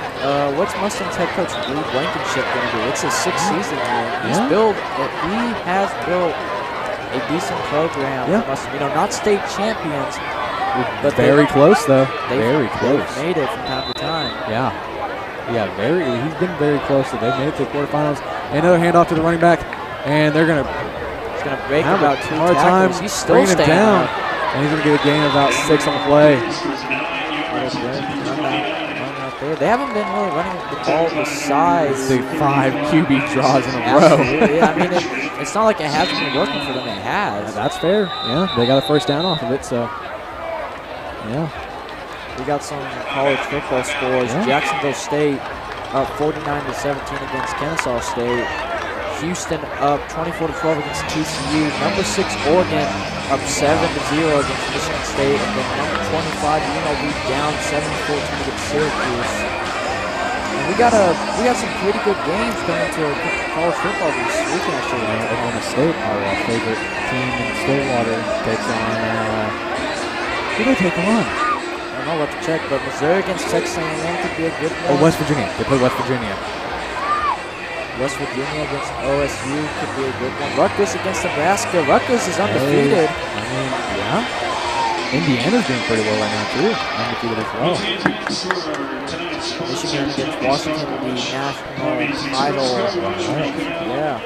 what's Mustang's head coach Lou Blankenship going to do? It's his 6th season here. He has built a decent program. Yeah. For Mustang. You know, not state champions, but Very close, though. they've Very close. made it from time to time. Yeah. Yeah, he's been very close. So they've made it to the quarterfinals. Another handoff to the running back, and they're going to He's going to break have about a 2 hard time tackles. He's still bringing him staying down. up. And he's going to get a gain of about 6 on the play. They haven't been really running the ball besides The 5 QB draws in a row. Absolutely. Yeah, I mean, it's not like it hasn't been working for them. It has. That's fair. Yeah, they got a first down off of it, so yeah. We got some college football scores. Yeah. Jacksonville State up 49-17 against Kennesaw State. Houston up 24-12 against TCU. Number 6 Oregon up 7-0 against Michigan State, and then number 25 UNLV down 7-14 against Syracuse. And we got some pretty good games coming to college football this weekend. Actually, Oklahoma State, our favorite team in Stillwater, takes on. Who do they take on? I don't know what to check, but Missouri against Texas A&M could be a good one. Oh, West Virginia. They play West Virginia. West Virginia against OSU could be a good one. Rutgers against Nebraska. Rutgers is undefeated. I mean, yeah. Indiana's doing pretty well right now, too. Undefeated as well. Michigan against Washington, the national title. Yeah.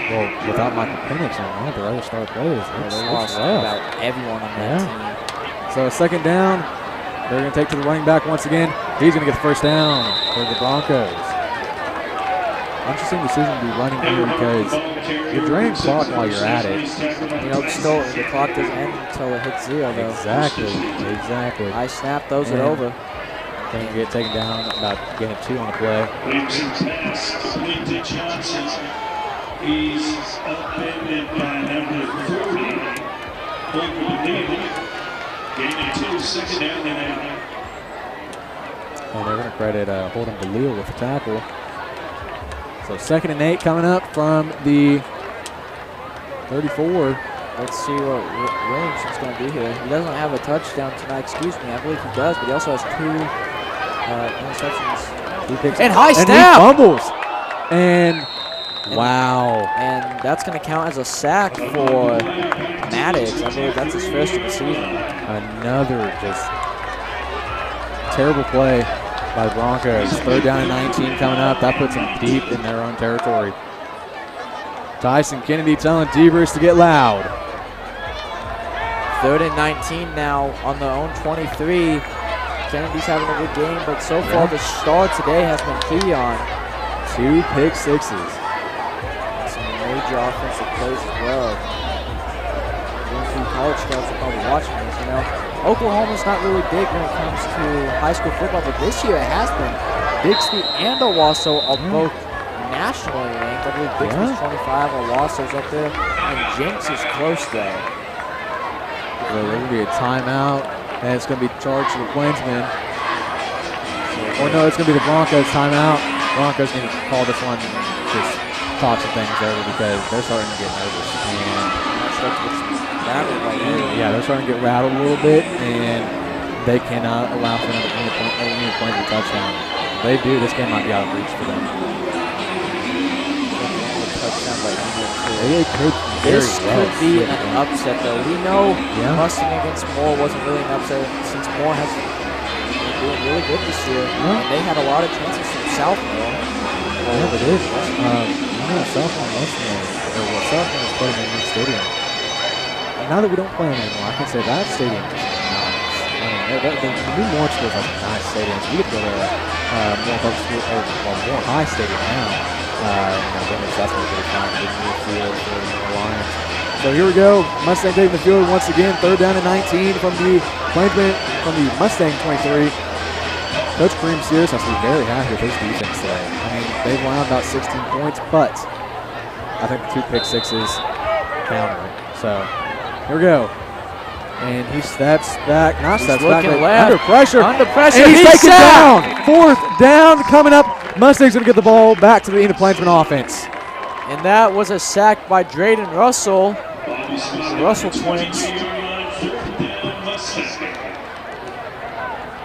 Well, without Michael Penix and one of their other star players, They it's lost rough. about everyone on that team. So a second down. They're going to take to the running back once again. He's going to get the first down for the Broncos. Interesting decision to be running here because you're draining the clock while you're at it. You know, still the clock doesn't end until it hits 0, though. Exactly. I snap, those And are over. Then you get taken down, about getting 2 on the play. Pass complete to Johnson. He's upended by number 40. Over the middle. Gain of 2, second down and 8. And they're going to credit Holden DeLille with the tackle. So 2nd and 8 coming up from the 34. Let's see what Williamson's going to do here. He doesn't have a touchdown tonight, excuse me. I believe he does, but he also has 2 interceptions. He picks And high and snap! he fumbles. And wow. And that's going to count as a sack for Maddox. I believe that's his first of the season. Another just terrible play by the Broncos. 3rd down and 19 coming up. That puts them deep in their own territory. Tyson Kennedy telling Devers to get loud. 3rd and 19 now on their own 23. Kennedy's having a good game, but so far the star today has been Keon. 2 pick sixes. Some major offensive plays as well. A few college scouts are probably watching this, you know. Oklahoma's not really big when it comes to high school football, but this year it has been. Bixby and Owasso are both nationally ranked. I believe Bixby's 25, Owasso's up there, and Jenks is close though. Well, there's going to be a timeout, and it's going to be charged to the Plainsmen. Or no, it's going to be the Broncos timeout. Broncos going to call this one just talk some things over because they're starting to get nervous. Yeah, they're starting to get rattled a little bit, and they cannot allow for another point of touchdown. If they do, this game might be out of reach for them. This could be an upset, though. We know Mustang against Moore wasn't really an upset since Moore has been doing really good this year. And they had a lot of chances from South Moore. Yeah, they did. South Moore is playing in a new stadium. And now that we don't play them anymore, I can say that stadium is nice. The new Moore School is like a nice stadium. So we could go to Moore High Stadium now. That's what we're trying to do field for the Lions. So here we go. Mustang taking the field once again. 3rd down and 19 from the Plainsmen, from the Mustang 23. Coach Kareem Sears has to be very happy with his defense today. I mean, they've allowed about 16 points, but I think the 2 pick sixes counter it. So here we go. And he steps back, not steps back, under pressure. Under pressure. And he's taken down. 4th down coming up. Mustang's going to get the ball back to the Enid Plainsmen offense. And that was a sack by Drayden Russell. Russell twins.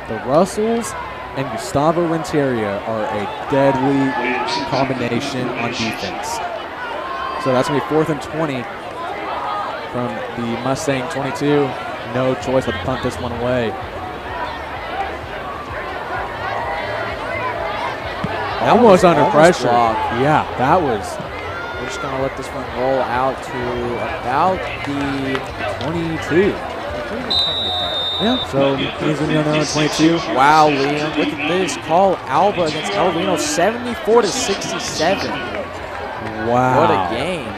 The Russells and Gustavo Renteria are a deadly combination on defense. So that's going to be 4th and 20 from the Mustang 22. No choice but to punt this one away. Almost under pressure. Blocked. Yeah, that was. We're just going to let this one roll out to about the 22. Yeah, so he's in the 22. Wow, Liam, look at this. Call Alba against El Reno, 74-67. Wow. What a game.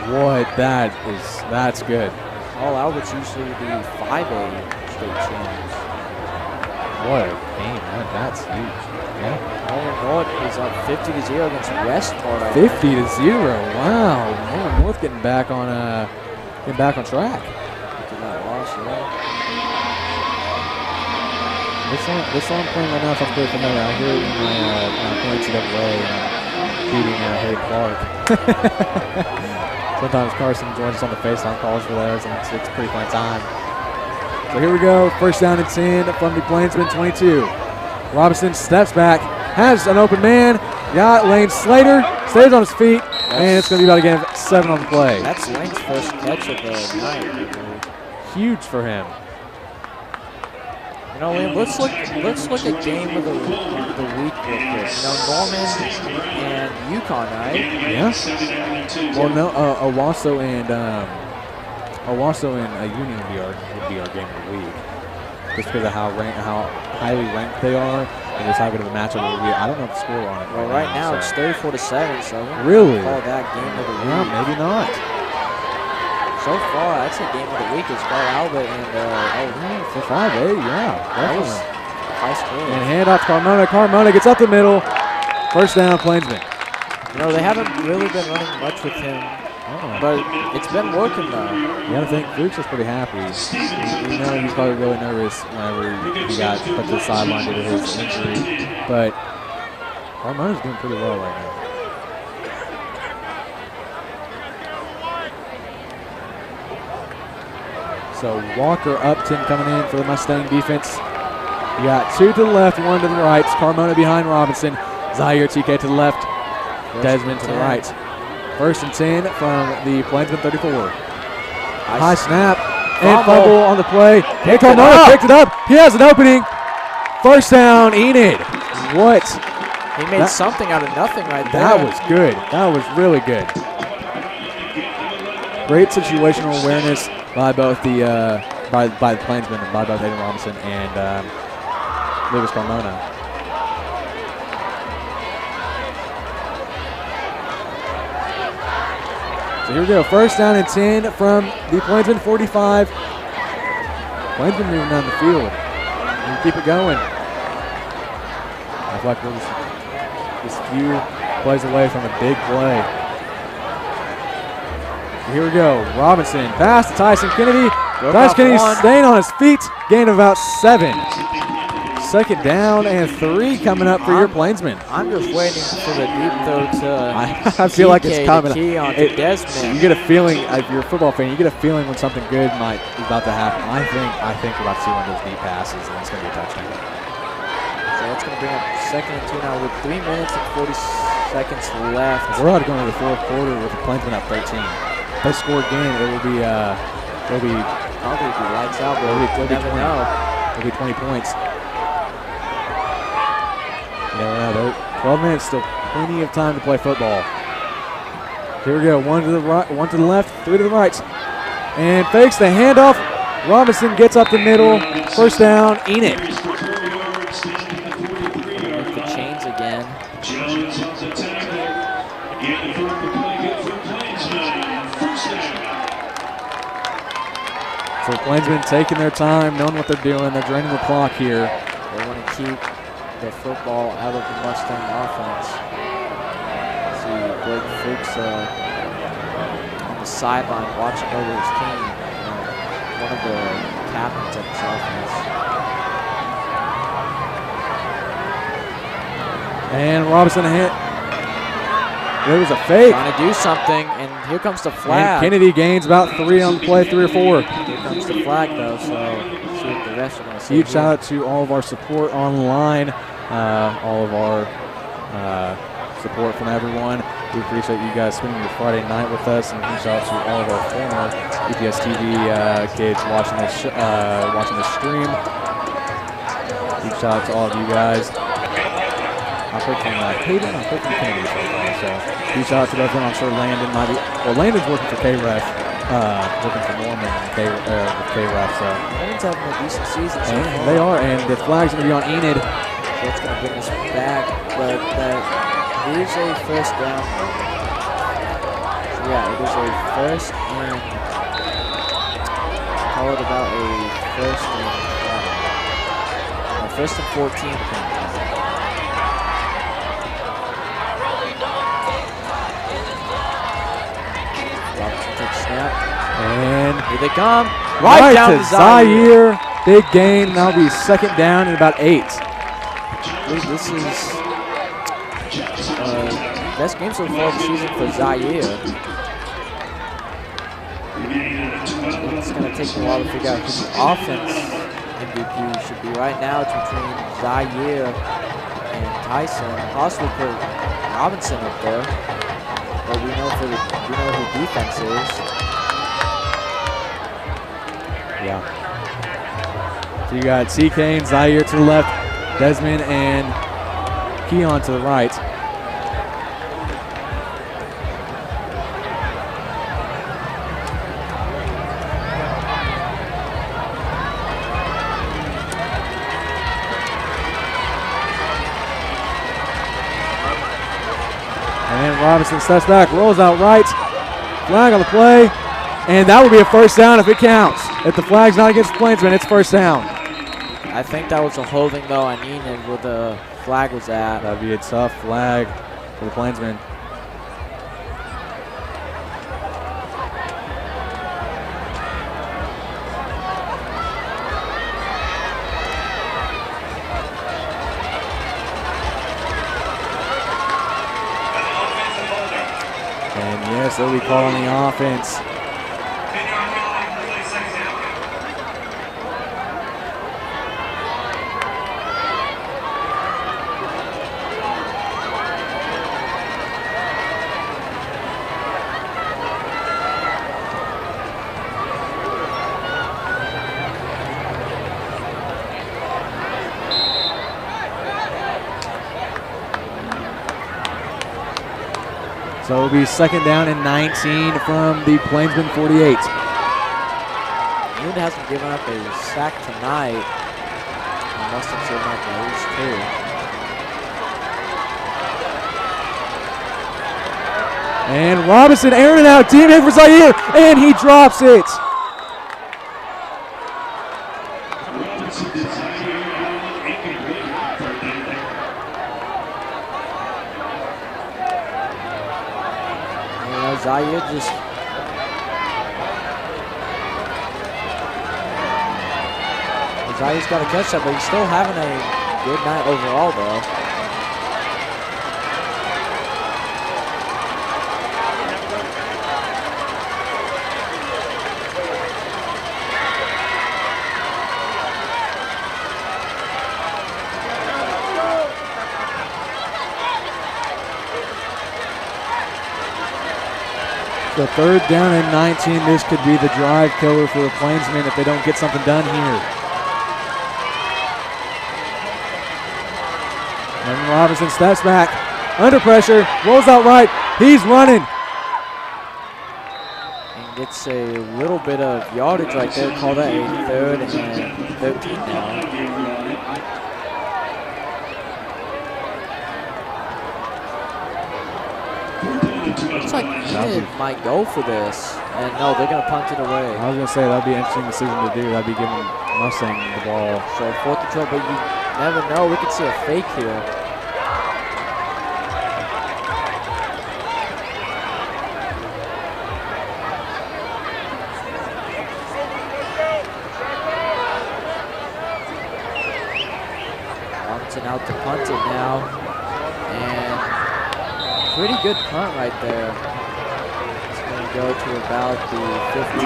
That's good. Call Alba's usually the 5A state champs. What a game, man. That's huge. Yeah. Nolan North is up 50-0 against Westport. 50-0. Wow. Nolan North getting back on track. After that loss, This song I'm playing right now sounds pretty familiar. I hear it in my NCAA beating Harry Clark. Sometimes Carson joins us on the FaceTime calls for those, and it's a pretty fun time. So here we go. 1st down and 10 from the Plainsmen 22. Robinson steps back, has an open man, got Lane Slater, stays on his feet, and it's going to be about a gain of 7 on the play. That's Lane's first catch of the night. Huge for him. You know, Liam, let's look at game of the week real quick. You know, Norman and Yukon, right? Yeah. Well, no, Owasso and Union would be our game of the week, just because of how highly ranked they are, and just how good of a matchup it will be. I don't know the score on it. Well, right now it's 34-7, so I wouldn't really call that game of the week. Yeah, maybe not. So far, I'd say game of the week is Ball Alba and for 5A, yeah. that was high score. And hand off to Carmona. Carmona gets up the middle. 1st down, Plainsmen. You know, they haven't really been running much with him, but it's been working though. You gotta think Fuchs is pretty happy. You know, he's probably really nervous whenever he got put to the sideline due to his injury, but Carmona's doing pretty well right now. So Walker Upton coming in for the Mustang defense. You got 2 to the left, 1 to the right. Carmona behind Robinson. Zaire TK to the left. Desmond to the right. 1st and 10 from the Plainsmen 34. High snap and fumble on the play. And Carmona picked it up. He has an opening. 1st down, Enid. What? He made something out of nothing right there. That was good. That was really good. Great situational awareness by both the by the Plainsmen, and by both Aiden Robinson and Lucas Carmona. So here we go. 1st down and 10 from the Plainsmen 45. Plainsmen moving down the field. And keep it going. I feel like we're just few plays away from a big play. Here we go. Robinson pass to Tyson Kennedy. Tyson Kennedy staying on his feet. Gain of about 7. second down and 3 coming up for your Plainsmen. I'm just waiting for the deep throw to I feel like it's TK, coming. the key onto Desmond. You get a feeling, if you're a football fan, you get a feeling when something good is about to happen. I think we're about to see one of those deep passes, and it's going to be a touchdown. So that's going to bring up 2nd and 2 now with 3 minutes and 40 seconds left. We're already going to the fourth quarter with the Plainsmen up 13. If they score again, it will be Probably be lights out, but we'll never know. It'll be 20 points. You never know. 12 minutes, still plenty of time to play football. Here we go. 1 to the right, 1 to the left, 3 to the right. And fakes the handoff. Robinson gets up the middle. First down, Enid. The chains again. Jones on the tackle. Getting for the play good for Plainsmen. First down. So the Plainsmen taking their time, knowing what they're doing. They're draining the clock here. They want to keep the football out of the Mustang offense. See Blake Fuchs on the sideline watching over his team. One of the captains of this offense. And Robinson hit. There was a fake. Trying to do something, and here comes the flag. And Kennedy gains about 3 on the play, 3 or 4. Here comes the flag, though, so let's see what the refs are going to say. Huge shout out to all of our support online, all of our support from everyone. We appreciate you guys spending your Friday night with us, and huge shout out to all of our former EPS TV kids watching this stream. Huge shout out to all of you guys. I picked from Hayden, I picked from Kennedy so far, so huge shout out to both of them. I'm sure Landon might be, well, Landon's working for KREF, working for Norman with KREF, so. Landon's having a decent season so And far. they are, and the flag's going to be on Enid. So it's going to bring us back, but that is a first down. So yeah, it is a first and, call it about a first and 14. Robinson takes snap. And Here they come. right down to Zaire. Big gain. That'll be 2nd down and about 8. This is best game so far this season for Zaire. It's going to take a while to figure out who the offense MVP should be. Right now it's between Zaire and Tyson. Possibly put Robinson up there. But we know who defense is. Yeah. So you got CK and Zaire to the left, Desmond and Keon to the right. And Robinson steps back, rolls out right, flag on the play, and that would be a first down if it counts. If the flag's not against the Plainsmen, it's first down. I think that was a holding though on Enid where the flag was at. That'd be a tough flag for the Plainsmen. And yes, they'll be calling the offense. So it'll be 2nd down and 19 from the Plainsmen 48. Enid hasn't given up a sack tonight. Mustang still not to lose too. And Robinson airing it out, team hit for Zaire, and he drops it. Robinson to Zaire, incomplete. Third down there. Zaire just Zaire's got to catch that, but he's still having a Good night overall, though. So 3rd down and 19. This could be the drive killer for the Plainsmen if they don't get something done here. And Robinson steps back, under pressure, rolls out right. He's running. And gets a little bit of yardage right there. Call that a 3rd and 13 now. Looks like Enid might go for this. And no, they're going to punt it away. I was going to say that would be an interesting decision to do. That'd be giving Mustang the ball. So 4th and 12, but you never know. We could see a fake here. Robinson out to punt it now. And pretty good punt right there. It's going to go to about the 15.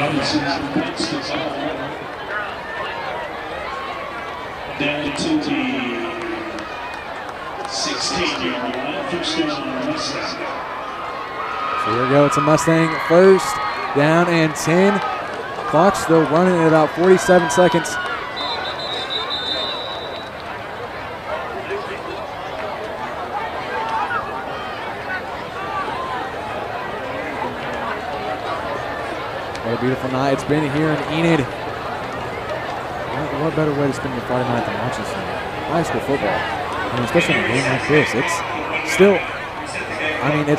Down to the 16-yard line. First down on Mustang. So here we go. It's a Mustang 1st down and 10. Clock still running at about 47 seconds. What a beautiful night it's been here in Enid. What better way to spend your Friday night than watching some high school football? I mean, especially in a game like this. It's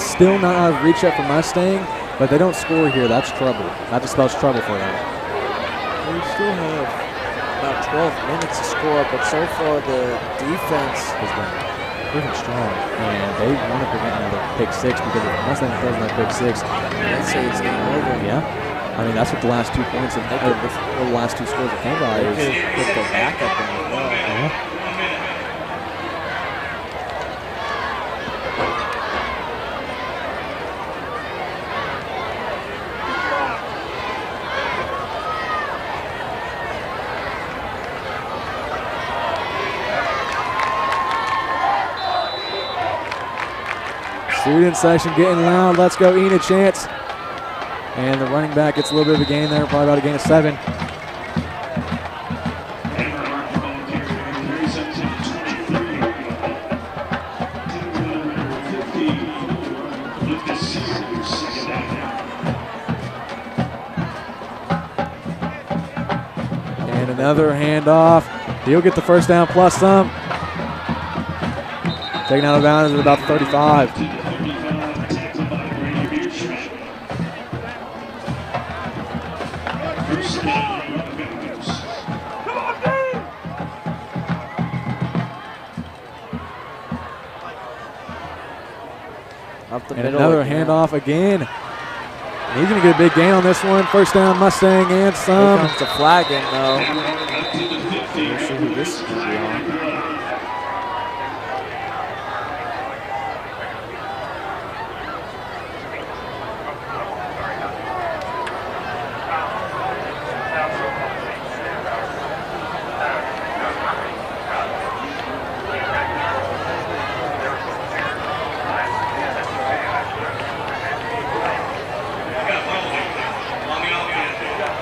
still not out of reach yet for Mustang, but they don't score here. That's trouble. That just spells trouble for them. We still have about 12 minutes to score, but so far the defense Has been pretty strong, and they want to prevent another pick 6 because if Mustang throws another pick 6, I'd say it's game over. yeah. I mean, that's what the last 2 points of the last 2 scores that came by They is. could put the backup in as well. Student section getting loud. Let's go, Enid chance. And the running back gets a little bit of a gain there, probably about a gain of 7. And another handoff. He'll get the 1st down plus some. Taken out of bounds at about the 35. Up the And middle another again. handoff again. And he's going to get a big gain on this one. 1st down, Mustang and Here some. comes the flag in, though. We'll see who this is going to be on.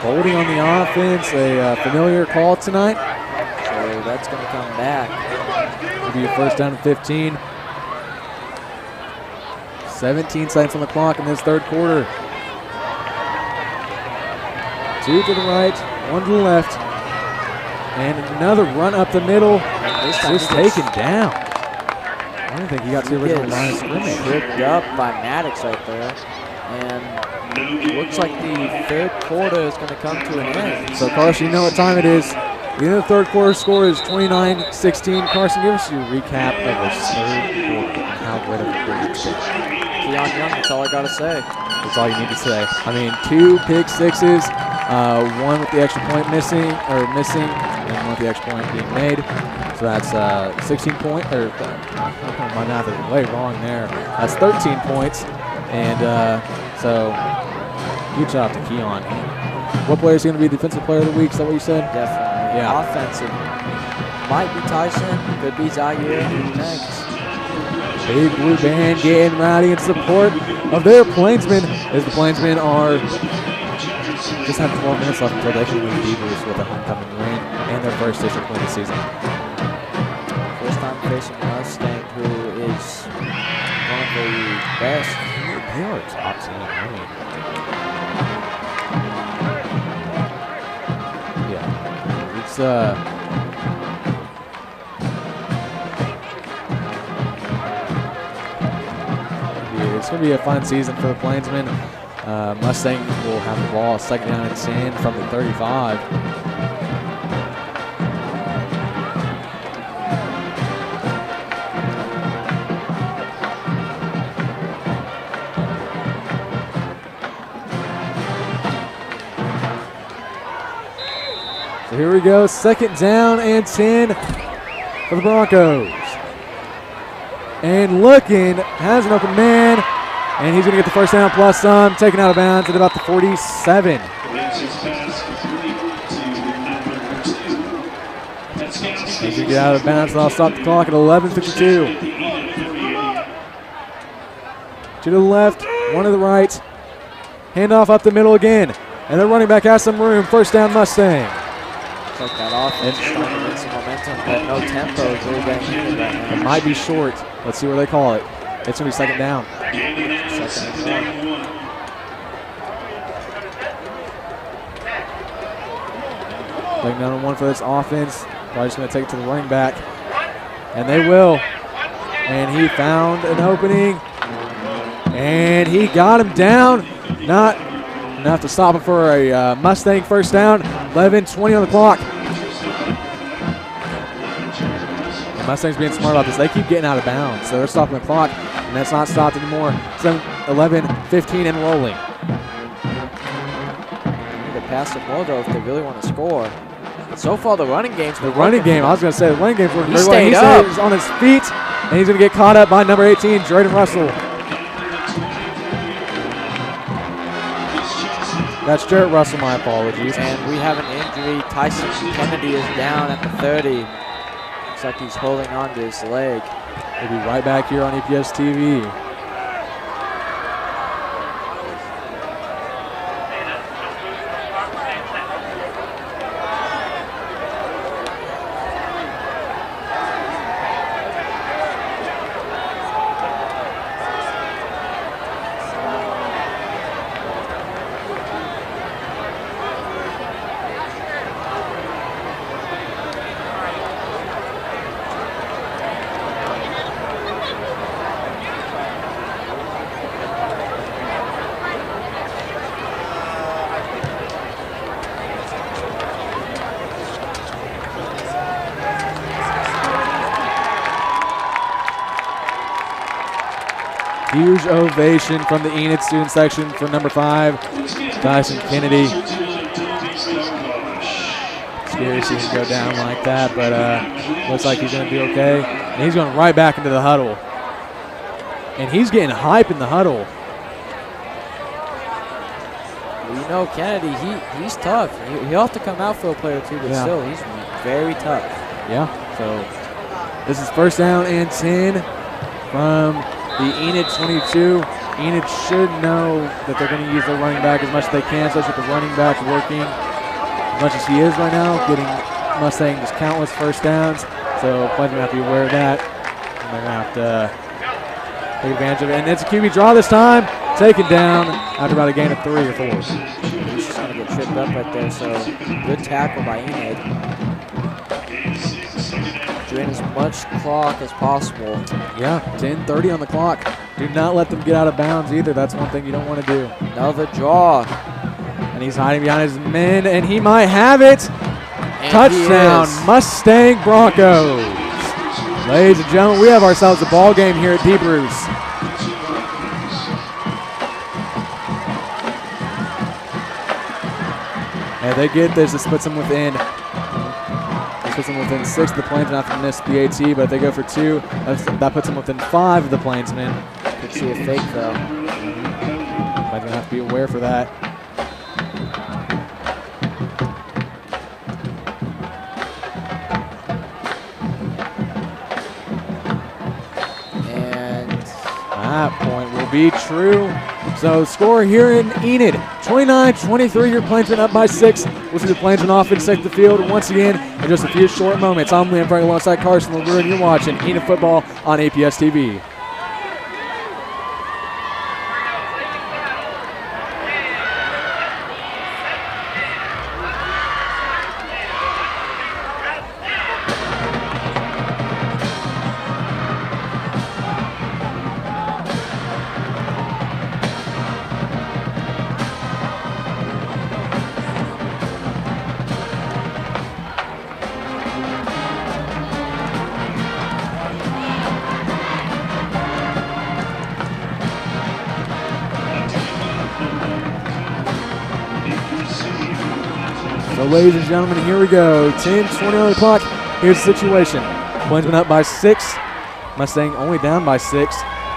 Holding on the offense, a familiar call tonight. So that's going to come back. It'll be a 1st down and 15. 17 seconds on the clock in this 3rd quarter. 2 to the right, 1 to the left. And another run up the middle. This time Just he gets- taken down. I don't think he got to the original line of scrimmage. Tripped up by Maddox right there. And looks like the 3rd quarter is going to come to an end. So, Carson, you know what time it is. The end of the 3rd quarter score is 29-16. Carson, give us your recap of this 3rd quarter and how great of a quarter it's been. Keon Young, that's all I got to say. That's all you need to say. I mean, 2 pick 6s, 1 with the extra point missing, and one with the extra point being made. So that's 16 points, or my math is way wrong there. That's 13 points, and so huge shout out to Keon. What player is going to be defensive player of the week? Is that what you said? Definitely. Yeah. Offensive. Might be Tyson. Could be Zaire. Who's next? Big Blue Band getting rowdy in support of their Plainsmen, as the Plainsmen are just have 12 minutes left until they can win Beavers with a homecoming win and their first district win this season. First time facing Mustang, who is one of the best. They are a top team. I mean, yeah, it's it's going to be a fun season for the Plainsmen. Mustang will have the ball second down and 10 from the 35. So here we go, second down and 10 for the Broncos. And looking, has an open man, and he's going to get the first down plus some, taken out of bounds at about the 47. He's going to get out of bounds, so I'll stop the clock at 11:52. To the left, one to the right. Handoff up the middle again, and the running back has some room. First down, Mustang. Took that offense, trying to get some momentum, but no tempo is really getting needed right now. It might be short. Let's see where they call it. It's going to be second down. Second down. Second down and 1 for this offense. Probably just going to take it to the running back. And they will. And he found an opening. And he got him down. Not enough to stop him for a Mustang first down. 11:20 on the clock. The Mustangs being smart about this. They keep getting out of bounds, so they're stopping the clock, and that's not stopped anymore. 11:15 and rolling. They need to pass it more, though, if they really want to score. So far, the running game's been The running working game, I was going to say, the running game's working He very well. stayed up. He's on his feet, and he's going to get caught up by number 18, Drayden Russell. That's Jarrett Russell, my apologies. And we have an injury. Tyson Kennedy is down at the 30. Looks like he's holding on to his leg. We'll be right back here on EPS TV. Huge ovation from the Enid student section for number 5, Tyson Kennedy. Scary seeing him go down like that, but looks like he's going to be okay. And he's going right back into the huddle. And he's getting hype in the huddle. Well, you know, Kennedy, he's tough. He'll have to come out for a play or two, but still, he's very tough. Yeah, so this is first down and 10 from the Enid 22. Enid should know that they're going to use their running back as much as they can, especially with the running back working as much as he is right now, getting Mustang just countless first downs. So Plainsmen have to be aware of that. And they're going to have to take advantage of it. And it's a QB draw this time. Taken down after about a gain of 3 or 4. He's just going to get tripped up right there, so good tackle by Enid. Drain as much clock as possible. Yeah, 10:30 on the clock. Do not let them get out of bounds either. That's one thing you don't want to do. Another draw. And he's hiding behind his men, and he might have it. And Touchdown, he is. Mustang Broncos. Ladies and gentlemen, we have ourselves a ball game here at Deep Bruce. And they get this. This puts them within puts them within 6 of the Plainsmen after the missed PAT, but if they go for 2, that puts them within 5 of the Plainsmen. Could see a fake, though. Might have to be aware for that. And that point will be true. So score here in Enid, 29-23. Your Plainsmen up by 6. We'll see the Plainsmen offense take the field once again in just a few short moments. I'm Liam Frank alongside Carson LaGrue, and you're watching Enid football on APS TV. So, ladies and gentlemen, here we go. 10:20 on the clock. Here's the situation. Plainsmen up by 6. Mustang only down by 6.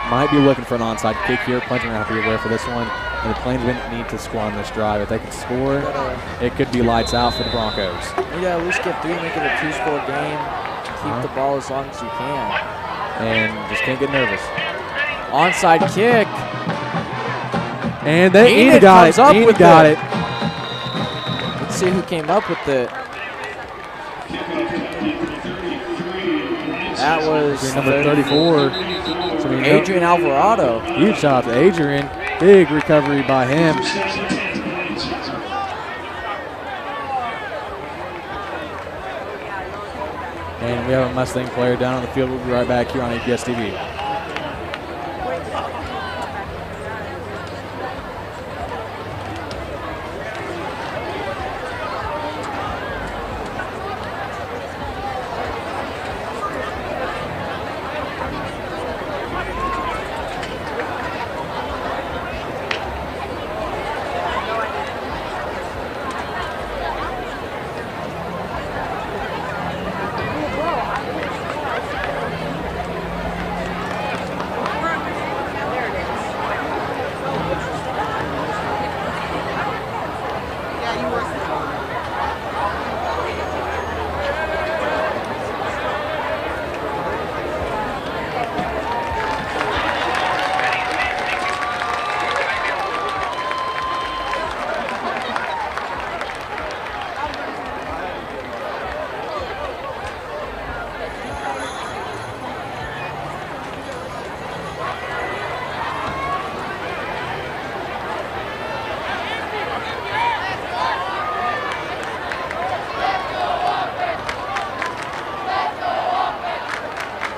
Might be looking for an onside kick here. Plainsmen have to be aware for this one. And the Plainsmen need to score on this drive. If they can score, it could be lights out for the Broncos. You gotta at least get 3, make it a 2-score game. Keep the ball as long as you can. And just can't get nervous. Onside kick. And they Enid got it. Enid got it. Let's see who came up with it. That was number 34. Adrian Alvarado. Huge shot to Adrian. Big recovery by him. And we have a Mustang player down on the field. We'll be right back here on APS TV.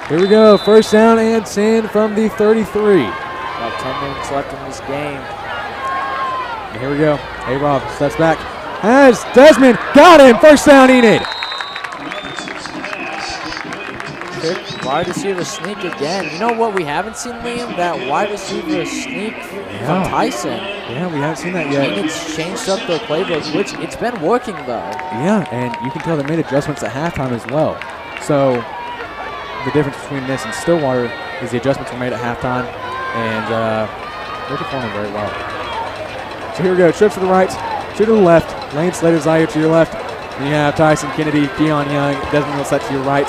Here we go, first down and 10 from the 33. About 10 minutes left in this game. And here we go. A-Rob steps back. Has Desmond got him. First down, Enid. Wide receiver sneak again. You know what we haven't seen, Liam? That wide receiver sneak from Tyson. Yeah, we haven't seen that yet. Enid's changed up their playbook, which it's been working though. Yeah, and you can tell they made adjustments at halftime as well. So the difference between this and Stillwater is the adjustments were made at halftime, and they're performing very well. So here we go, trips to the right, two to the left, Lane Slater, Zaire to your left, and you have Tyson Kennedy, Keon Young, Desmond Millsette to your right.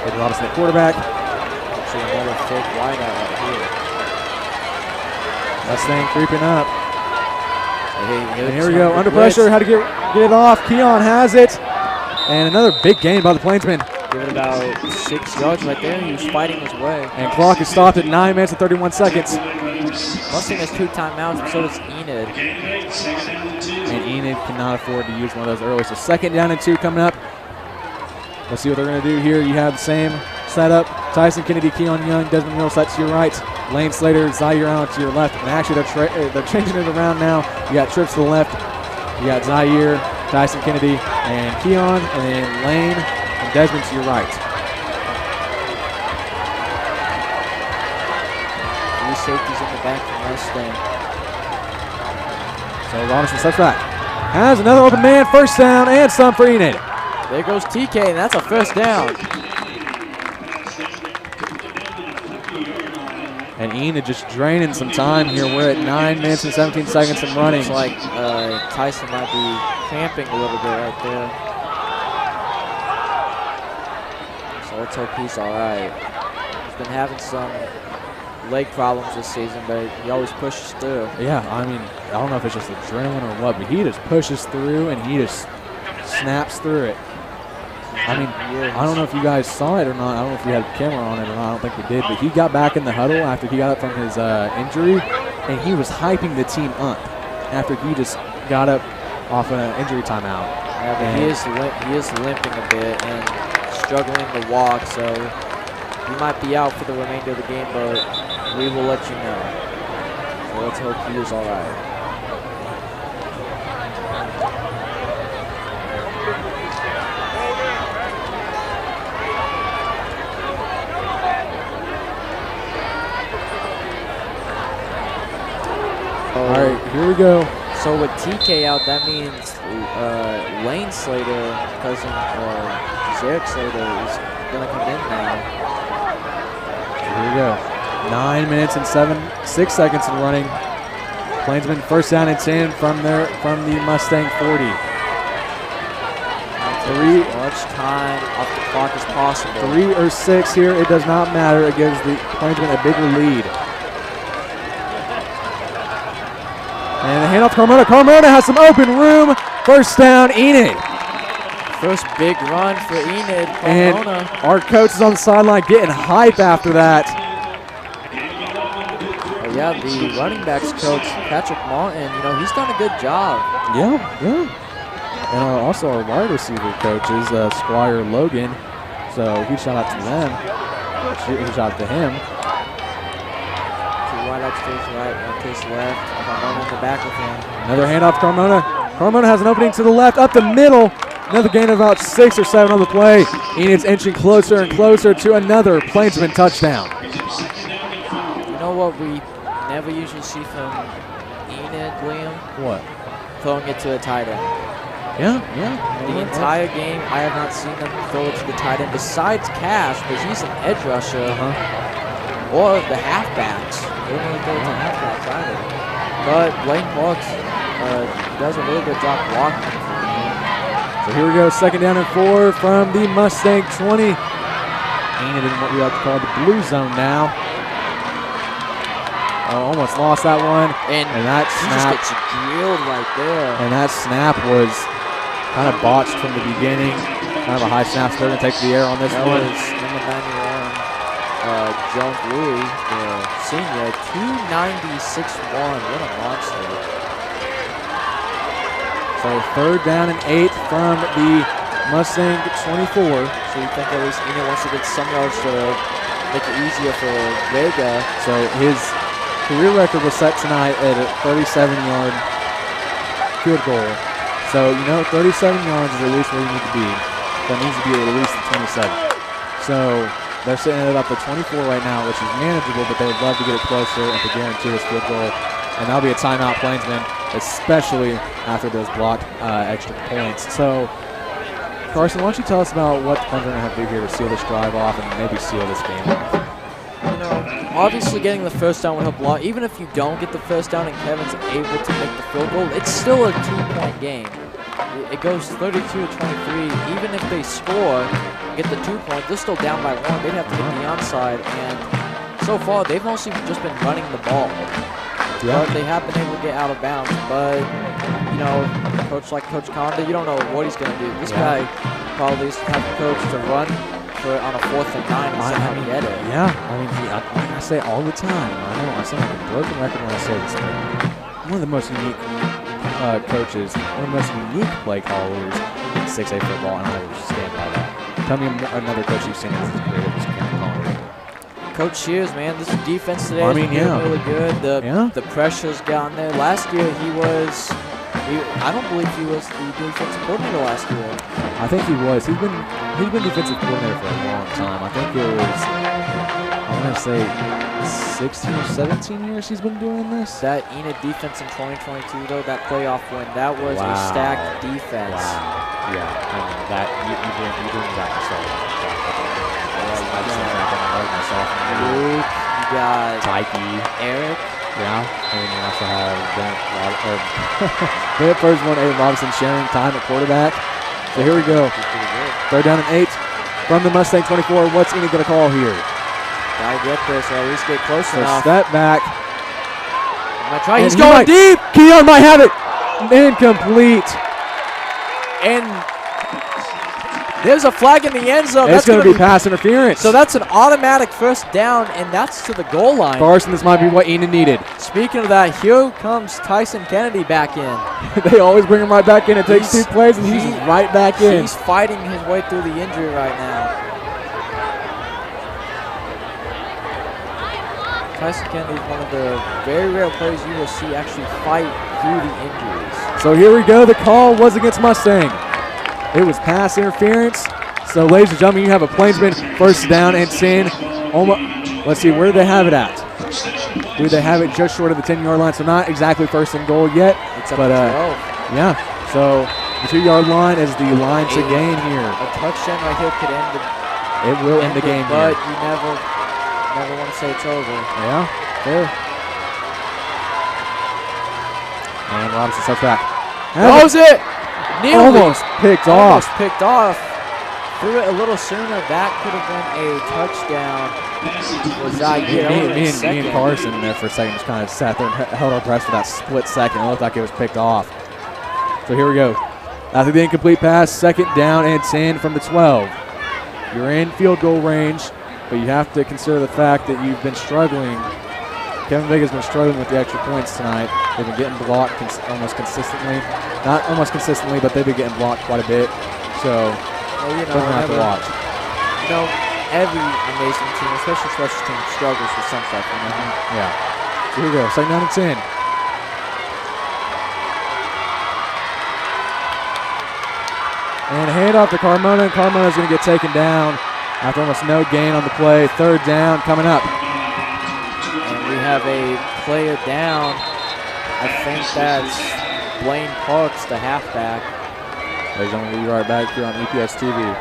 David Robinson at quarterback. Actually, another fake wideout right here. Mustang creeping up. And here we go, under pressure, how to get it off. Keon has it, and another big gain by the Plainsmen. Give it about 6 yards right there. He was fighting his way. And clock is stopped at 9 minutes and 31 seconds. Mustang has 2 timeouts, but so does Enid. And Enid cannot afford to use one of those early. So 2nd down and 2 coming up. Let's see what they're going to do here. You have the same setup. Tyson Kennedy, Keon Young, Desmond Millsette to your right. Lane Slater, Zaire Allen to your left. And actually, they're changing it around now. You got trips to the left. You got Zaire, Tyson Kennedy, and Keon, and then Lane and Desmond to your right. 3 safeties in the back for Mustang. So Robinson steps back. Has another open man, first down, and some for Enid. There goes TK, and that's a first down. And Enid just draining some time here. We're at 9 minutes and 17 seconds and running. Looks like Tyson might be cramping a little bit right there. So let's hope he's all right. He's been having some leg problems this season, but he always pushes through. Yeah, I mean, I don't know if it's just adrenaline or what, but he just pushes through and he just snaps through it. I mean, I don't know if you guys saw it or not. I don't know if we had a camera on it or not. I don't think we did, but he got back in the huddle after he got up from his injury, and he was hyping the team up after he just got up off an injury timeout. Yeah, but he is limping a bit and struggling to walk, so he might be out for the remainder of the game, but we will let you know. So let's hope he is all right. All right, here we go. So with TK out, that means Lane Slater, cousin Zarek Slater, is going to come in now. Here we go. 9 minutes and 6 seconds and running. Plainsmen first down and 10 from the Mustang 40. As much time off the clock as possible. 3 or 6 here, it does not matter. It gives the Plainsmen a bigger lead. And the handoff to Carmona. Carmona has some open room. First down, Enid. First big run for Enid. And our coach is on the sideline getting hype after that. Oh, yeah, the running backs coach, Patrick Martin, he's done a good job. Yeah. And also our wide receiver coach is Squire Logan. So huge shout out to them. Huge shout out to him. Right up to his right, one to his left. Carmona in the back with him. Another handoff to Carmona. Carmona has an opening to the left, up the middle. Another gain of about 6 or 7 on the play. Enid's inching closer and closer to another Plainsman touchdown. You know what we never usually see from Enid, Liam? What? Throwing it to a tight end. Yeah. The entire game, I have not seen them throw it to the tight end besides Cash, but he's an edge rusher. Or the halfbacks. They don't really throw it to halfbacks either. But Blaine Parks does a really good job blocking. So here we go, second down and 4 from the Mustang 20. Enid in what we like to call the blue zone now. Oh, almost lost that one. And that snap just gets drilled right there. And that snap was kind of botched from the beginning. Kind of a high snap. They're going to take the air on this one. That was number 91. Jones Louis, the senior, 296.1. What a monster. So third down and 8 from the Mustang 24. So you think at least Enid wants to get some yards to make it easier for Vega. So his career record was set tonight at a 37-yard field goal. So, 37 yards is at least where you need to be. That needs to be at least the 27. So they're sitting it up at 24 right now, which is manageable, but they would love to get it closer and to guarantee this field goal. And that'll be a timeout, Plainsmen, especially after those blocked extra points. So, Carson, why don't you tell us about what the Plainsmen are going to have to do here to seal this drive off and maybe seal this game off? Obviously getting the first down would help a lot. Even if you don't get the first down and Kevin's able to make the field goal, it's still a 2-point game. It goes 32-23. Even if they score and get the 2 points, they're still down by 1. They'd have to get the onside. And so far, they've mostly just been running the ball. Yeah. But they have been able to get out of bounds. But, coach like Coach Conda, you don't know what he's going to do. This guy probably is the type of coach to run on a 4th and 9 and somehow get it. Yeah, I say all the time. I know I sound like a broken record when I say this thing. One of the most unique coaches, one of the most unique play callers in 6A football, and I will stand by that. Tell me another coach you've seen that's as great as Cameron Collins. Coach Shears, man, this defense today I has mean, been yeah. really good. Yeah. The pressure's gotten there. Last year I don't believe he was the defensive coordinator last year. I think he was. He's been defensive coordinator for a long time. I think it was, I want going to say 16 or 17 years he's been doing this. That Enid defense in 2022, though, that playoff win, that was a stacked defense. Wow. Yeah, I mean, that, you bring that yourself. Luke, you got Tyke. Eric. Yeah, and then you also have Bennett first one, Aiden Robinson sharing time at quarterback. So here we go. Third down and 8 from the Mustang 24. What's Enid going to call here? Gotta get this, or at least get close So enough. step back. Might try. He's And going deep. Keon might have it. Incomplete. And there's a flag in the end zone. It's going to be pass interference. So that's an automatic first down, and that's to the goal line. Carson, this might be what Enid needed. Speaking of that, here comes Tyson Kennedy back in. They always bring him right back in. It takes 2 plays, and he's right back in. He's fighting his way through the injury right now. Tyson Kennedy is one of the very rare players you will see actually fight through the injuries. So here we go. The call was against Mustang. It was pass interference. So, ladies and gentlemen, you have a Plainsman first down and 10. Let's see, where do they have it at? Do they have it just short of the 10-yard line? So not exactly first and goal yet. It's up but to 12. yeah. So the 2-yard line is the line to gain here. A touchdown right here could end the It will end the game but here. you never want to say it's over. Yeah, fair. And Robinson steps back. Throws it! Nearly. Almost picked Almost off. picked off. Threw it a little sooner. That could have been a touchdown. Was Me and Carson there for a second just kind of sat there and held our breath for that split second. It looked like it was picked off. So here we go. After the incomplete pass, second down and 10 from the 12. You're in field goal range, but you have to consider the fact that you've been struggling. Kevin Vega's been struggling with the extra points tonight. They've been getting blocked almost consistently. Not almost consistently, but they've been getting blocked quite a bit. So, we're going to have to watch. You know, every amazing team, especially special team, struggles with some stuff. You know? Yeah. So here we go. Second down and 10. And a handoff to Carmona, and Carmona's going to get taken down after almost no gain on the play. Third down coming up. And we have a player down. I think that's Blaine Parks, the halfback. Ladies and gentlemen, we'll be right back here on EPS TV.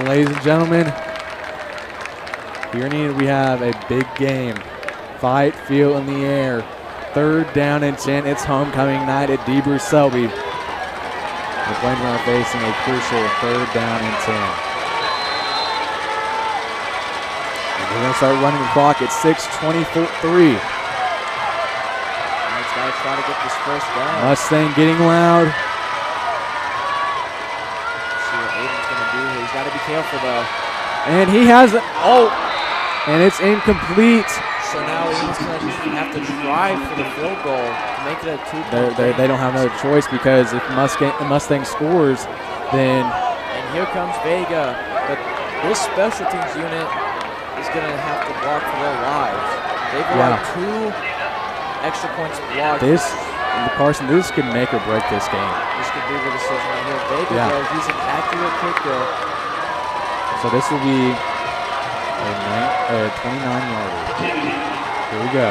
Ladies and gentlemen, here in Enid we have a big game. Fight, feel in the air. Third down and 10. It's homecoming night at D. Bruce Selby. The Plainsmen are facing a crucial third down and 10. And we're going to start running the clock at 6:23. Let's try to get this first down. Mustang getting loud. Got to be careful, though. And he has it. Oh, and it's incomplete. So now he's going to have to drive for the field goal to make it a 2-point. They don't have another choice because if Mustang scores, then. And here comes Vega. But this special teams unit is going to have to block for their lives. They've got 2 extra points blocked. Carson, this could make or break this game. This could be the decision right here. Vega, though, he's an accurate kicker. So this will be a 29-yarder. Here we go.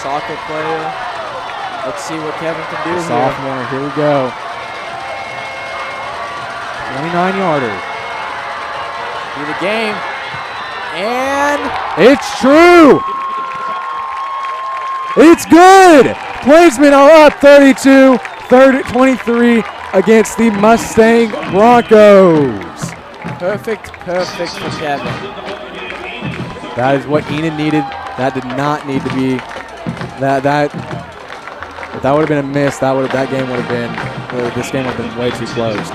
Soccer player. Let's see what Kevin can do here. Sophomore, here we go. 29-yarder. Be the game. And it's true. It's good. Plainsmen are up 32-23 against the Mustang Broncos. perfect for Kevin. That is what Enid needed. That did not need to be. That would have been a miss. That game would have been. This game would have been way too close.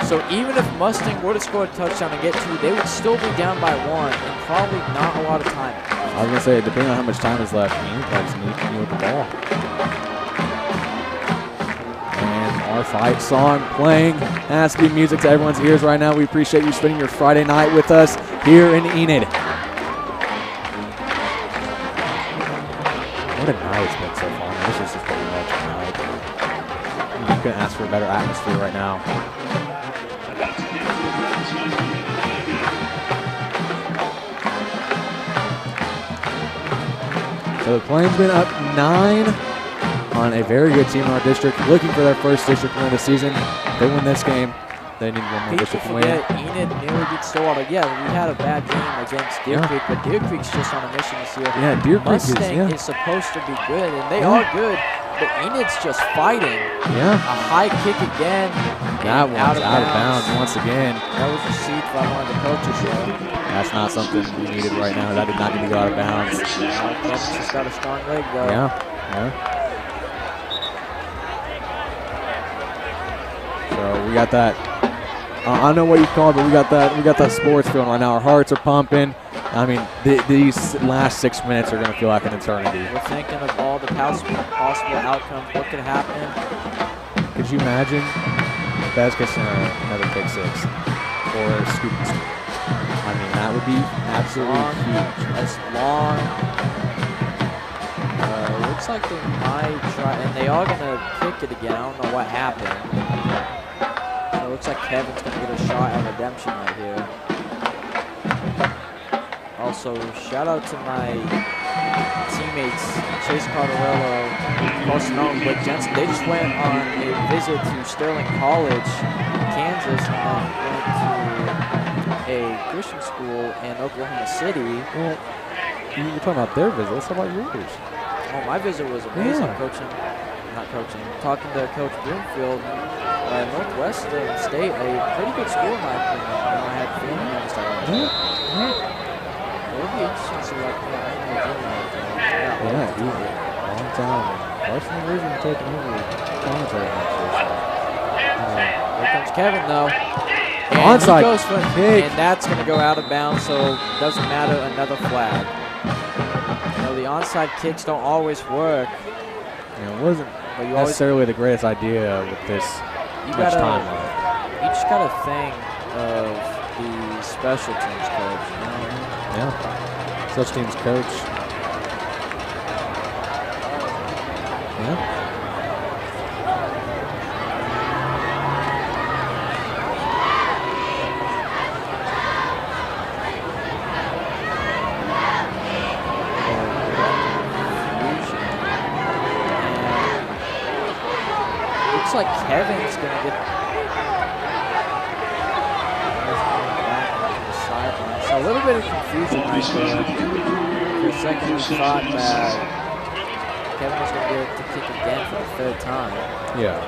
So even if Mustang were to score a touchdown and get 2, they would still be down by 1 and probably not a lot of time. I was gonna say, depending on how much time is left, Enid probably just need with the ball. And our fight song playing has to be music to everyone's ears right now. We appreciate you spending your Friday night with us here in Enid. What a night it's been so far. This is just pretty much a night. You couldn't ask for a better atmosphere right now. So the Plainsmen up 9 on a very good team in our district, looking for their first district win of the season. If they win this game, they need one more district win. Enid nearly beat Stillwater. Yeah, we had a bad game against Deer Creek, but Deer Creek's just on a mission this year. Yeah, Deer Creek Mustang is supposed to be good, and they are good, but Enid's just fighting. Yeah. A high kick again. That one's out of bounds once again. That was received by one of the coaches there. That's not something we needed right now. That did not need to go out of bounds. Kevin's just got a strong leg, though. Yeah. So we got that. I don't know what you call it, but we got that sports feeling right now. Our hearts are pumping. I mean, these last 6 minutes are going to feel like an eternity. We're thinking of all the possible outcomes. What could happen? Could you imagine? Best case scenario, another pick 6 or students. I mean, that would be absolutely huge. That's long. Looks like they might try, and they are going to kick it again. I don't know what happened. So it looks like Kevin's going to get a shot at redemption right here. Also, shout out to my teammates, Chase Cardarello, Carson and Blake Jensen. They just went on a visit to Sterling College, Kansas, and then went to a Christian school in Oklahoma City. Well, you're talking about their visit. Let's talk about yours. Oh, my visit was amazing. Yeah. Talking to Coach Broomfield. Northwestern State, a pretty good school in my opinion. I had feeling I was talking about. It would be interesting to see what Yeah, dude. Long time. Varsity version taking over commentary next year. Here comes Kevin, though. And Onside he goes for kick. and that's going to go out of bounds, so doesn't matter, another flag. You know, the onside kicks don't always work. It wasn't necessarily the greatest idea with this much time left. You just got to think of the special teams coach. You know? Yeah. Special teams coach. Yeah. Looks like Kevin's going to get back onto the sideline. So a little bit of confusion right there. For a second, we thought that Kevin was going to get to kick again for the 3rd time. Yeah.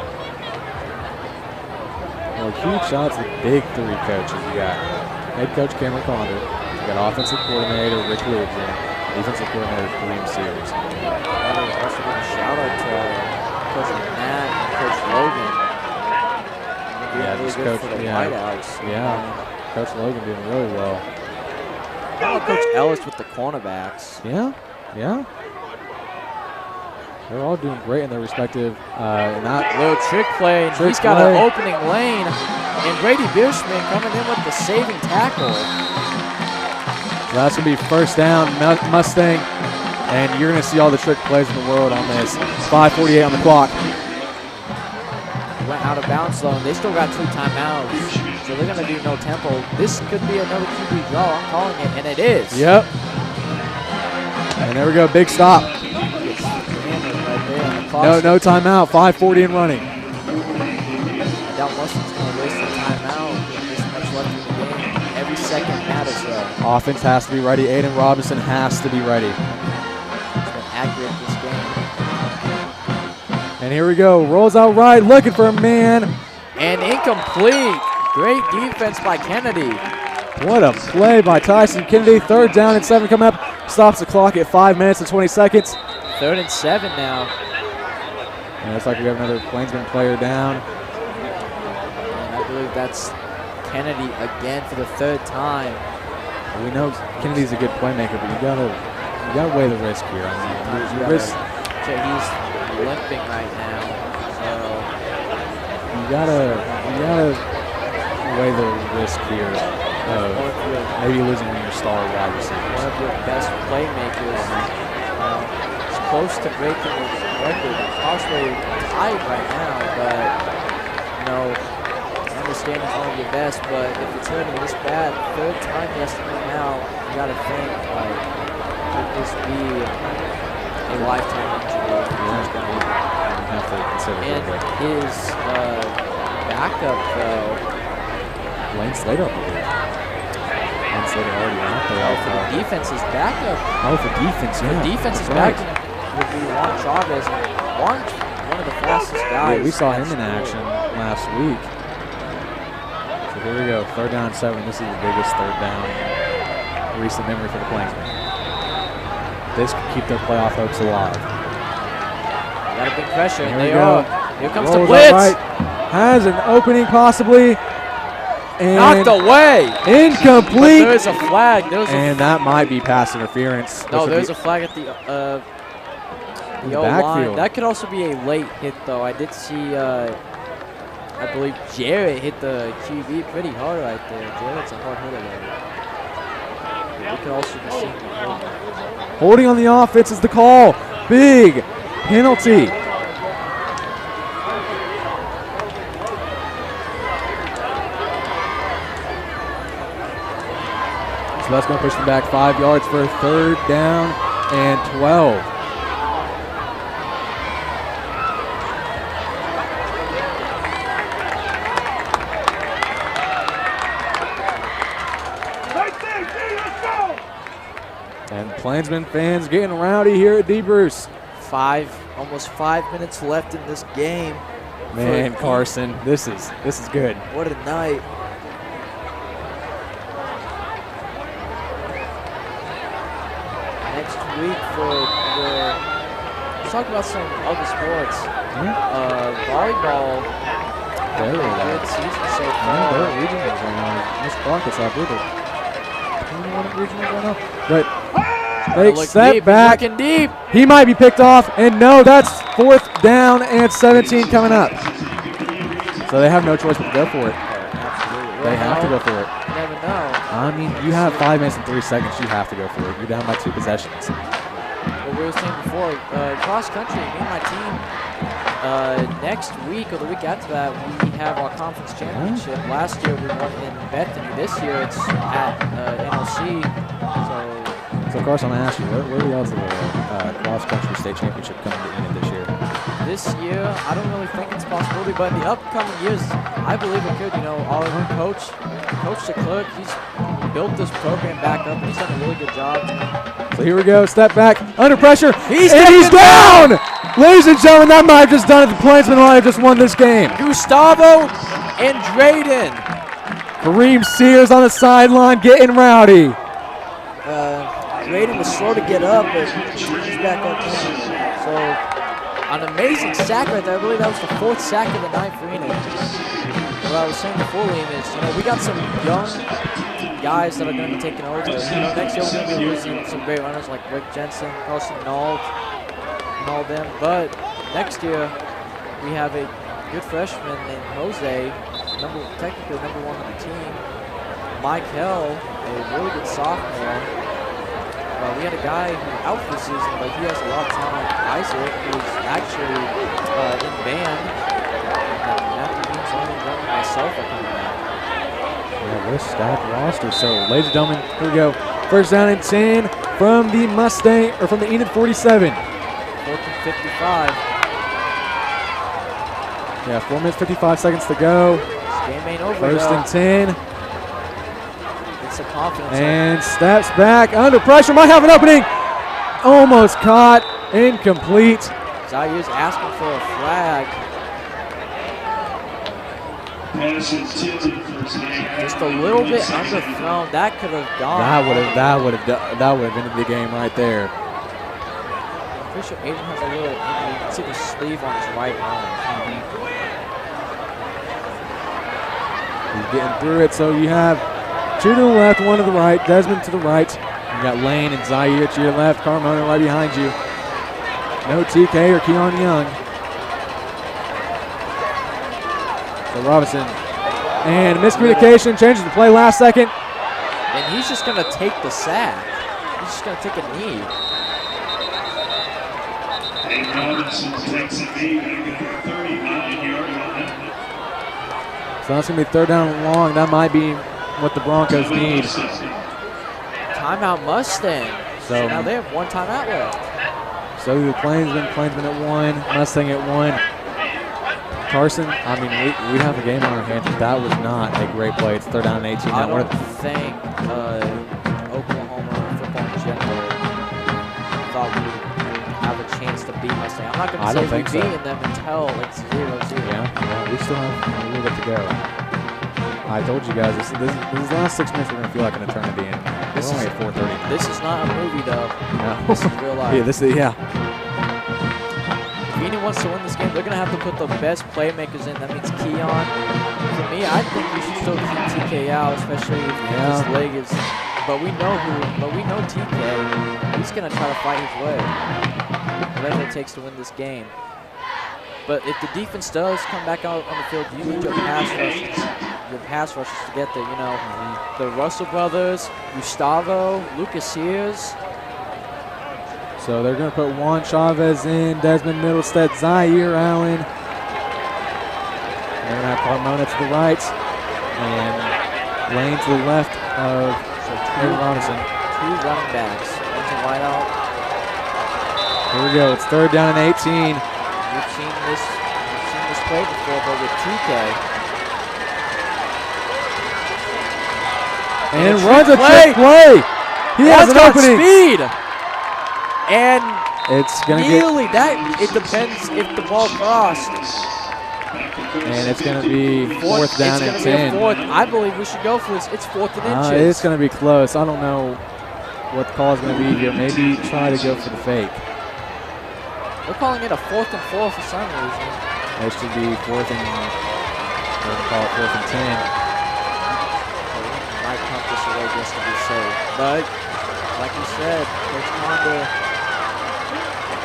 Well, huge shout out to the big 3 coaches. You got head coach Cameron Condor. You got offensive coordinator Rick Williamson. Defensive coordinator Kareem Sears. Also give a shout out to Coach Matt and Coach Logan. Yeah, really just good Coach. for the Yeah, wideouts. Coach Logan doing really well. How about Coach Ellis with the cornerbacks? Yeah. They're all doing great in their respective. And that little trick play. And he's got an opening lane. And Brady Bierschman coming in with the saving tackle. So that's going to be first down, Mustang. And you're going to see all the trick plays in the world on this. 5:48 on the clock. Went out of bounds though, and they still got 2 timeouts. So they're going to do no tempo. This could be another QB draw. I'm calling it, and it is. Yep. And there we go, big stop. Gets hammered right there on the No timeout. 5:40 and running. I doubt Mustang's going to waste a timeout with this much left in the game. Every second matters, though. Offense has to be ready. Aiden Robinson has to be ready. He's been accurate this game. And here we go. Rolls out right, looking for a man. And incomplete. Great defense by Kennedy. What a play by Tyson Kennedy. 3rd down and 7 coming up. Stops the clock at 5 minutes and 20 seconds. 3rd and 7 now. And looks like we have another Plainsman player down. And I believe that's Kennedy again for the 3rd time. We know Kennedy's a good playmaker, but you gotta weigh the risk here. I mean, you risk. So he's limping right now. So You gotta weigh the risk here of maybe losing one of your star wide receivers. One of your best playmakers. It's close to breaking his record. Possibly tied right now, but I understand he's one of your best, but if it's hurting this bad, 3rd time he has to come out, you gotta think, could this be a lifetime injury? You have to consider And his backup, though, Lane Slater, I believe. Lane Slater already out there. for the defense's backup. Oh, for defense, yeah. The defense's That's right. backup would be Juan Chavez. And Juan's one of the fastest guys. Yeah, we saw him in action last week. So here we go, 3rd down and 7. This is the biggest 3rd down in recent memory for the Plainsmen. This could keep their playoff hopes alive. Got a big pressure. Here And we they go. are. Here comes Rolls the blitz. out right. Has an opening possibly. And Knocked away. But incomplete. there's a flag. And that might be pass interference. No, This would there's be a flag at the in the O-line. backfield. That could also be a late hit, though. I did see, I believe Jarrett hit the QB pretty hard right there. Jarrett's a hard hitter, though. We could also be seeing the Holding on the offense is the call. Big penalty. So that's going to push them back 5 yards for a 3rd down and 12. Right there, G, let's go! And Plainsman fans getting rowdy here at D. Bruce. almost 5 minutes left in this game. Man, Carson, this is good. What a night. Next week for let's talk about some other sports. Volleyball. Good season so far. They're regionals right now. Miss Broncos out there. 21 regionals right now. But fake step back. Looking deep. He might be picked off, and no, that's 4th down and 17 coming up. So they have no choice but to go for it. Absolutely. They have to go for it. You never know. I mean, you have 5 minutes and 3 seconds. You have to go for it. You're down by 2 possessions. What we were saying before, cross country, me and my team, next week or the week after that, we have our conference championship. Last year we won in Bethany. This year it's at NLC. So Carson, I asked you, what are the odds of the cross-country state championship coming to Enid this year? This year, I don't really think it's a possibility, but in the upcoming years, I believe it could. You know, our coach DeClerc, he's built this program back up. He's done a really good job. So here we go, step back, under pressure, He's down! Ladies and gentlemen, that might have just done it. The Plainsmen might have just won this game. Gustavo and Drayden. Kareem Sears on the sideline getting rowdy. Drayden was slow to get up, but he's back up now. So, an amazing sack right there. I believe that was the 4th sack of the night for Enid. What I was saying before, Liam, is, you know, we got some young guys that are going to be taking over. You know, next year we're going to be losing some great runners like Rick Jensen, Carson Nault, and all them. But next year, we have a good freshman named Jose, technically number 1 on the team. Mike Hell, a really good sophomore. We had a guy who out for the season, but he has a lot of talent. Isaac, who's actually in band. Matthew Beans, only running myself up in that. Yeah, what a stacked roster. So, ladies and gentlemen, here we go. 1st down and 10 from the Mustang, or from the Enid 47. 4th and 55. Yeah, 4 minutes, 55 seconds to go. This game ain't over, First though. and 10. It's the confidence. And steps back under pressure. Might have an opening. Almost caught. Incomplete. Zayu's asking for a flag. Pass intended for Zayir. Just a little bit underthrown. That could have gone. That would have ended the game right there. I'm pretty sure Aiden has a little. You can see the sleeve on his right arm. He's getting through it. So you have 2 to the left, 1 to the right. Desmond to the right. You got Lane and Zaire to your left. Carmona right behind you. No TK or Keon Young. So Robinson. And miscommunication, changes the play last second. And he's just going to take the sack. He's just going to take a knee. And Robinson takes a knee at the 39-yard line. So that's going to be 3rd down and long. That might be what the Broncos need. Timeout Mustang. So now they have 1 timeout left. So the Plainsmen at 1, Mustang at 1. Carson, I mean, we have a game on our hands, but that was not a great play. It's 3rd down and 18. I don't think Oklahoma football in general thought we would have a chance to beat Mustang. I'm not going to say we've beaten them until it's 0-0. Yeah, we still have a little bit to go. I told you guys, this last 6 minutes we're going to feel like an eternity. And we're only at 4:30. This is not a movie, though. No. This is real life. Yeah, If Enid wants to win this game, they're going to have to put the best playmakers in. That means Keon. For me, I think we should still keep TK out, especially if his leg is. But we know TK. He's going to try to fight his way. Whatever it takes to win this game. But if the defense does come back out on the field, you need your pass rushers to get there. You know, the Russell brothers, Gustavo, Lucas Sears. So they're going to put Juan Chavez in, Desmond Middlestead, Zaire Allen. They're going to have Carmona to the right and Lane to the left of Aaron Robinson. 2 running backs. One's a wideout. Here we go. It's 3rd down and 18. We've seen this play before, but with TK. And runs a trick play. He has an opening. Speed. And it's going to nearly that. It depends if the ball crossed. And it's going to be 4th down and 10. I believe we should go for this. It's 4th and inches. It's going to be close. I don't know what the call is going to be here. Maybe try to go for the fake. They're calling it a 4th and 4 for some reason. It should be 4th and. We're going to call it 4th and 10. Might pump this away just to be safe. But like you said, Coach Conda,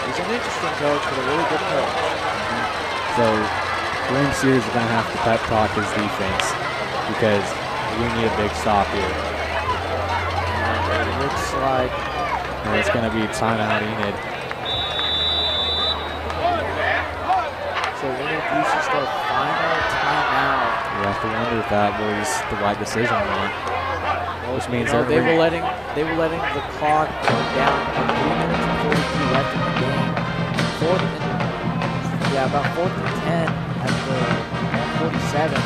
he's an interesting coach, but a really good coach. So William Sears is going to have to pep talk his defense because we need a big stop here. And it looks like it's going to be timeout Enid. So Enid uses their final timeout. You have to wonder if that was the right decision or not. Which means they were letting the clock go down at 3 minutes and 42 left in the game. About 4th and 10 at the 147.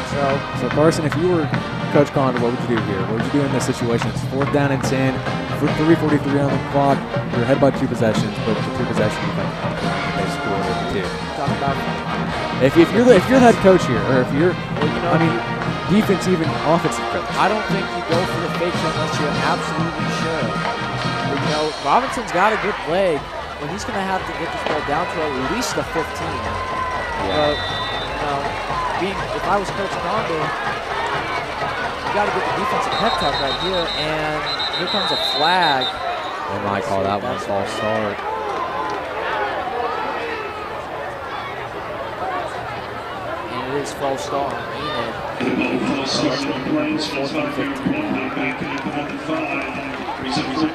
So Carson, if you were Coach Condor, what would you do here? What would you do in this situation? It's 4th down and 10, 3:43 on the clock. You're ahead by 2 possessions, but the 2 possessions you think they scored over 2. Talk about if you're the head coach here, or if you're, defense, even offensive coach. I don't think you go for the fake unless you're absolutely sure. But, Robinson's got a good leg, but he's going to have to get this ball down to at least the 15. But, if I was Coach Condo, you got to get the defensive pep talk right here, and here comes a flag. They might call that one a false start. And it is false start on Enid. False start on Plainsmen. 4th and 15. Back at the 5. Reserve 20.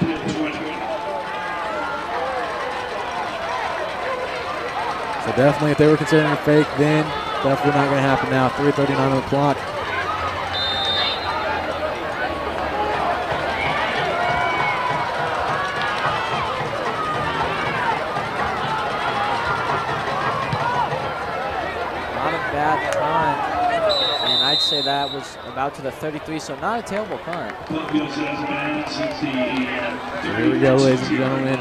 So definitely, if they were considering a fake, then definitely not going to happen now. 3:39 on the clock. Not a bad that was about to the 33, so not a terrible punt. Here we go, ladies and gentlemen.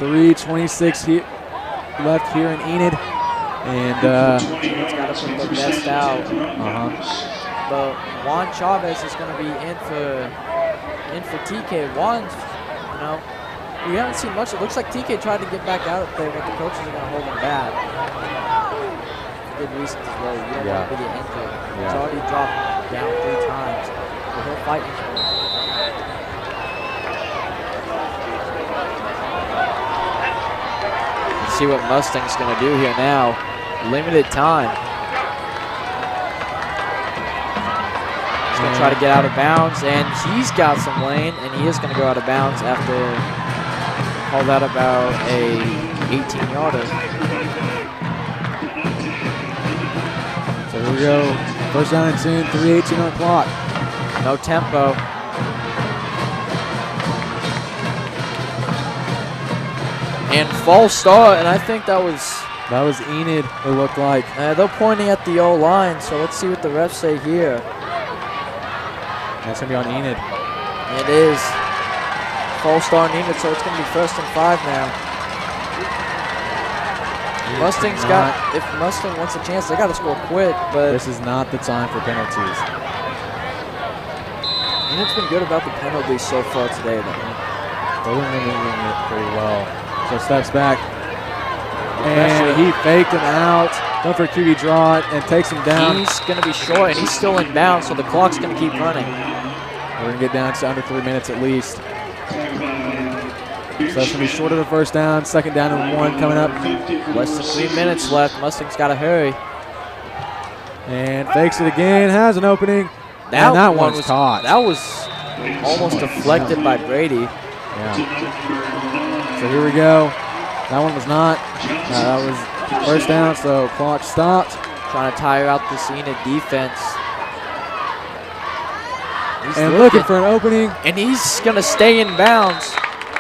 3:26 left here in Enid. And it's got to put the best out. But Juan Chavez is going to be in for TK. Juan's, we haven't seen much. It looks like TK tried to get back out there, but the coaches are going to hold him back. For good reasons as well. You don't want to get injured. He's already dropped down 3 times, but he'll fight into it. Let's see what Mustang's going to do here now. Limited time. He's going to try to get out of bounds, and he's got some lane, and he is going to go out of bounds after call that about a 18-yarder. So here we go. First down and 10, 3:18 on the clock. No tempo. And false start, and I think that was Enid, it looked like. they're pointing at the O-line, so let's see what the refs say here. That's going to be on Enid. It is. False start on Enid, so it's going to be 1st and 5 now. Mustang's if Mustang wants a chance, they got to score quick, but this is not the time for penalties. Enid's been good about the penalties so far today, though. They've been moving it pretty well. So steps back. And he faked him out. Going for a QB draw and takes him down. He's going to be short, and he's still in bounds, so the clock's going to keep running. We're going to get down to under 3 minutes at least. So that's going to be short of the first down. 2nd down and 1 coming up. Less than 3 minutes left. Mustang's got to hurry. And fakes it again. Has an opening. That one was caught. That was almost deflected by Brady. Yeah. So here we go. That one was not. That was first down, so clock stopped. Trying to tire out the Enid defense. And looking for an opening. And he's going to stay in bounds.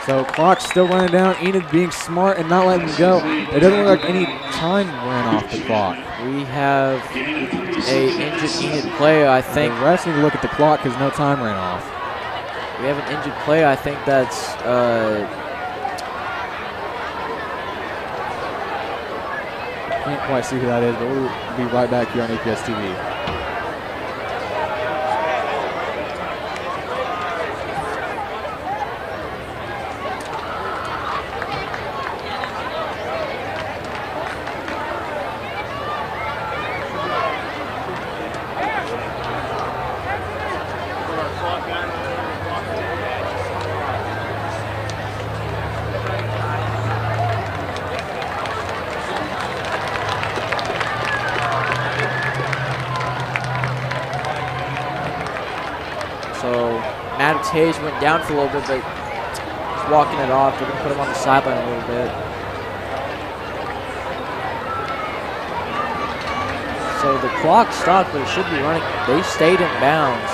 So clock's still running down. Enid being smart and not letting him go. It doesn't look like any time ran off the clock. We have a injured Enid player, I think. The refs need to look at the clock because no time ran off. We have an injured player. I think that's can't quite see who that is, but we'll be right back here on EPS TV. Hayes went down for a little bit, but he's walking it off. They're going to put him on the sideline a little bit. So the clock stopped, but it should be running. They stayed in bounds.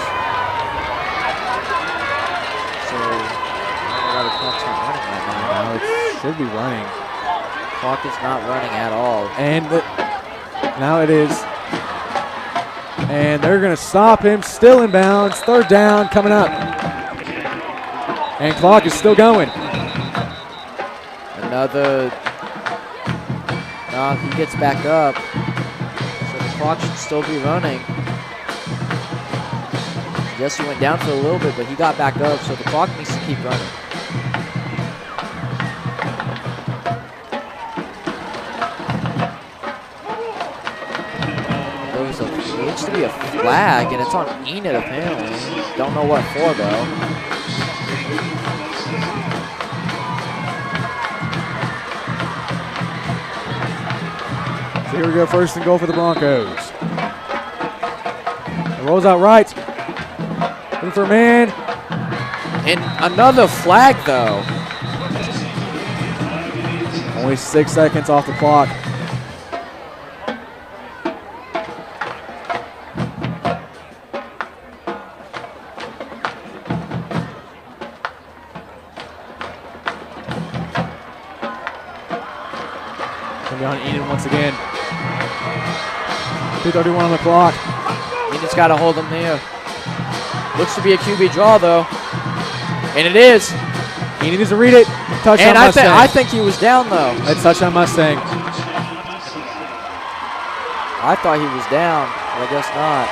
So I don't know why the clock's not running right now. No, it should be running. Clock is not running at all. And now it is. And they're going to stop him, still in bounds. 3rd down coming up. And clock is still going. Another. He gets back up. So the clock should still be running. Jesse went down for a little bit, but he got back up, so the clock needs to keep running. There looks to be a flag, and it's on Enid apparently. Don't know what for though. So here we go, 1st and goal for the Broncos. It rolls out right. Looking for a man. And another flag though. Only 6 seconds off the clock. Going to be on Enid once again. 2:31 on the clock. Enid's got to hold him here. Looks to be a QB draw, though. And it is. He needs to read it. Touchdown And Mustang. I think he was down, though. It's touchdown Mustang. I thought he was down, but I guess not.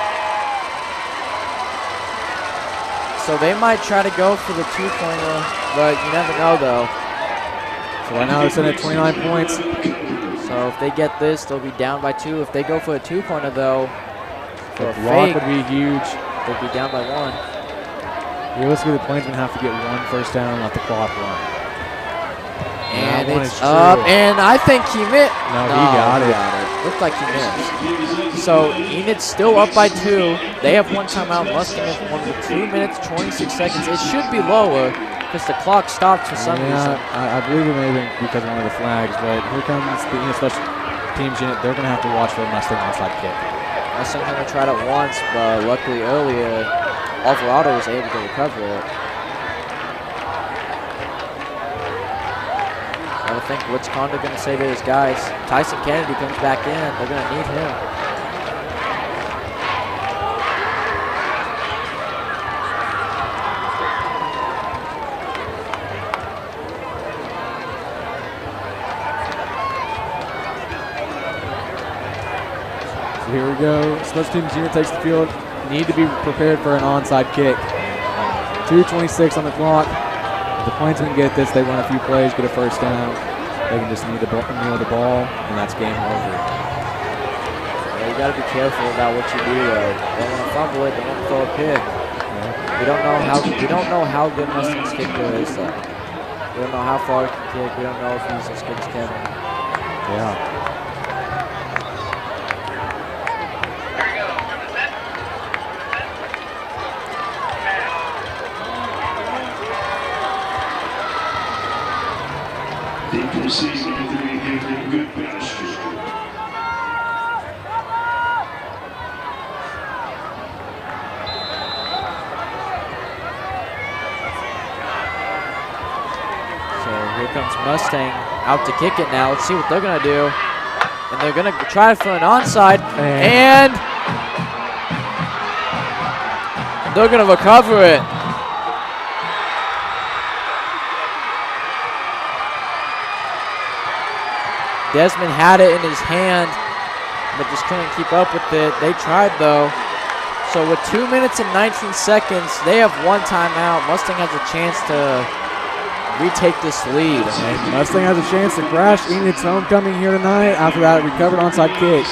So they might try to go for the 2-pointer, but you never know, though. So right now they're sitting at 29 points. So if they get this, they'll be down by 2. If they go for a 2-pointer, though, for a Block fake, would be huge. they'll be down by 1. Realistically, the Plainsmen have to get 1 first down and let the clock run. And that one it's is up, true. and I think he missed. No, he got it. Looked like he missed. So Enid's still up by 2. They have 1 timeout. Mustang has 1 with 2 minutes, 26 seconds. It should be lower because the clock stopped for some reason. I believe it may have been because of one of the flags, but here comes the Enid special teams unit. They're going to have to watch for the Mustang onside kick. Mustang only tried it once, but luckily earlier, Alvarado was able to recover it. I think what's Condor going to say to his guys? Tyson Kennedy comes back in. They're going to need him. So here we go. Special teams unit takes the field. Need to be prepared for an onside kick. 2:26 on the clock. If the Plainsmen get this, they run a few plays, get a first down. They can just kneel the ball, and that's game over. Yeah, you got to be careful about what you do, though. Don't want to fumble it. Don't want to throw a pick. Yeah. We don't know how good Mustang's kicker is, though. We don't know how far he can kick. We don't know if he's as good as Kevin. Yeah. They proceed with a good pasture. So here comes Mustang out to kick it now. Let's see what they're going to do. And they're going to try for an onside. And they're going to recover it. Desmond had it in his hand, but just couldn't keep up with it. They tried, though. So with 2 minutes and 19 seconds, they have 1 timeout. Mustang has a chance to retake this lead. And Mustang has a chance to crash Enid's homecoming here tonight after that recovered onside kick.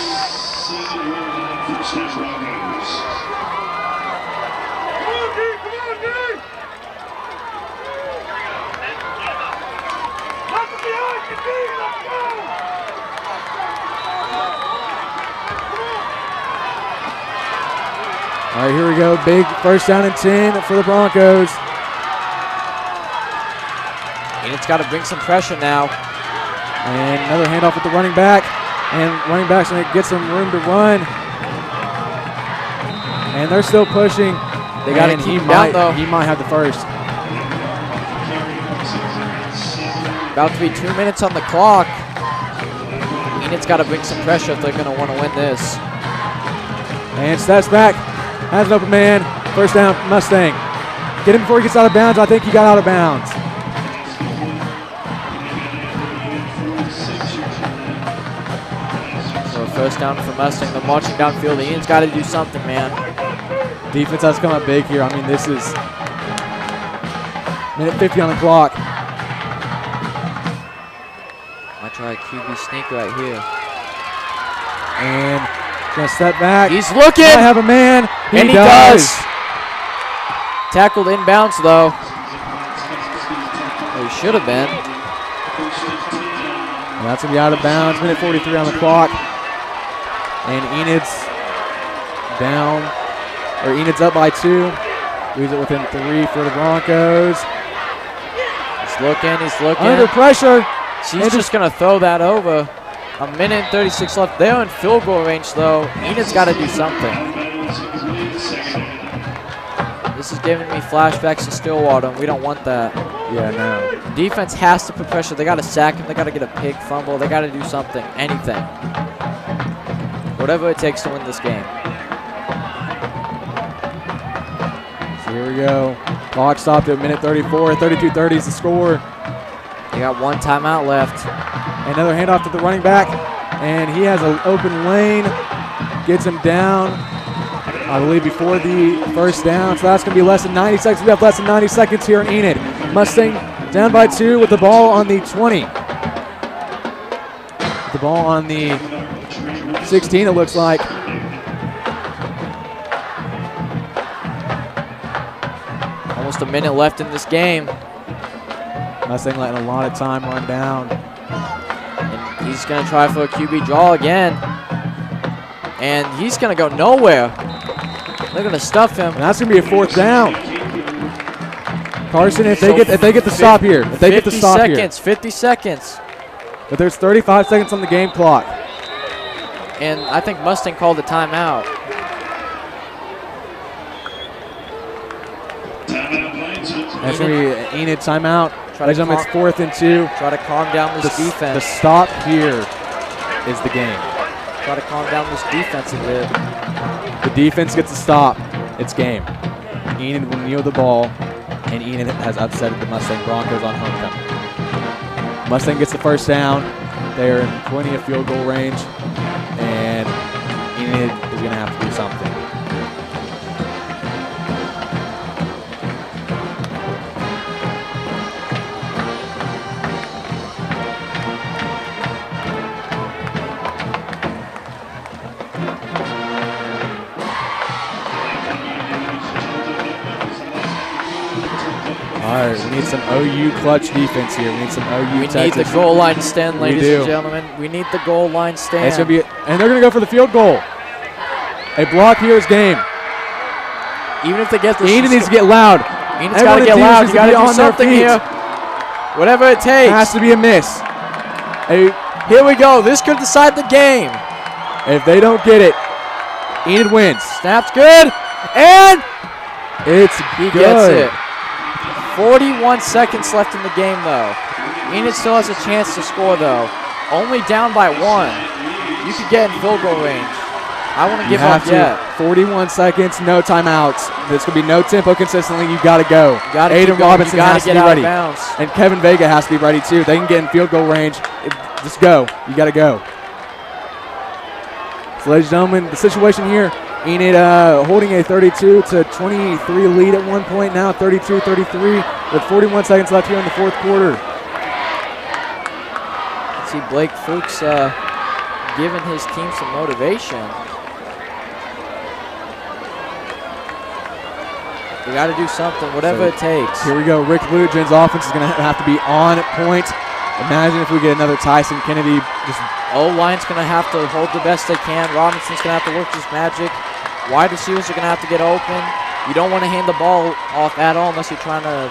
All right, here we go. Big first down and 10 for the Broncos. Enid's got to bring some pressure now. And another handoff with the running back. And running back's going to get some room to run. And they're still pushing. They got to keep him down, though. He might have the first. About to be 2 minutes on the clock. Enid's got to bring some pressure if they're going to want to win this. And steps back. Has an open man. First down, Mustang. Get him before he gets out of bounds. I think he got out of bounds. So first down for Mustang. They're marching downfield. Ian's got to do something, man. Defense has come up big here. I mean, this is minute 50 on the clock. Might try a QB sneak right here. And gonna step back. He's looking. Might have a man. And he does. Tackled inbounds, though. Well, he should have been. And that's going to be out of bounds. Minute 43 on the clock. And Enid's down. Or Enid's up by 2. Leaves it within 3 for the Broncos. He's looking. He's looking. Under pressure. She's just going to throw that over. A minute and 36 left. They're in field goal range, though. Enid's got to do something. This is giving me flashbacks to Stillwater, and we don't want that. Yeah, no. Defense has to put pressure. They got to sack him. They got to get a pick, fumble. They got to do something, anything. Whatever it takes to win this game. Here we go. Clock stopped at minute 34. 32-30 is the score. You got one timeout left. Another handoff to the running back, and he has an open lane. Gets him down, I believe, before the first down. So that's going to be less than 90 seconds. We have less than 90 seconds here in Enid. Mustang down by 2 with the ball on the 20. The ball on the 16, it looks like. Almost a minute left in this game. Mustang letting a lot of time run down. And he's going to try for a QB draw again. And he's going to go nowhere. They're going to stuff him. And that's going to be a 4th down. Carson, if they get the stop here. If they get the stop here. 50 seconds. But there's 35 seconds on the game clock. And I think Mustang called the timeout. That's going to be an Enid timeout. It's 4th and 2. Try to calm down this defense. The stop here is the game. Try to calm down this defense a bit. The defense gets a stop. It's game. Enid will kneel the ball, and Enid has upset the Mustang Broncos on homecoming. Mustang gets the first down. They're in plenty of field goal range, and Enid is going to have to do something. All right, we need some OU clutch defense here. We need some OU. We need the goal line stand, ladies and gentlemen. We need the goal line stand. It's gonna be, and they're going to go for the field goal. A block here is game. Even if they get the Enid needs to get loud. Enid's got to get loud. You got to do something here. Whatever it takes. It has to be a miss. Here we go. This could decide the game. If they don't get it, Enid wins. Snap's good, and he gets it. 41 seconds left in the game, though. Enid still has a chance to score, though. Only down by 1. You could get in field goal range. I want to give up yet. 41 seconds, no timeouts. There's going to be no tempo consistently. You got to go. Aiden Robinson has to be ready. Bounds. And Kevin Vega has to be ready, too. They can get in field goal range. Just go. You got to go. So, ladies and gentlemen, the situation here, Enid holding a 32-23 lead at one point, now 32-33 with 41 seconds left here in the 4th quarter. See Blake Fuchs giving his team some motivation. We got to do something, whatever it takes. Here we go. Rick Lujan's offense is going to have to be on point. Imagine if we get another Tyson Kennedy. O-line's going to have to hold the best they can. Robinson's going to have to work his magic. Wide receivers are going to have to get open. You don't want to hand the ball off at all unless you're trying to,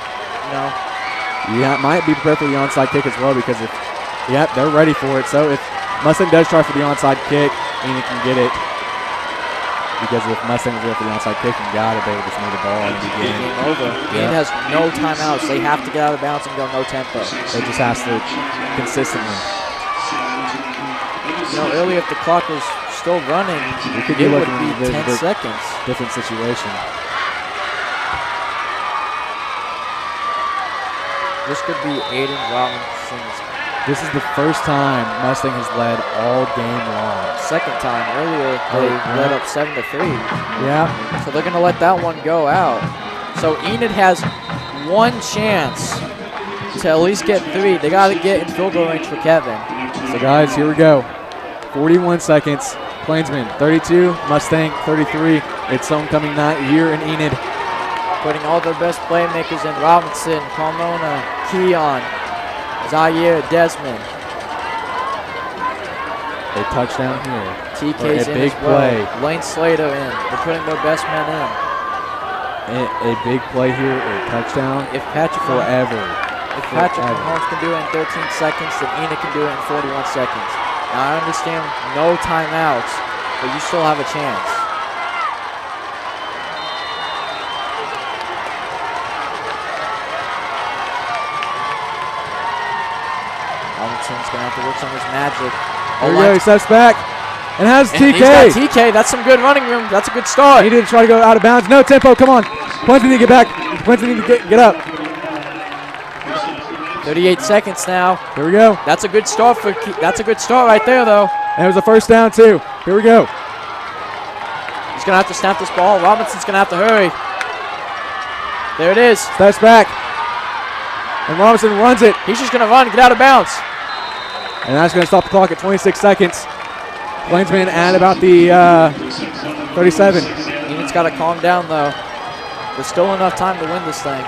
Yeah, it might be prepared for the onside kick as well because they're ready for it. So if Mustang does try for the onside kick, Enid can get it. Because if Mustang is there for the onside kick and got it, they would just need the ball and be game over. Enid has no timeouts. They have to get out of bounds and go no tempo. They just have to consistently. Earlier if the clock was still running, it would be 10 seconds. Different situation. This could be Aiden Robinson's. This is the first time Mustang has led all game long. Second time. Earlier they led up 7-3. Yeah. So they're going to let that one go out. So Enid has one chance to at least get 3. They got to get in field goal range for Kevin. So guys, here we go. 41 seconds. Plainsmen 32, Mustang 33. It's homecoming night here in Enid. Putting all their best playmakers in: Robinson, Carmona, Keon, Zaire, Desmond. A touchdown here. TK's in big as well. Play. Lane Slater in. They're putting their best men in. A big play here, a touchdown. If Patrick forever. If Patrick Mahomes can do it in 13 seconds, then Enid can do it in 41 seconds. Now I understand no timeouts, but you still have a chance. Robinson's going to have to work on his magic. There we go, he steps back. And has And TK. he's got TK. That's some good running room. That's a good start. He didn't try to go out of bounds. No tempo. Come on. Plainsmen need to get back. Plainsmen need to get up. 38 seconds now. Here we go. That's a good start that's a good start right there, though. And it was a first down, too. Here we go. He's going to have to snap this ball. Robinson's going to have to hurry. There it is. Steps back. And Robinson runs it. He's just going to run, get out of bounds. And that's going to stop the clock at 26 seconds. Plainsmen at about the 37. Enid's got to calm down, though. There's still enough time to win this thing.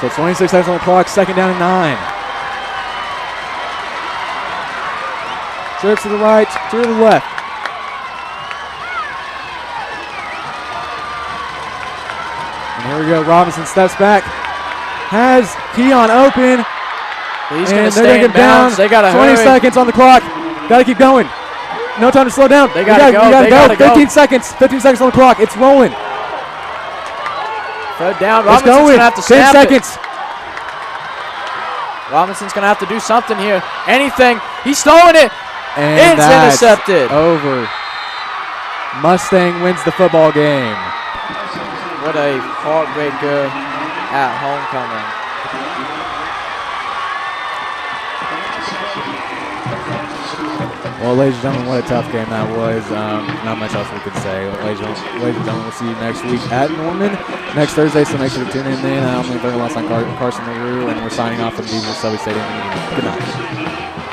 So 26 seconds on the clock, second down and 9. Trips to the right, to the left. And here we go. Robinson steps back. Has Keon open. He's and going to they're stay gonna in get down. bounds. They got to 20 hurry. seconds on the clock. Got to keep going. No time to slow down. They gotta go. We They gotta go. go. 15 seconds. 15 seconds on the clock. It's rolling. Third down. It's Robinson's going going. to have to 10 snap seconds. it. Robinson's going to have to do something here. Anything. He's throwing it. And It's that's intercepted. over. Mustang wins the football game. What a heartbreaker at homecoming. Well, ladies and gentlemen, what a tough game that was. Not much else we could say. Ladies and gentlemen, we'll see you next week at Norman next Thursday, so make sure to tune in then. I'm Liam Franklin, Carson LaRue, and we're signing off from Divers Stadium. Good night.